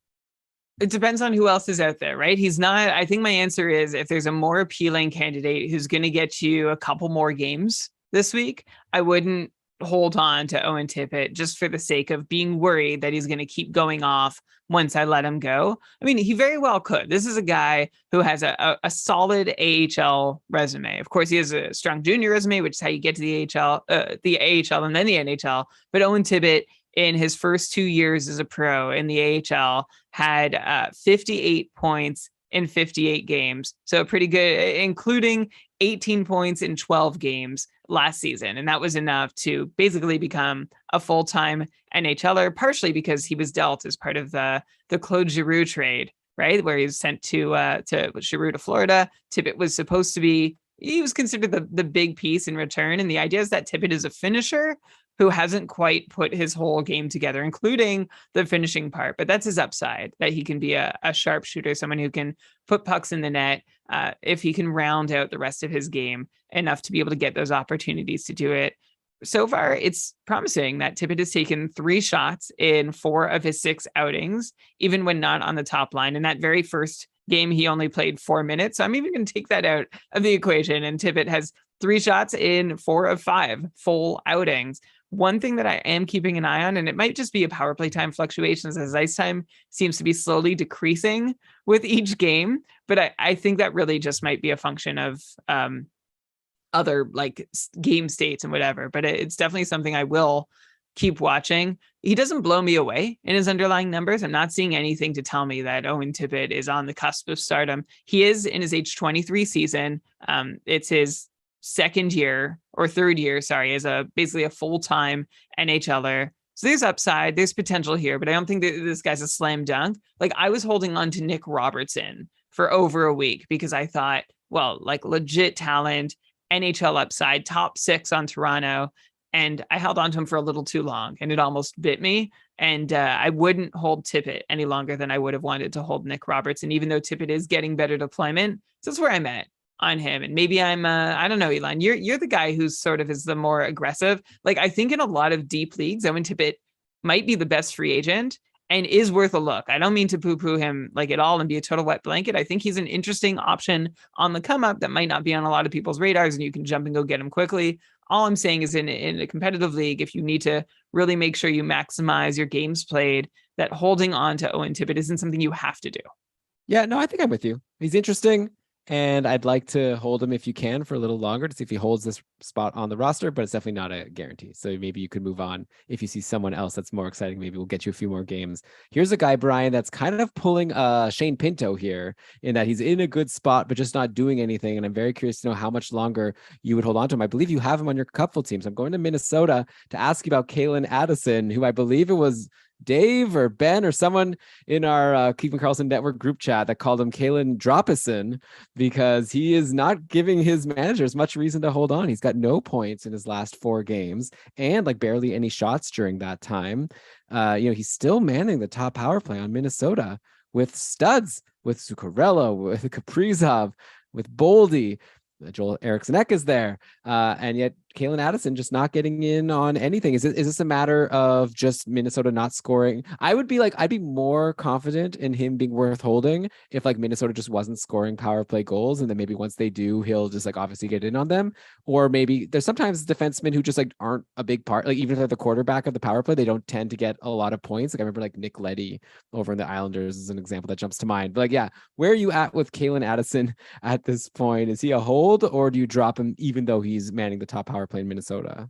It depends on who else is out there, right? He's not, I think my answer is if there's a more appealing candidate who's going to get you a couple more games this week, I wouldn't hold on to Owen Tippett just for the sake of being worried that he's going to keep going off once I let him go. I mean, he very well could. This is a guy who has a solid AHL resume. Of course, he has a strong junior resume, which is how you get to the AHL and then the NHL. But Owen Tippett, in his first 2 years as a pro in the AHL, had 58 points in 58 games. So pretty good, including 18 points in 12 games last season. And that was enough to basically become a full-time NHLer, partially because he was dealt as part of the Claude Giroux trade, right? Where he was sent to Giroux to Florida. Tippett was supposed to be, he was considered the big piece in return. And the idea is that Tippett is a finisher who hasn't quite put his whole game together, including the finishing part. But that's his upside, that he can be a sharpshooter, someone who can put pucks in the net if he can round out the rest of his game enough to be able to get those opportunities to do it. So far, it's promising that Tippett has taken 3 shots in 4 of his 6 outings, even when not on the top line. In that very first game, he only played 4 minutes. So I'm even going to take that out of the equation. And Tippett has 3 shots in 4 of 5 full outings. One thing that I am keeping an eye on, and it might just be a power play time fluctuations as ice time seems to be slowly decreasing with each game. But I think that really just might be a function of other like game states and whatever. But it's definitely something I will keep watching. He doesn't blow me away in his underlying numbers. I'm not seeing anything to tell me that Owen Tippett is on the cusp of stardom. He is in his age 23 season. It's his second year or third year, sorry, as basically a full-time NHLer. So there's upside, there's potential here, but I don't think that this guy's a slam dunk. Like I was holding on to Nick Robertson for over a week because I thought, well, like legit talent, NHL upside, top 6 on Toronto. And I held on to him for a little too long and it almost bit me. And I wouldn't hold Tippett any longer than I would have wanted to hold Nick Robertson, even though Tippett is getting better deployment. So that's where I'm at on him. And maybe I'm I don't know, Elon, you're the guy who's sort of is the more aggressive. Like I think in a lot of deep leagues, Owen Tippett might be the best free agent and is worth a look. I don't mean to poo-poo him like at all and be a total wet blanket. I think he's an interesting option on the come up that might not be on a lot of people's radars and you can jump and go get him quickly. All I'm saying is in a competitive league, if you need to really make sure you maximize your games played, that holding on to Owen Tippett isn't something you have to do. Yeah, no, I think I'm with you. He's interesting. And I'd like to hold him if you can for a little longer to see if he holds this spot on the roster, but it's definitely not a guarantee. So maybe you could move on if you see someone else that's more exciting. Maybe we'll get you a few more games. Here's a guy, Brian, that's kind of pulling Shane Pinto here in that he's in a good spot, but just not doing anything. And I'm very curious to know how much longer you would hold on to him. I believe you have him on your Cupful team. So I'm going to Minnesota to ask you about Kalen Addison, who I believe it was Dave or Ben or someone in our Keeping Karlsson Network group chat that called him Kalen Dropison because he is not giving his managers much reason to hold on. He's got no points in his last 4 games and like barely any shots during that time. He's still manning the top power play on Minnesota with studs, with Zuccarello, with Kaprizov, with Boldy. Joel Eriksson Ek is there. And yet Kalen Addison just not getting in on anything. Is this a matter of just Minnesota not scoring? I'd be more confident in him being worth holding if like Minnesota just wasn't scoring power play goals. And then maybe once they do, he'll just like obviously get in on them. Or maybe there's sometimes defensemen who just like aren't a big part. Like even if they're the quarterback of the power play, they don't tend to get a lot of points. Like I remember like Nick Leddy over in the Islanders is an example that jumps to mind. But like, yeah, where are you at with Kalen Addison at this point? Is he a hold or do you drop him even though he's manning the top power play in Minnesota?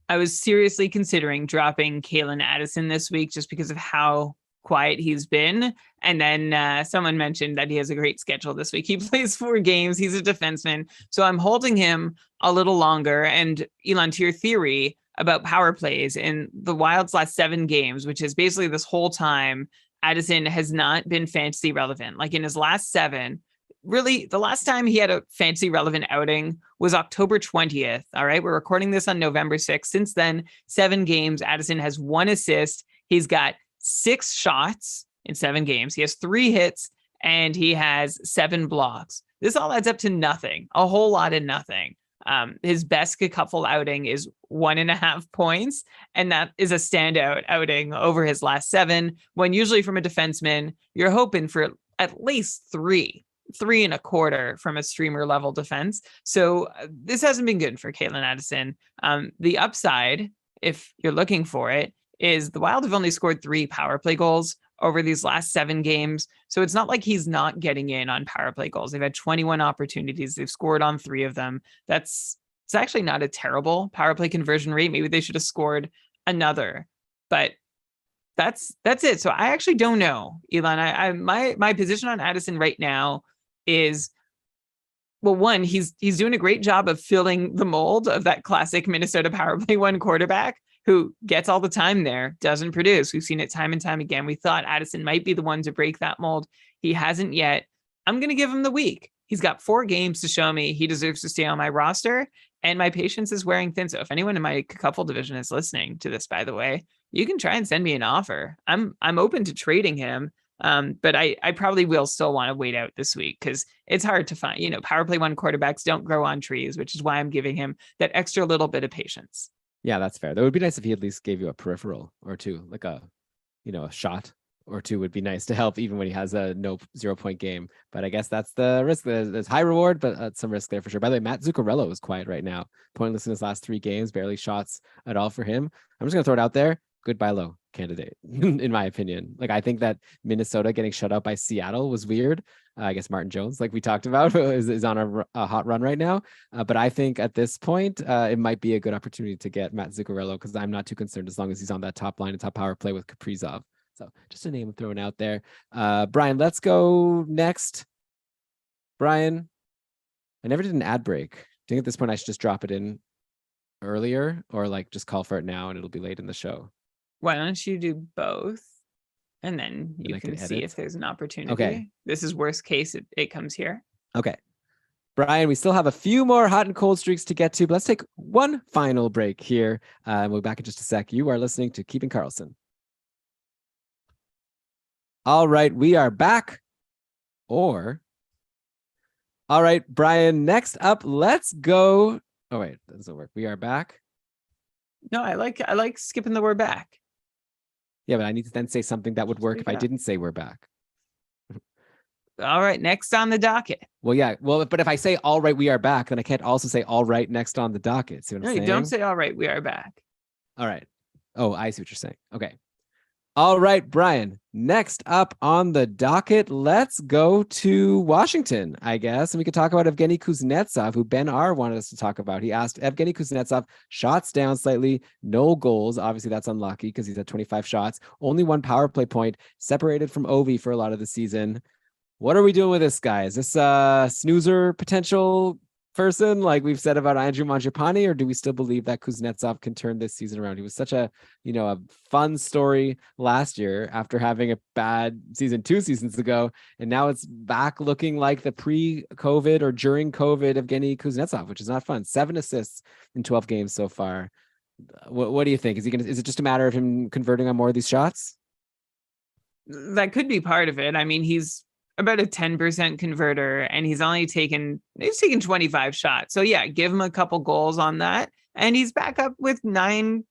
I was seriously considering dropping Kalen Addison this week just because of how quiet he's been. And then someone mentioned that he has a great schedule this week. He plays 4 games. He's a defenseman. So I'm holding him a little longer. And Elon, to your theory about power plays in the Wild's last 7 games, which is basically this whole time, Addison has not been fantasy relevant. Like in his last 7, really, the last time he had a fancy relevant outing was October 20th. All right. We're recording this on November 6th. Since then, 7 games. Addison has 1 assist. He's got 6 shots in 7 games. He has 3 hits and he has 7 blocks. This all adds up to nothing, a whole lot of nothing. His best couple outing is 1.5 points. And that is a standout outing over his last 7, when usually from a defenseman, you're hoping for at least 3.25 from a streamer level defense. So this hasn't been good for Kalen Addison. The upside, if you're looking for it, is the Wild have only scored 3 power play goals over these last 7 games. So it's not like he's not getting in on power play goals. They've had 21 opportunities. They've scored on 3 of them. It's actually not a terrible power play conversion rate. Maybe they should have scored another, but that's it. So I actually don't know, Elon. My position on Addison right now is, well, one, he's doing a great job of filling the mold of that classic Minnesota power play 1 quarterback who gets all the time there, doesn't produce. We've seen it time and time again. We thought Addison might be the one to break that mold. He hasn't yet. I'm going to give him the week. He's got 4 games to show me he deserves to stay on my roster, and my patience is wearing thin. So if anyone in my couple division is listening to this, by the way, you can try and send me an offer. I'm open to trading him. But I probably will still want to wait out this week because it's hard to find, power play 1 quarterbacks don't grow on trees, which is why I'm giving him that extra little bit of patience. Yeah, that's fair. That would be nice if he at least gave you a peripheral or 2, like a shot or 2 would be nice to help even when he has a 0-point game. But I guess that's the risk. There's high reward, but some risk there for sure. By the way, Matt Zuccarello is quiet right now. Pointless in his last 3 games, barely shots at all for him. I'm just going to throw it out there. Good buy low candidate, in my opinion. Like, I think that Minnesota getting shut out by Seattle was weird. I guess Martin Jones, like we talked about, is on a hot run right now. But I think at this point, it might be a good opportunity to get Matt Zuccarello because I'm not too concerned as long as he's on that top line and top power play with Kaprizov. So just a name thrown out there. Brian, let's go next. Brian, I never did an ad break. I think at this point I should just drop it in earlier or like just call for it now and it'll be late in the show. Why don't you do both? And then you can see if there's an opportunity. Okay. This is worst case. It comes here. Okay. Brian, we still have a few more hot and cold streaks to get to, but let's take one final break here. We'll be back in just a sec. You are listening to Keeping Karlsson. All right, we are back. All right, Brian, next up, let's go. Oh, wait, that doesn't work. We are back. No, I like skipping the word back. Yeah, but I need to then say something that would work if I didn't say we're back. All right, next on the docket. Well, yeah. Well, but if I say, all right, we are back, then I can't also say, all right, next on the docket. See what I'm saying? No, you don't say, all right, we are back. All right. Oh, I see what you're saying. Okay. All right, Brian, next up on the docket, let's go to Washington, I guess. And we could talk about Evgeny Kuznetsov, who Ben R wanted us to talk about. He asked Evgeny Kuznetsov, shots down slightly, no goals. Obviously, that's unlucky because he's at 25 shots. Only 1 power play point, separated from Ovi for a lot of the season. What are we doing with this guy? Is this snoozer potential person like we've said about Andrew Mangiapane, or do we still believe that Kuznetsov can turn this season around? He was such a, a fun story last year after having a bad season 2 seasons ago, and now it's back looking like the pre-COVID or during COVID Evgeny Kuznetsov, which is not fun. 7 assists in 12 games so far. What do you think? Is it just a matter of him converting on more of these shots? That could be part of it. I mean, he's about a 10% converter and he's taken 25 shots. So yeah, give him a couple goals on that. And he's back up with nine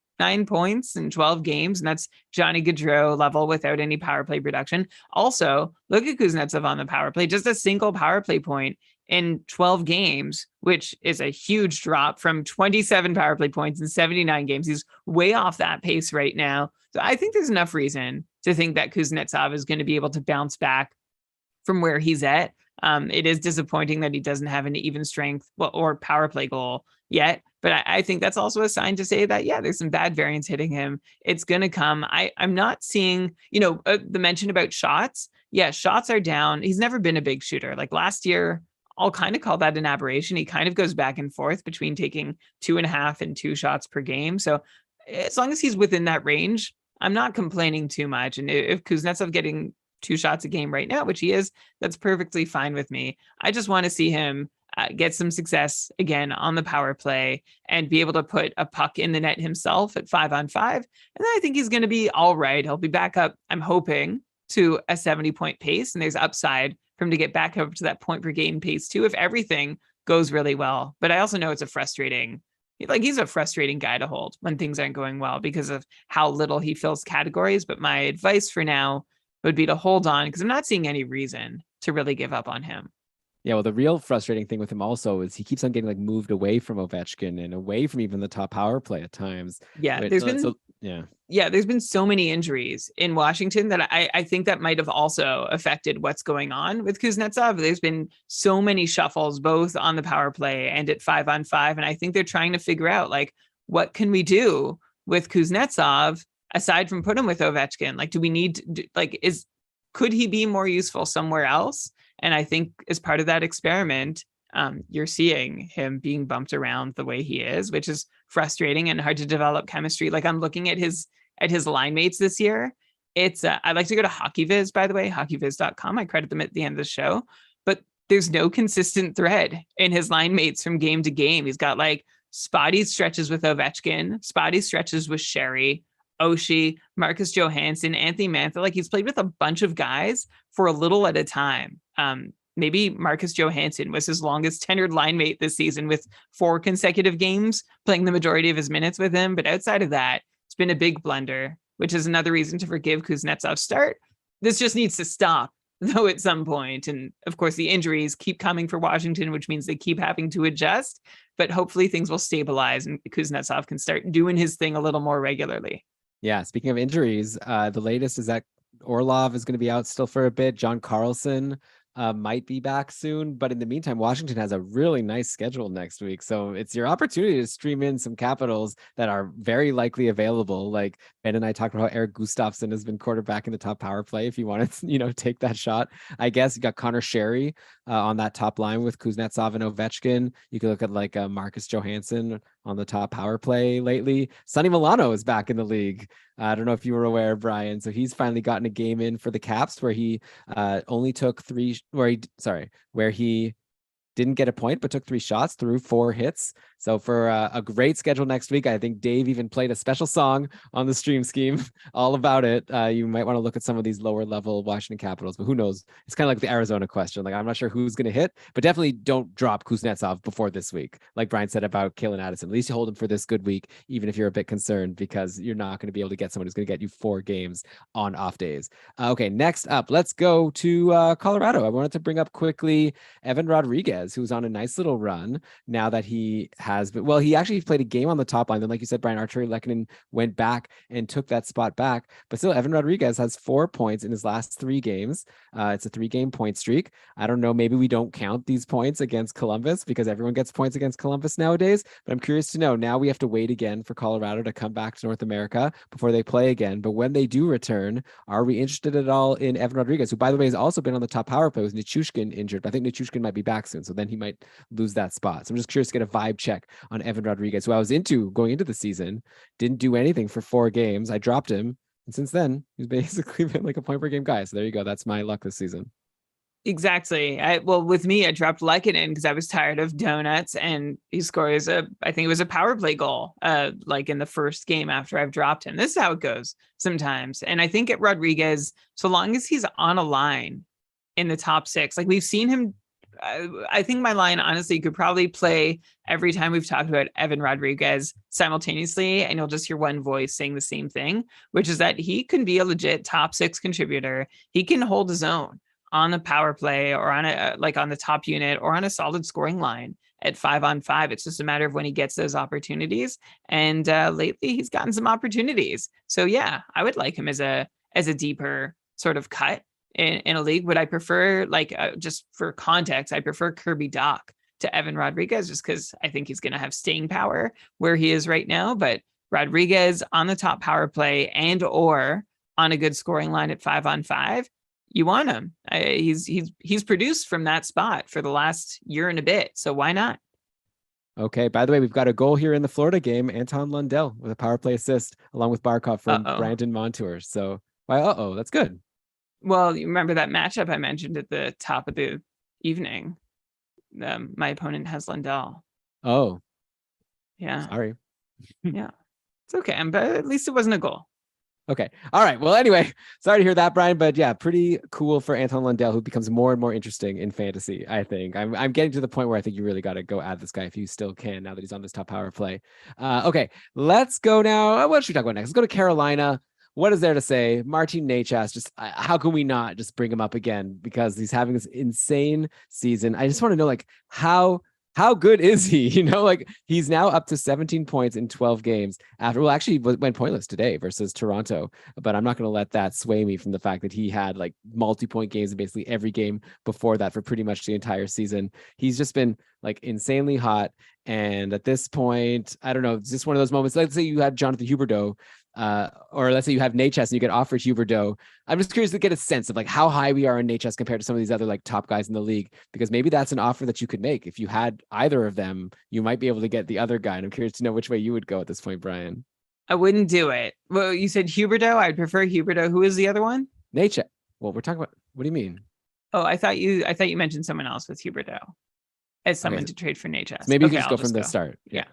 points in 12 games. And that's Johnny Gaudreau level without any power play production. Also, look at Kuznetsov on the power play, just a single power play point in 12 games, which is a huge drop from 27 power play points in 79 games. He's way off that pace right now. So I think there's enough reason to think that Kuznetsov is going to be able to bounce back from where he's at. It is disappointing that he doesn't have an even strength or power play goal yet, but I think that's also a sign to say that, yeah, there's some bad variance hitting him. It's going to come. I'm not seeing, the mention about shots. Yeah, shots are down. He's never been a big shooter. Like last year, I'll kind of call that an aberration. He kind of goes back and forth between taking 2.5 and 2 shots per game. So as long as he's within that range, I'm not complaining too much. And if Kuznetsov getting 2 shots a game right now, which he is, that's perfectly fine with me. I just want to see him get some success again on the power play and be able to put a puck in the net himself at 5-on-5. And then I think he's going to be all right. He'll be back up, I'm hoping, to a 70-point pace. And there's upside for him to get back up to that point per game pace too, if everything goes really well. But I also know he's a frustrating guy to hold when things aren't going well because of how little he fills categories. But my advice for now would be to hold on because I'm not seeing any reason to really give up on him. Yeah, well, the real frustrating thing with him also is he keeps on getting moved away from Ovechkin and away from even the top power play at times. Yeah, there's been so many injuries in Washington that I think that might have also affected what's going on with Kuznetsov. There's been so many shuffles, both on the power play and at 5-on-5. And I think they're trying to figure out, what can we do with Kuznetsov aside from put him with Ovechkin? Do we need, could he be more useful somewhere else? And I think as part of that experiment, you're seeing him being bumped around the way he is, which is frustrating and hard to develop chemistry. I'm looking at his line mates this year. It's I like to go to HockeyViz, by the way, hockeyviz.com. I credit them at the end of the show, but there's no consistent thread in his line mates from game to game. He's got spotty stretches with Ovechkin, spotty stretches with Sherry, Oshie, Marcus Johansson, Anthony Mantha. He's played with a bunch of guys for a little at a time. Maybe Marcus Johansson was his longest tenured line mate this season with 4 consecutive games, playing the majority of his minutes with him. But outside of that, it's been a big blunder, which is another reason to forgive Kuznetsov's start. This just needs to stop, though, at some point. And of course, the injuries keep coming for Washington, which means they keep having to adjust. But hopefully things will stabilize and Kuznetsov can start doing his thing a little more regularly. Yeah, speaking of injuries, the latest is that Orlov is going to be out still for a bit. John Karlsson might be back soon, but in the meantime, Washington has a really nice schedule next week, so it's your opportunity to stream in some Capitals that are very likely available. Ben and I talked about how Eric Gustafsson has been quarterback in the top power play. If you want to, take that shot, I guess you got Connor Sherry on that top line with Kuznetsov and Ovechkin. You could look at Marcus Johansson on the top power play lately. Sonny Milano is back in the league. I don't know if you were aware, Brian. So he's finally gotten a game in for the Caps where he only took where he didn't get a point, but took 3 shots through 4 hits. So for a great schedule next week, I think Dave even played a special song on the stream scheme all about it. You might want to look at some of these lower level Washington Capitals, but who knows? It's kind of like the Arizona question. I'm not sure who's going to hit, but definitely don't drop Kuznetsov before this week. Like Brian said about Kalen Addison, at least you hold him for this good week, even if you're a bit concerned, because you're not going to be able to get someone who's going to get you 4 games on off days. Okay, next up, let's go to Colorado. I wanted to bring up quickly Evan Rodriguez, who's on a nice little run now that he has been, well, he actually played a game on the top line. Then, like you said, Brian, Arturi Lehkonen went back and took that spot back. But still, Evan Rodriguez has 4 points in his last 3 games. It's a 3-game point streak. I don't know. Maybe we don't count these points against Columbus because everyone gets points against Columbus nowadays. But I'm curious to know, now we have to wait again for Colorado to come back to North America before they play again. But when they do return, are we interested at all in Evan Rodriguez, who, by the way, has also been on the top power play with Nichushkin injured? I think Nichushkin might be back soon. So then he might lose that spot. So I'm just curious to get a vibe check on Evan Rodriguez, who I was into going into the season, didn't do anything for 4 games. I dropped him. And since then, he's basically been like a point per game guy. So there you go. That's my luck this season. Exactly. Well, with me, I dropped Lekanen because I was tired of donuts, and he scores I think it was a power play goal, like in the first game after I've dropped him. This is how it goes sometimes. And I think at Rodriguez, so long as he's on a line in the top 6, like we've seen him, I think my line honestly could probably play every time we've talked about Evan Rodriguez simultaneously, and you'll just hear one voice saying the same thing, which is that he can be a legit top 6 contributor. He can hold his own on the power play or on on the top unit or on a solid scoring line at 5-on-5. It's just a matter of when he gets those opportunities. And lately he's gotten some opportunities. So yeah, I would like him as a deeper sort of cut in a league. Would I prefer, just for context, I prefer Kirby Dach to Evan Rodriguez just because I think he's going to have staying power where he is right now. But Rodriguez on the top power play and or on a good scoring line at 5-on-5, you want him. He's produced from that spot for the last year and a bit. So why not? Okay. By the way, we've got a goal here in the Florida game. Anton Lundell with a power play assist along with Barkov from Brandon Montour. So why? That's good. Well, you remember that matchup I mentioned at the top of the evening? My opponent has Lundell. Oh, yeah. Sorry. Yeah, it's okay. But at least it wasn't a goal. Okay. All right. Well, anyway, sorry to hear that, Brian, but yeah, pretty cool for Anton Lundell, who becomes more and more interesting in fantasy. I think I'm getting to the point where I think you really got to go add this guy if you still can, now that he's on this top power play. Okay. Let's go now. What should we talk about next? Let's go to Carolina. What is there to say? Martin Necas, just how can we not just bring him up again? Because he's having this insane season. I just want to know, like, how good is he? He's now up to 17 points in 12 games after, well, actually went pointless today versus Toronto, but I'm not going to let that sway me from the fact that he had like multi-point games in basically every game before that for pretty much the entire season. He's just been like insanely hot. And at this point, I don't know, it's just one of those moments. Let's say you had Jonathan Huberdeau, or let's say you have Necas and you get offered Huberdeau. I'm just curious to get a sense of like how high we are in Necas compared to some of these other like top guys in the league, because maybe that's an offer that you could make. If you had either of them, you might be able to get the other guy. And I'm curious to know which way you would go at this point, Brian. I wouldn't do it. Well, you said Huberdeau. I'd prefer Huberdeau. Who is the other one? Necas. Well, we're talking about, what do you mean? Oh, I thought you mentioned someone else with Huberdeau as someone to trade for Necas. So maybe you can just go from the start. Yeah.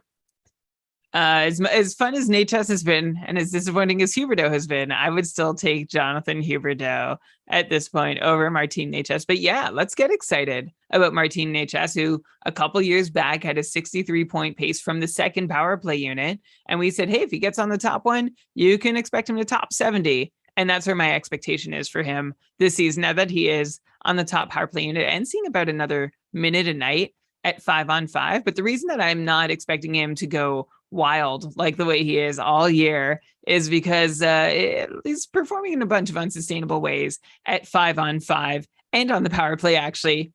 As fun as Necas has been and as disappointing as Huberdeau has been, I would still take Jonathan Huberdeau at this point over Martin Necas. But yeah, let's get excited about Martin Necas, who a couple years back had a 63-point pace from the second power play unit. And we said, hey, if he gets on the top one, you can expect him to top 70. And that's where my expectation is for him this season, now that he is on the top power play unit and seeing about another minute a night at 5-on-5. But the reason that I'm not expecting him to go wild like the way he is all year is because he's performing in a bunch of unsustainable ways at 5-on-5 and on the power play, actually.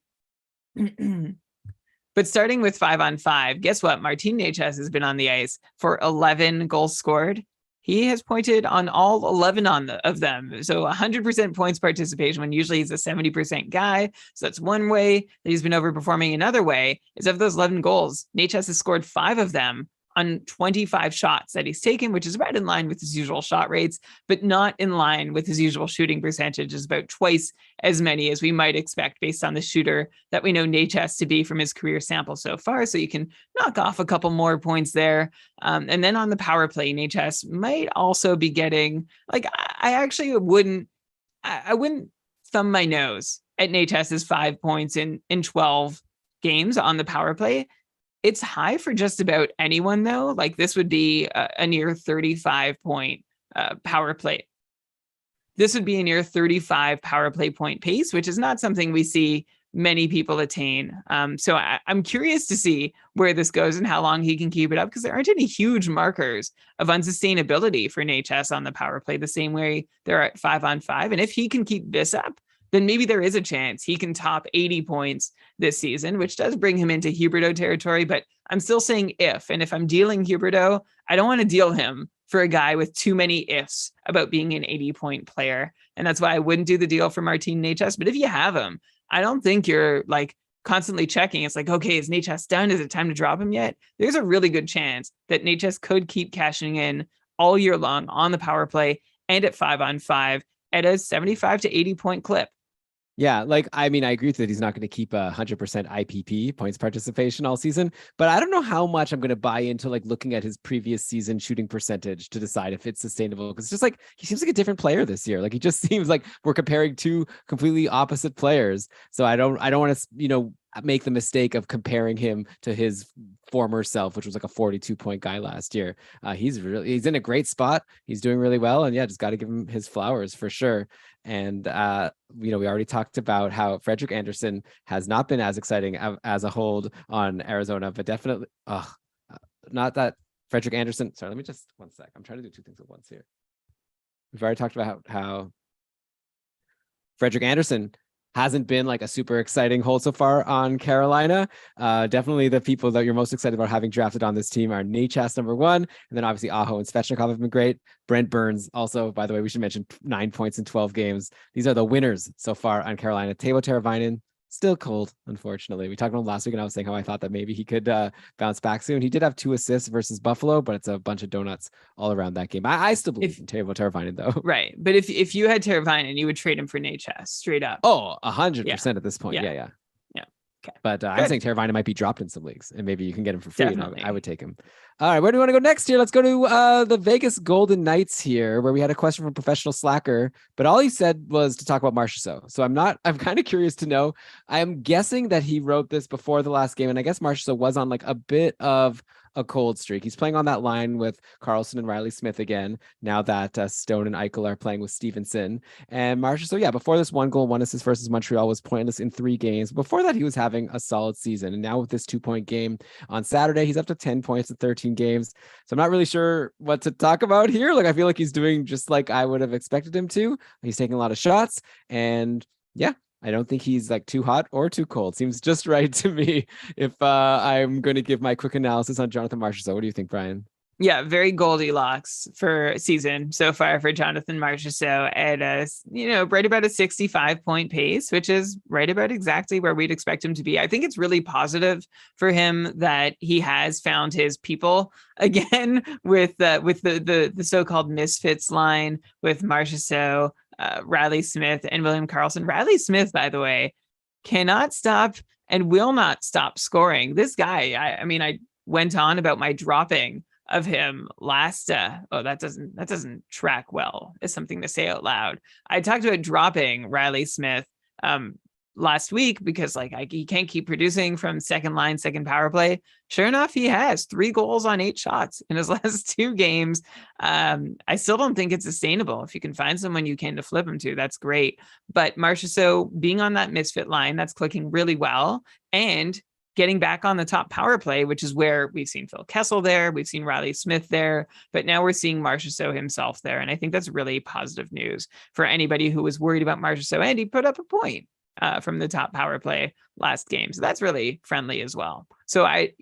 But starting with 5-on-5, guess what? Martin Necas has been on the ice for 11 goals scored. He has pointed on all 11 of them. So 100% points participation when usually he's a 70% guy. So that's one way that he's been overperforming. Another way is of those 11 goals, Necas has scored 5 of them on 25 shots that he's taken, which is about in line with his usual shot rates, but not in line with his usual shooting percentage. Is about twice as many as we might expect based on the shooter that we know Necas to be from his career sample so far. So you can knock off a couple more points there. And then on the power play, Necas might also be getting, like, I wouldn't thumb my nose at Necas's 5 points in 12 games on the power play. It's high for just about anyone, though. Like, this would be a near 35-point power play. This would be a near 35 power play point pace, which is not something we see many people attain. So I'm curious to see where this goes and how long he can keep it up, because there aren't any huge markers of unsustainability for Necas on the power play the same way they're at 5-on-5. And if he can keep this up, then maybe there is a chance he can top 80 points this season, which does bring him into Huberdeau territory. But I'm still saying if, and if I'm dealing Huberdeau, I don't want to deal him for a guy with too many ifs about being an 80-point player. And that's why I wouldn't do the deal for Martin Necas. But if you have him, I don't think you're like constantly checking. It's like, okay, is Natchez done? Is it time to drop him yet? There's a really good chance that Natchez could keep cashing in all year long on the power play and at 5-on-5 at a 75 to 80 point clip. Yeah, like, I mean, I agree with that he's not going to keep 100% IPP, points participation, all season, but I don't know how much I'm going to buy into like looking at his previous season shooting percentage to decide if it's sustainable. Because it's just like, he seems like a different player this year. Like, he just seems like we're comparing two completely opposite players. So I don't want to, make the mistake of comparing him to his former self, which was like a 42-point guy last year. He's in a great spot. He's doing really well. And yeah, just got to give him his flowers for sure. And, we already talked about how Frederick Anderson has not been as exciting as a hold on Arizona, but definitely, not that Frederick Anderson. Sorry, let me just 1 sec. I'm trying to do two things at once here. We've already talked about how Frederick Anderson hasn't been like a super exciting hold so far on Carolina. Definitely the people that you're most excited about having drafted on this team are Natchez #1, and then obviously Aho and Svechnikov have been great. Brent Burns also, by the way, we should mention 9 points in 12 games. These are the winners so far on Carolina. Teuvo Teravainen, still cold, unfortunately. We talked about him last week, and I was saying how I thought that maybe he could bounce back soon. He did have 2 assists versus Buffalo, but it's a bunch of donuts all around that game. I still believe in Teuvo Teravainen, though. Right. But if you had Teravainen, you would trade him for Natchez straight up. Oh, 100% at this point. Yeah. Okay. But I'm saying Teravainen might be dropped in some leagues, and maybe you can get him for free. Definitely. I would take him. All right, where do we want to go next here? Let's go to the Vegas Golden Knights here, where we had a question from Professional Slacker, but all he said was to talk about Marchessault. So I'm kind of curious to know. I'm guessing that he wrote this before the last game, and I guess Marchessault was on like a bit of a cold streak. He's playing on that line with Karlsson and Riley Smith again, now that Stone and Eichel are playing with Stevenson. And Marchessault, before this 1 goal, 1 assist versus Montreal was pointless in 3 games. Before that, he was having a solid season. And now with this 2-point game on Saturday, he's up to 10 points in 13 games. So I'm not really sure what to talk about here. Like, I feel like he's doing just like I would have expected him to. He's taking a lot of shots, and I don't think he's like too hot or too cold. Seems just right to me. If I'm going to give my quick analysis on Jonathan Marchessault, what do you think, Brian? Yeah, very Goldilocks for season so far for Jonathan Marchessault at right about a 65-point pace, which is right about exactly where we'd expect him to be. I think it's really positive for him that he has found his people again with the so-called misfits line with Marchessault, Riley Smith, and William Karlsson. Riley Smith, by the way, cannot stop and will not stop scoring. This guy, I went on about my dropping of him last that doesn't track well. It's something to say out loud. I talked about dropping Riley Smith last week because he can't keep producing from second line, second power play. Sure enough, he has 3 goals on 8 shots in his last 2 games. I still don't think it's sustainable. If you can find someone you can to flip him to, that's great. But Marchessault being on that misfit line, that's clicking really well, and getting back on the top power play, which is where we've seen Phil Kessel there, we've seen Riley Smith there, but now we're seeing Marchessault himself there. And I think that's really positive news for anybody who was worried about Marchessault, and he put up a point from the top power play last game. So that's really friendly as well. So I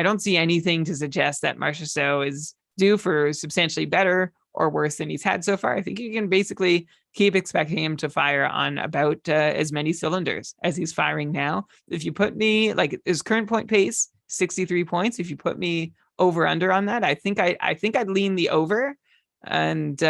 don't see anything to suggest that Marchessault is due for substantially better or worse than he's had so far. I think you can basically keep expecting him to fire on about as many cylinders as he's firing now. If you put me his current point pace, 63 points. If you put me over under on that, I think I'd lean the over. And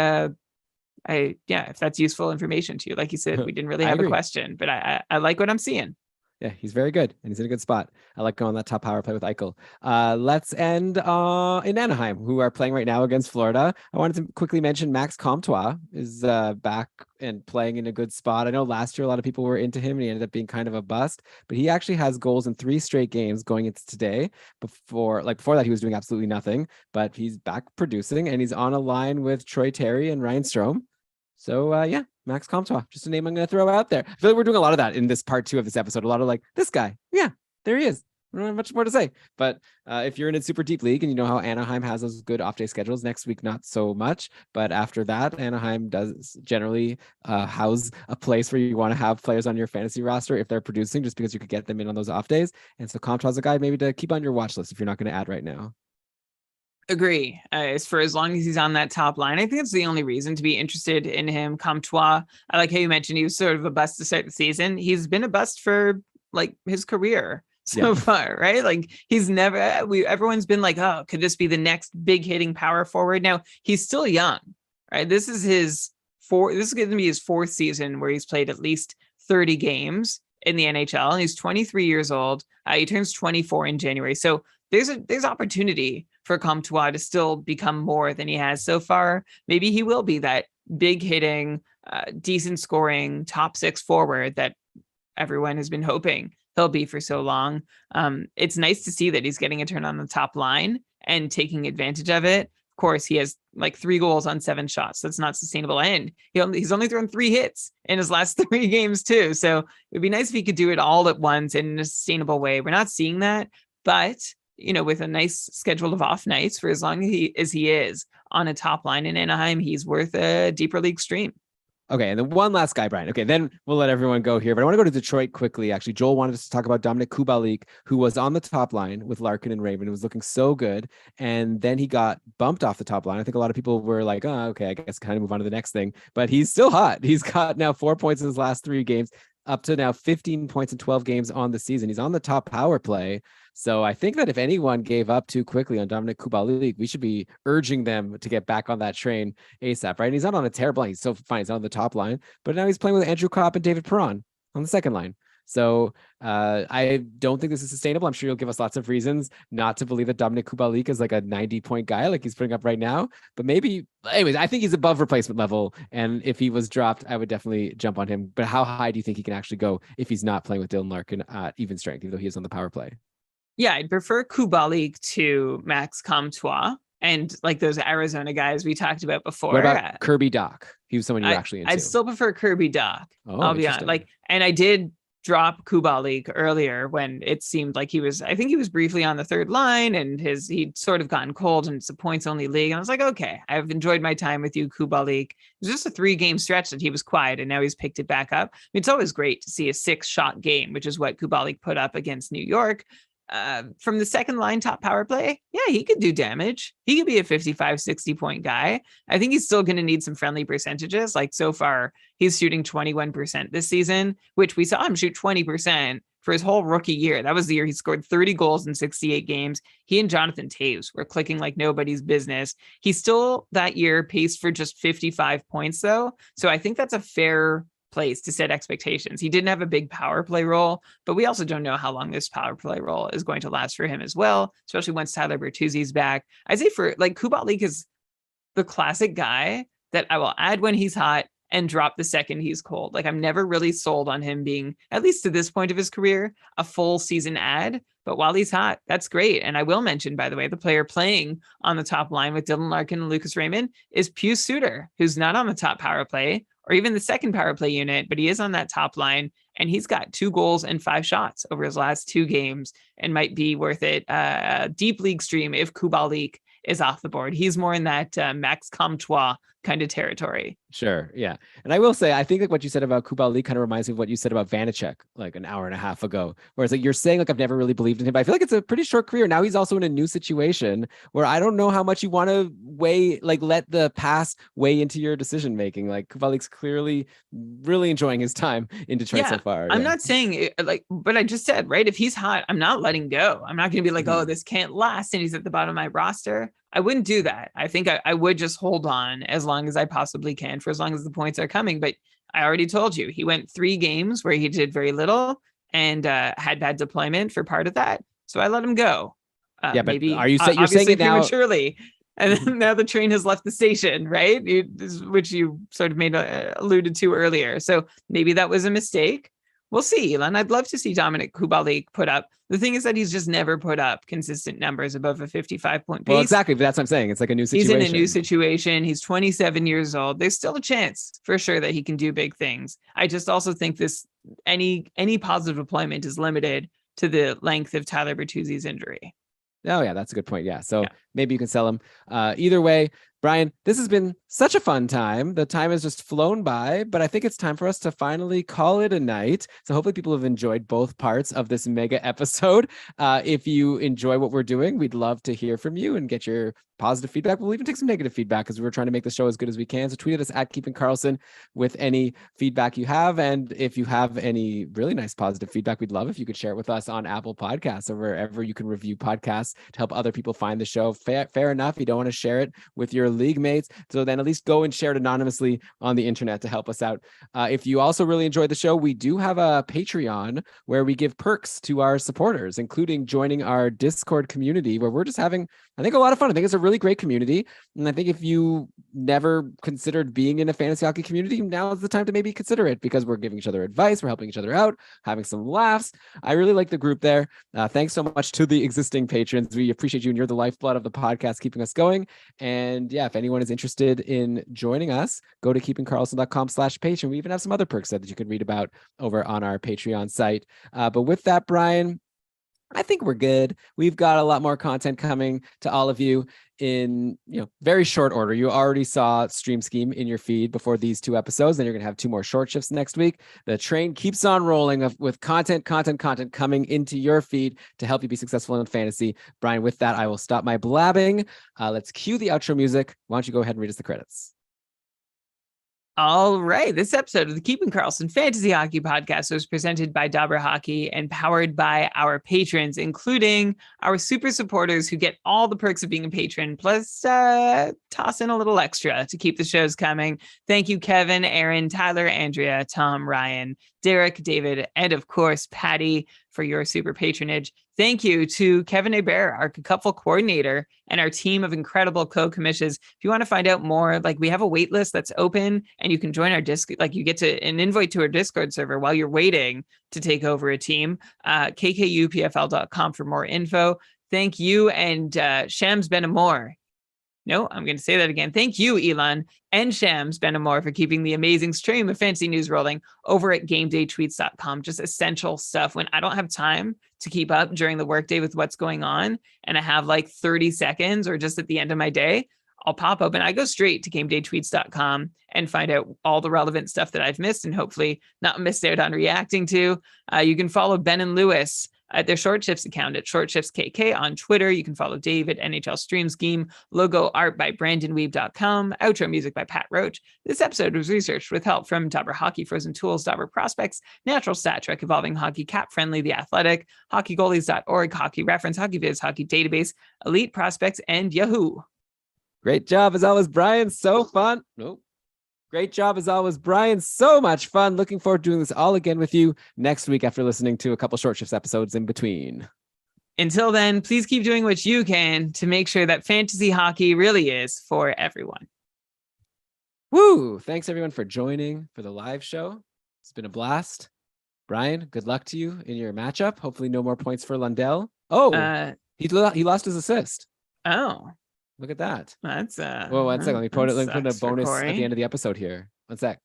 if that's useful information to you, like you said, we didn't really have a question, but I like what I'm seeing. Yeah, he's very good, and he's in a good spot. I like going that top power play with Eichel. Let's end in Anaheim, who are playing right now against Florida. I wanted to quickly mention Max Comtois is back and playing in a good spot. I know last year a lot of people were into him, and he ended up being kind of a bust, but he actually has goals in 3 straight games going into today. Before that, he was doing absolutely nothing, but he's back producing, and he's on a line with Troy Terry and Ryan Strome. So Max Comtois, just a name I'm going to throw out there. I feel like we're doing a lot of that in this part 2 of this episode. A lot of this guy. Yeah, there he is. I don't have much more to say. But if you're in a super deep league and you know how Anaheim has those good off day schedules, next week, not so much. But after that, Anaheim does generally house a place where you want to have players on your fantasy roster if they're producing, just because you could get them in on those off days. And so Comtois is a guy maybe to keep on your watch list if you're not going to add right now. Agree. As for as long as he's on that top line, I think it's the only reason to be interested in him. Comtois, I like how you mentioned he was sort of a bust to start the season. He's been a bust for like his career so far, right? Like he's never, everyone's been like, oh, could this be the next big hitting power forward? Now he's still young, right? This is going to be his fourth season where he's played at least 30 games in the NHL, and he's 23 years old. He turns 24 in January. So there's opportunity for Comtois to still become more than he has so far. Maybe he will be that big hitting, decent scoring, top six forward that everyone has been hoping he'll be for so long. It's nice to see that he's getting a turn on the top line and taking advantage of it. Of course, he has like 3 goals on 7 shots. That's not sustainable. And he's only thrown 3 hits in his last 3 games too. So it'd be nice if he could do it all at once in a sustainable way. We're not seeing that, but with a nice schedule of off nights for as long as he is on a top line in Anaheim, he's worth a deeper league stream. Okay, and then one last guy, Brian. Okay, then we'll let everyone go here. But I want to go to Detroit quickly. Actually, Joel wanted us to talk about Dominik Kubalik, who was on the top line with Larkin and Raymond. It was looking so good. And then he got bumped off the top line. I think a lot of people were like, oh, okay, I guess kind of move on to the next thing. But he's still hot. He's got now 4 points in his last 3 games, up to now 15 points in 12 games on the season. He's on the top power play. So I think that if anyone gave up too quickly on Dominik Kubalik, we should be urging them to get back on that train ASAP, right? And he's not on a terrible line. He's so fine. He's on the top line, but now he's playing with Andrew Kopp and David Perron on the second line. So I don't think this is sustainable. I'm sure you'll give us lots of reasons not to believe that Dominik Kubalik is like a 90-point guy like he's putting up right now. But maybe, anyways, I think he's above replacement level. And if he was dropped, I would definitely jump on him. But how high do you think he can actually go if he's not playing with Dylan Larkin at even strength, even though he is on the power play? Yeah, I'd prefer Kubalik to Max Comtois and like those Arizona guys we talked about before. What about Kirby Dach? He was someone you're actually into. I'd still prefer Kirby Dach. Oh, I'll be honest. And I did drop Kubalik earlier when it seemed like I think he was briefly on the third line and he'd sort of gotten cold and it's a points only league. And I was like, okay, I've enjoyed my time with you, Kubalik. It was just a 3-game stretch that he was quiet and now he's picked it back up. I mean, it's always great to see a 6-shot game, which is what Kubalik put up against New York. From the second line top power play, yeah, he could do damage. He could be a 55, 60 point guy. I think he's still going to need some friendly percentages. Like so far, he's shooting 21% this season, which we saw him shoot 20% for his whole rookie year. That was the year he scored 30 goals in 68 games. He and Jonathan Toews were clicking like nobody's business. He still that year paced for just 55 points though. So I think that's a fair place to set expectations. He didn't have a big power play role, but we also don't know how long this power play role is going to last for him as well, especially once Tyler Bertuzzi's back. I say for like Kubalik is the classic guy that I will add when he's hot and drop the second he's cold. Like I'm never really sold on him being, at least to this point of his career, a full season ad. But while he's hot, that's great. And I will mention, by the way, the player playing on the top line with Dylan Larkin and Lucas Raymond is Pius Suter, who's not on the top power play or even the second power play unit, but he is on that top line and he's got 2 goals and 5 shots over his last 2 games and might be worth it. Deep league stream if Kubalik is off the board. He's more in that Max Comtois kind of territory. Sure. Yeah. And I will say, I think like what you said about Kubalik kind of reminds me of what you said about Vanacek like an hour and a half ago, where it's like, you're saying like, I've never really believed in him, but I feel like it's a pretty short career. Now he's also in a new situation where I don't know how much you want to let the past weigh into your decision-making. Like Kubalik's clearly really enjoying his time in Detroit so far. I'm not saying it, but I just said, right, if he's hot, I'm not letting go. I'm not going to be like, oh, this can't last. And he's at the bottom of my roster. I wouldn't do that. I think I would just hold on as long as I possibly can for as long as the points are coming. But I already told you, he went 3 games where he did very little and had bad deployment for part of that. So I let him go. But maybe you're saying it now prematurely. And then now the train has left the station, right? Which you sort of alluded to earlier. So maybe that was a mistake. We'll see, Elon. I'd love to see Dominik Kubalik put up. The thing is that he's just never put up consistent numbers above a 55-point pace. Well, exactly. But that's what I'm saying. It's like a new situation. He's in a new situation. He's 27 years old. There's still a chance for sure that he can do big things. I just also think any positive deployment is limited to the length of Tyler Bertuzzi's injury. Oh, yeah, that's a good point. Yeah. So maybe you can sell him. Either way, Brian, this has been such a fun time. The time has just flown by, but I think it's time for us to finally call it a night. So hopefully people have enjoyed both parts of this mega episode. If you enjoy what we're doing, we'd love to hear from you and get your positive feedback. We'll even take some negative feedback because we're trying to make the show as good as we can. So tweet at us at Keeping Karlsson with any feedback you have. And if you have any really nice positive feedback, we'd love if you could share it with us on Apple Podcasts or wherever you can review podcasts to help other people find the show. Fair enough. You don't want to share it with your league mates. So then at least go and share it anonymously on the internet to help us out. If you also really enjoyed the show, we do have a Patreon where we give perks to our supporters, including joining our Discord community where we're just having, I think, a lot of fun. I think it's a really great community. And I think if you never considered being in a fantasy hockey community, now is the time to maybe consider it because we're giving each other advice. We're helping each other out, having some laughs. I really like the group there. Thanks so much to the existing patrons. We appreciate you and you're the lifeblood of the podcast, keeping us going. And yeah, if anyone is interested in joining us, go to keepingkarlsson.com/page. And we even have some other perks that you could read about over on our Patreon site. But with that, Brian, I think we're good. We've got a lot more content coming to all of you in very short order. You already saw Stream Scheme in your feed before these 2 episodes. Then you're going to have 2 more short shifts next week. The train keeps on rolling with content coming into your feed to help you be successful in fantasy. Brian, with that, I will stop my blabbing. Let's cue the outro music. Why don't you go ahead and read us the credits? All right. This episode of the Keeping Karlsson Fantasy Hockey Podcast was presented by Dobber Hockey and powered by our patrons, including our super supporters who get all the perks of being a patron, plus toss in a little extra to keep the shows coming. Thank you, Kevin, Aaron, Tyler, Andrea, Tom, Ryan, Derek, David, and of course, Patty, for your super patronage. Thank you to Kevin Hebert, our Cupful coordinator, and our team of incredible co-commissions. If you want to find out more, we have a wait list that's open and you can join our Discord. You get an invite to our Discord server while you're waiting to take over a team. kkupfl.com for more info. Thank you and Shams Benamor. No, I'm going to say that again. Thank you, Elon and Shams Benamor, for keeping the amazing stream of fantasy news rolling over at gamedaytweets.com. Just essential stuff when I don't have time to keep up during the workday with what's going on and I have 30 seconds or just at the end of my day, I'll pop open. I go straight to gamedaytweets.com and find out all the relevant stuff that I've missed and hopefully not missed out on reacting to. You can follow Ben and Lewis at their Short Shifts account at ShortShiftsKK on Twitter. You can follow Dave at NHL Stream Scheme. Logo art by BrandonWeave.com. Outro music by Pat Roach. This episode was researched with help from Dobber Hockey, Frozen Tools, Dobber Prospects, Natural Stat Trick, Evolving Hockey, Cap Friendly, The Athletic, HockeyGoalies.org, Hockey Reference, HockeyViz, Hockey Database, Elite Prospects, and Yahoo. Great job as always, Brian. So fun. Nope. Great job as always, Brian. So much fun. Looking forward to doing this all again with you next week after listening to a couple Short Shifts episodes in between. Until then, please keep doing what you can to make sure that fantasy hockey really is for everyone. Woo! Thanks everyone for joining for the live show. It's been a blast. Brian, good luck to you in your matchup. Hopefully no more points for Lundell. Oh, he lost his assist. Oh. Look at that. That's well, one second. Let me put a bonus at the end of the episode here. One sec.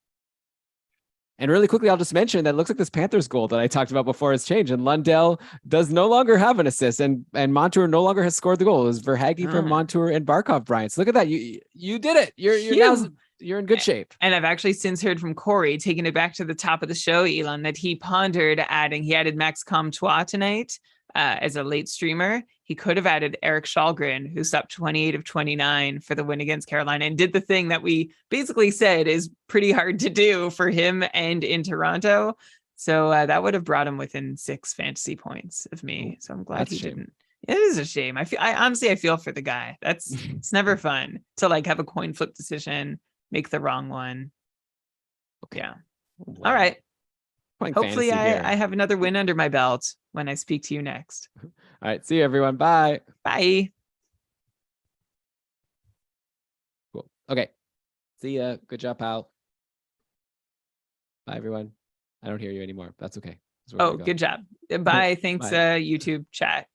And really quickly, I'll just mention that it looks like this Panthers goal that I talked about before has changed, and Lundell does no longer have an assist, and Montour no longer has scored the goal. It was Verhaeghe from Montour and Barkov, Brian. So look at that. You did it. You're in good shape. And I've actually since heard from Corey, taking it back to the top of the show, Elon, that he pondered he added Max Comtois tonight as a late streamer. He could have added Eric Shalgren, who stopped 28 of 29 for the win against Carolina and did the thing that we basically said is pretty hard to do for him and in Toronto. So that would have brought him within 6 fantasy points of me. So I'm glad he didn't. It is a shame. I honestly feel for the guy. It's never fun to have a coin flip decision, make the wrong one. Okay. Yeah. Wow. All right. Hopefully I have another win under my belt when I speak to you next. All right. See you, everyone. Bye. Bye. Cool. Okay. See ya. Good job, pal. Bye, everyone. I don't hear you anymore. That's okay. Oh, good job. Bye. Thanks, Bye. YouTube chat.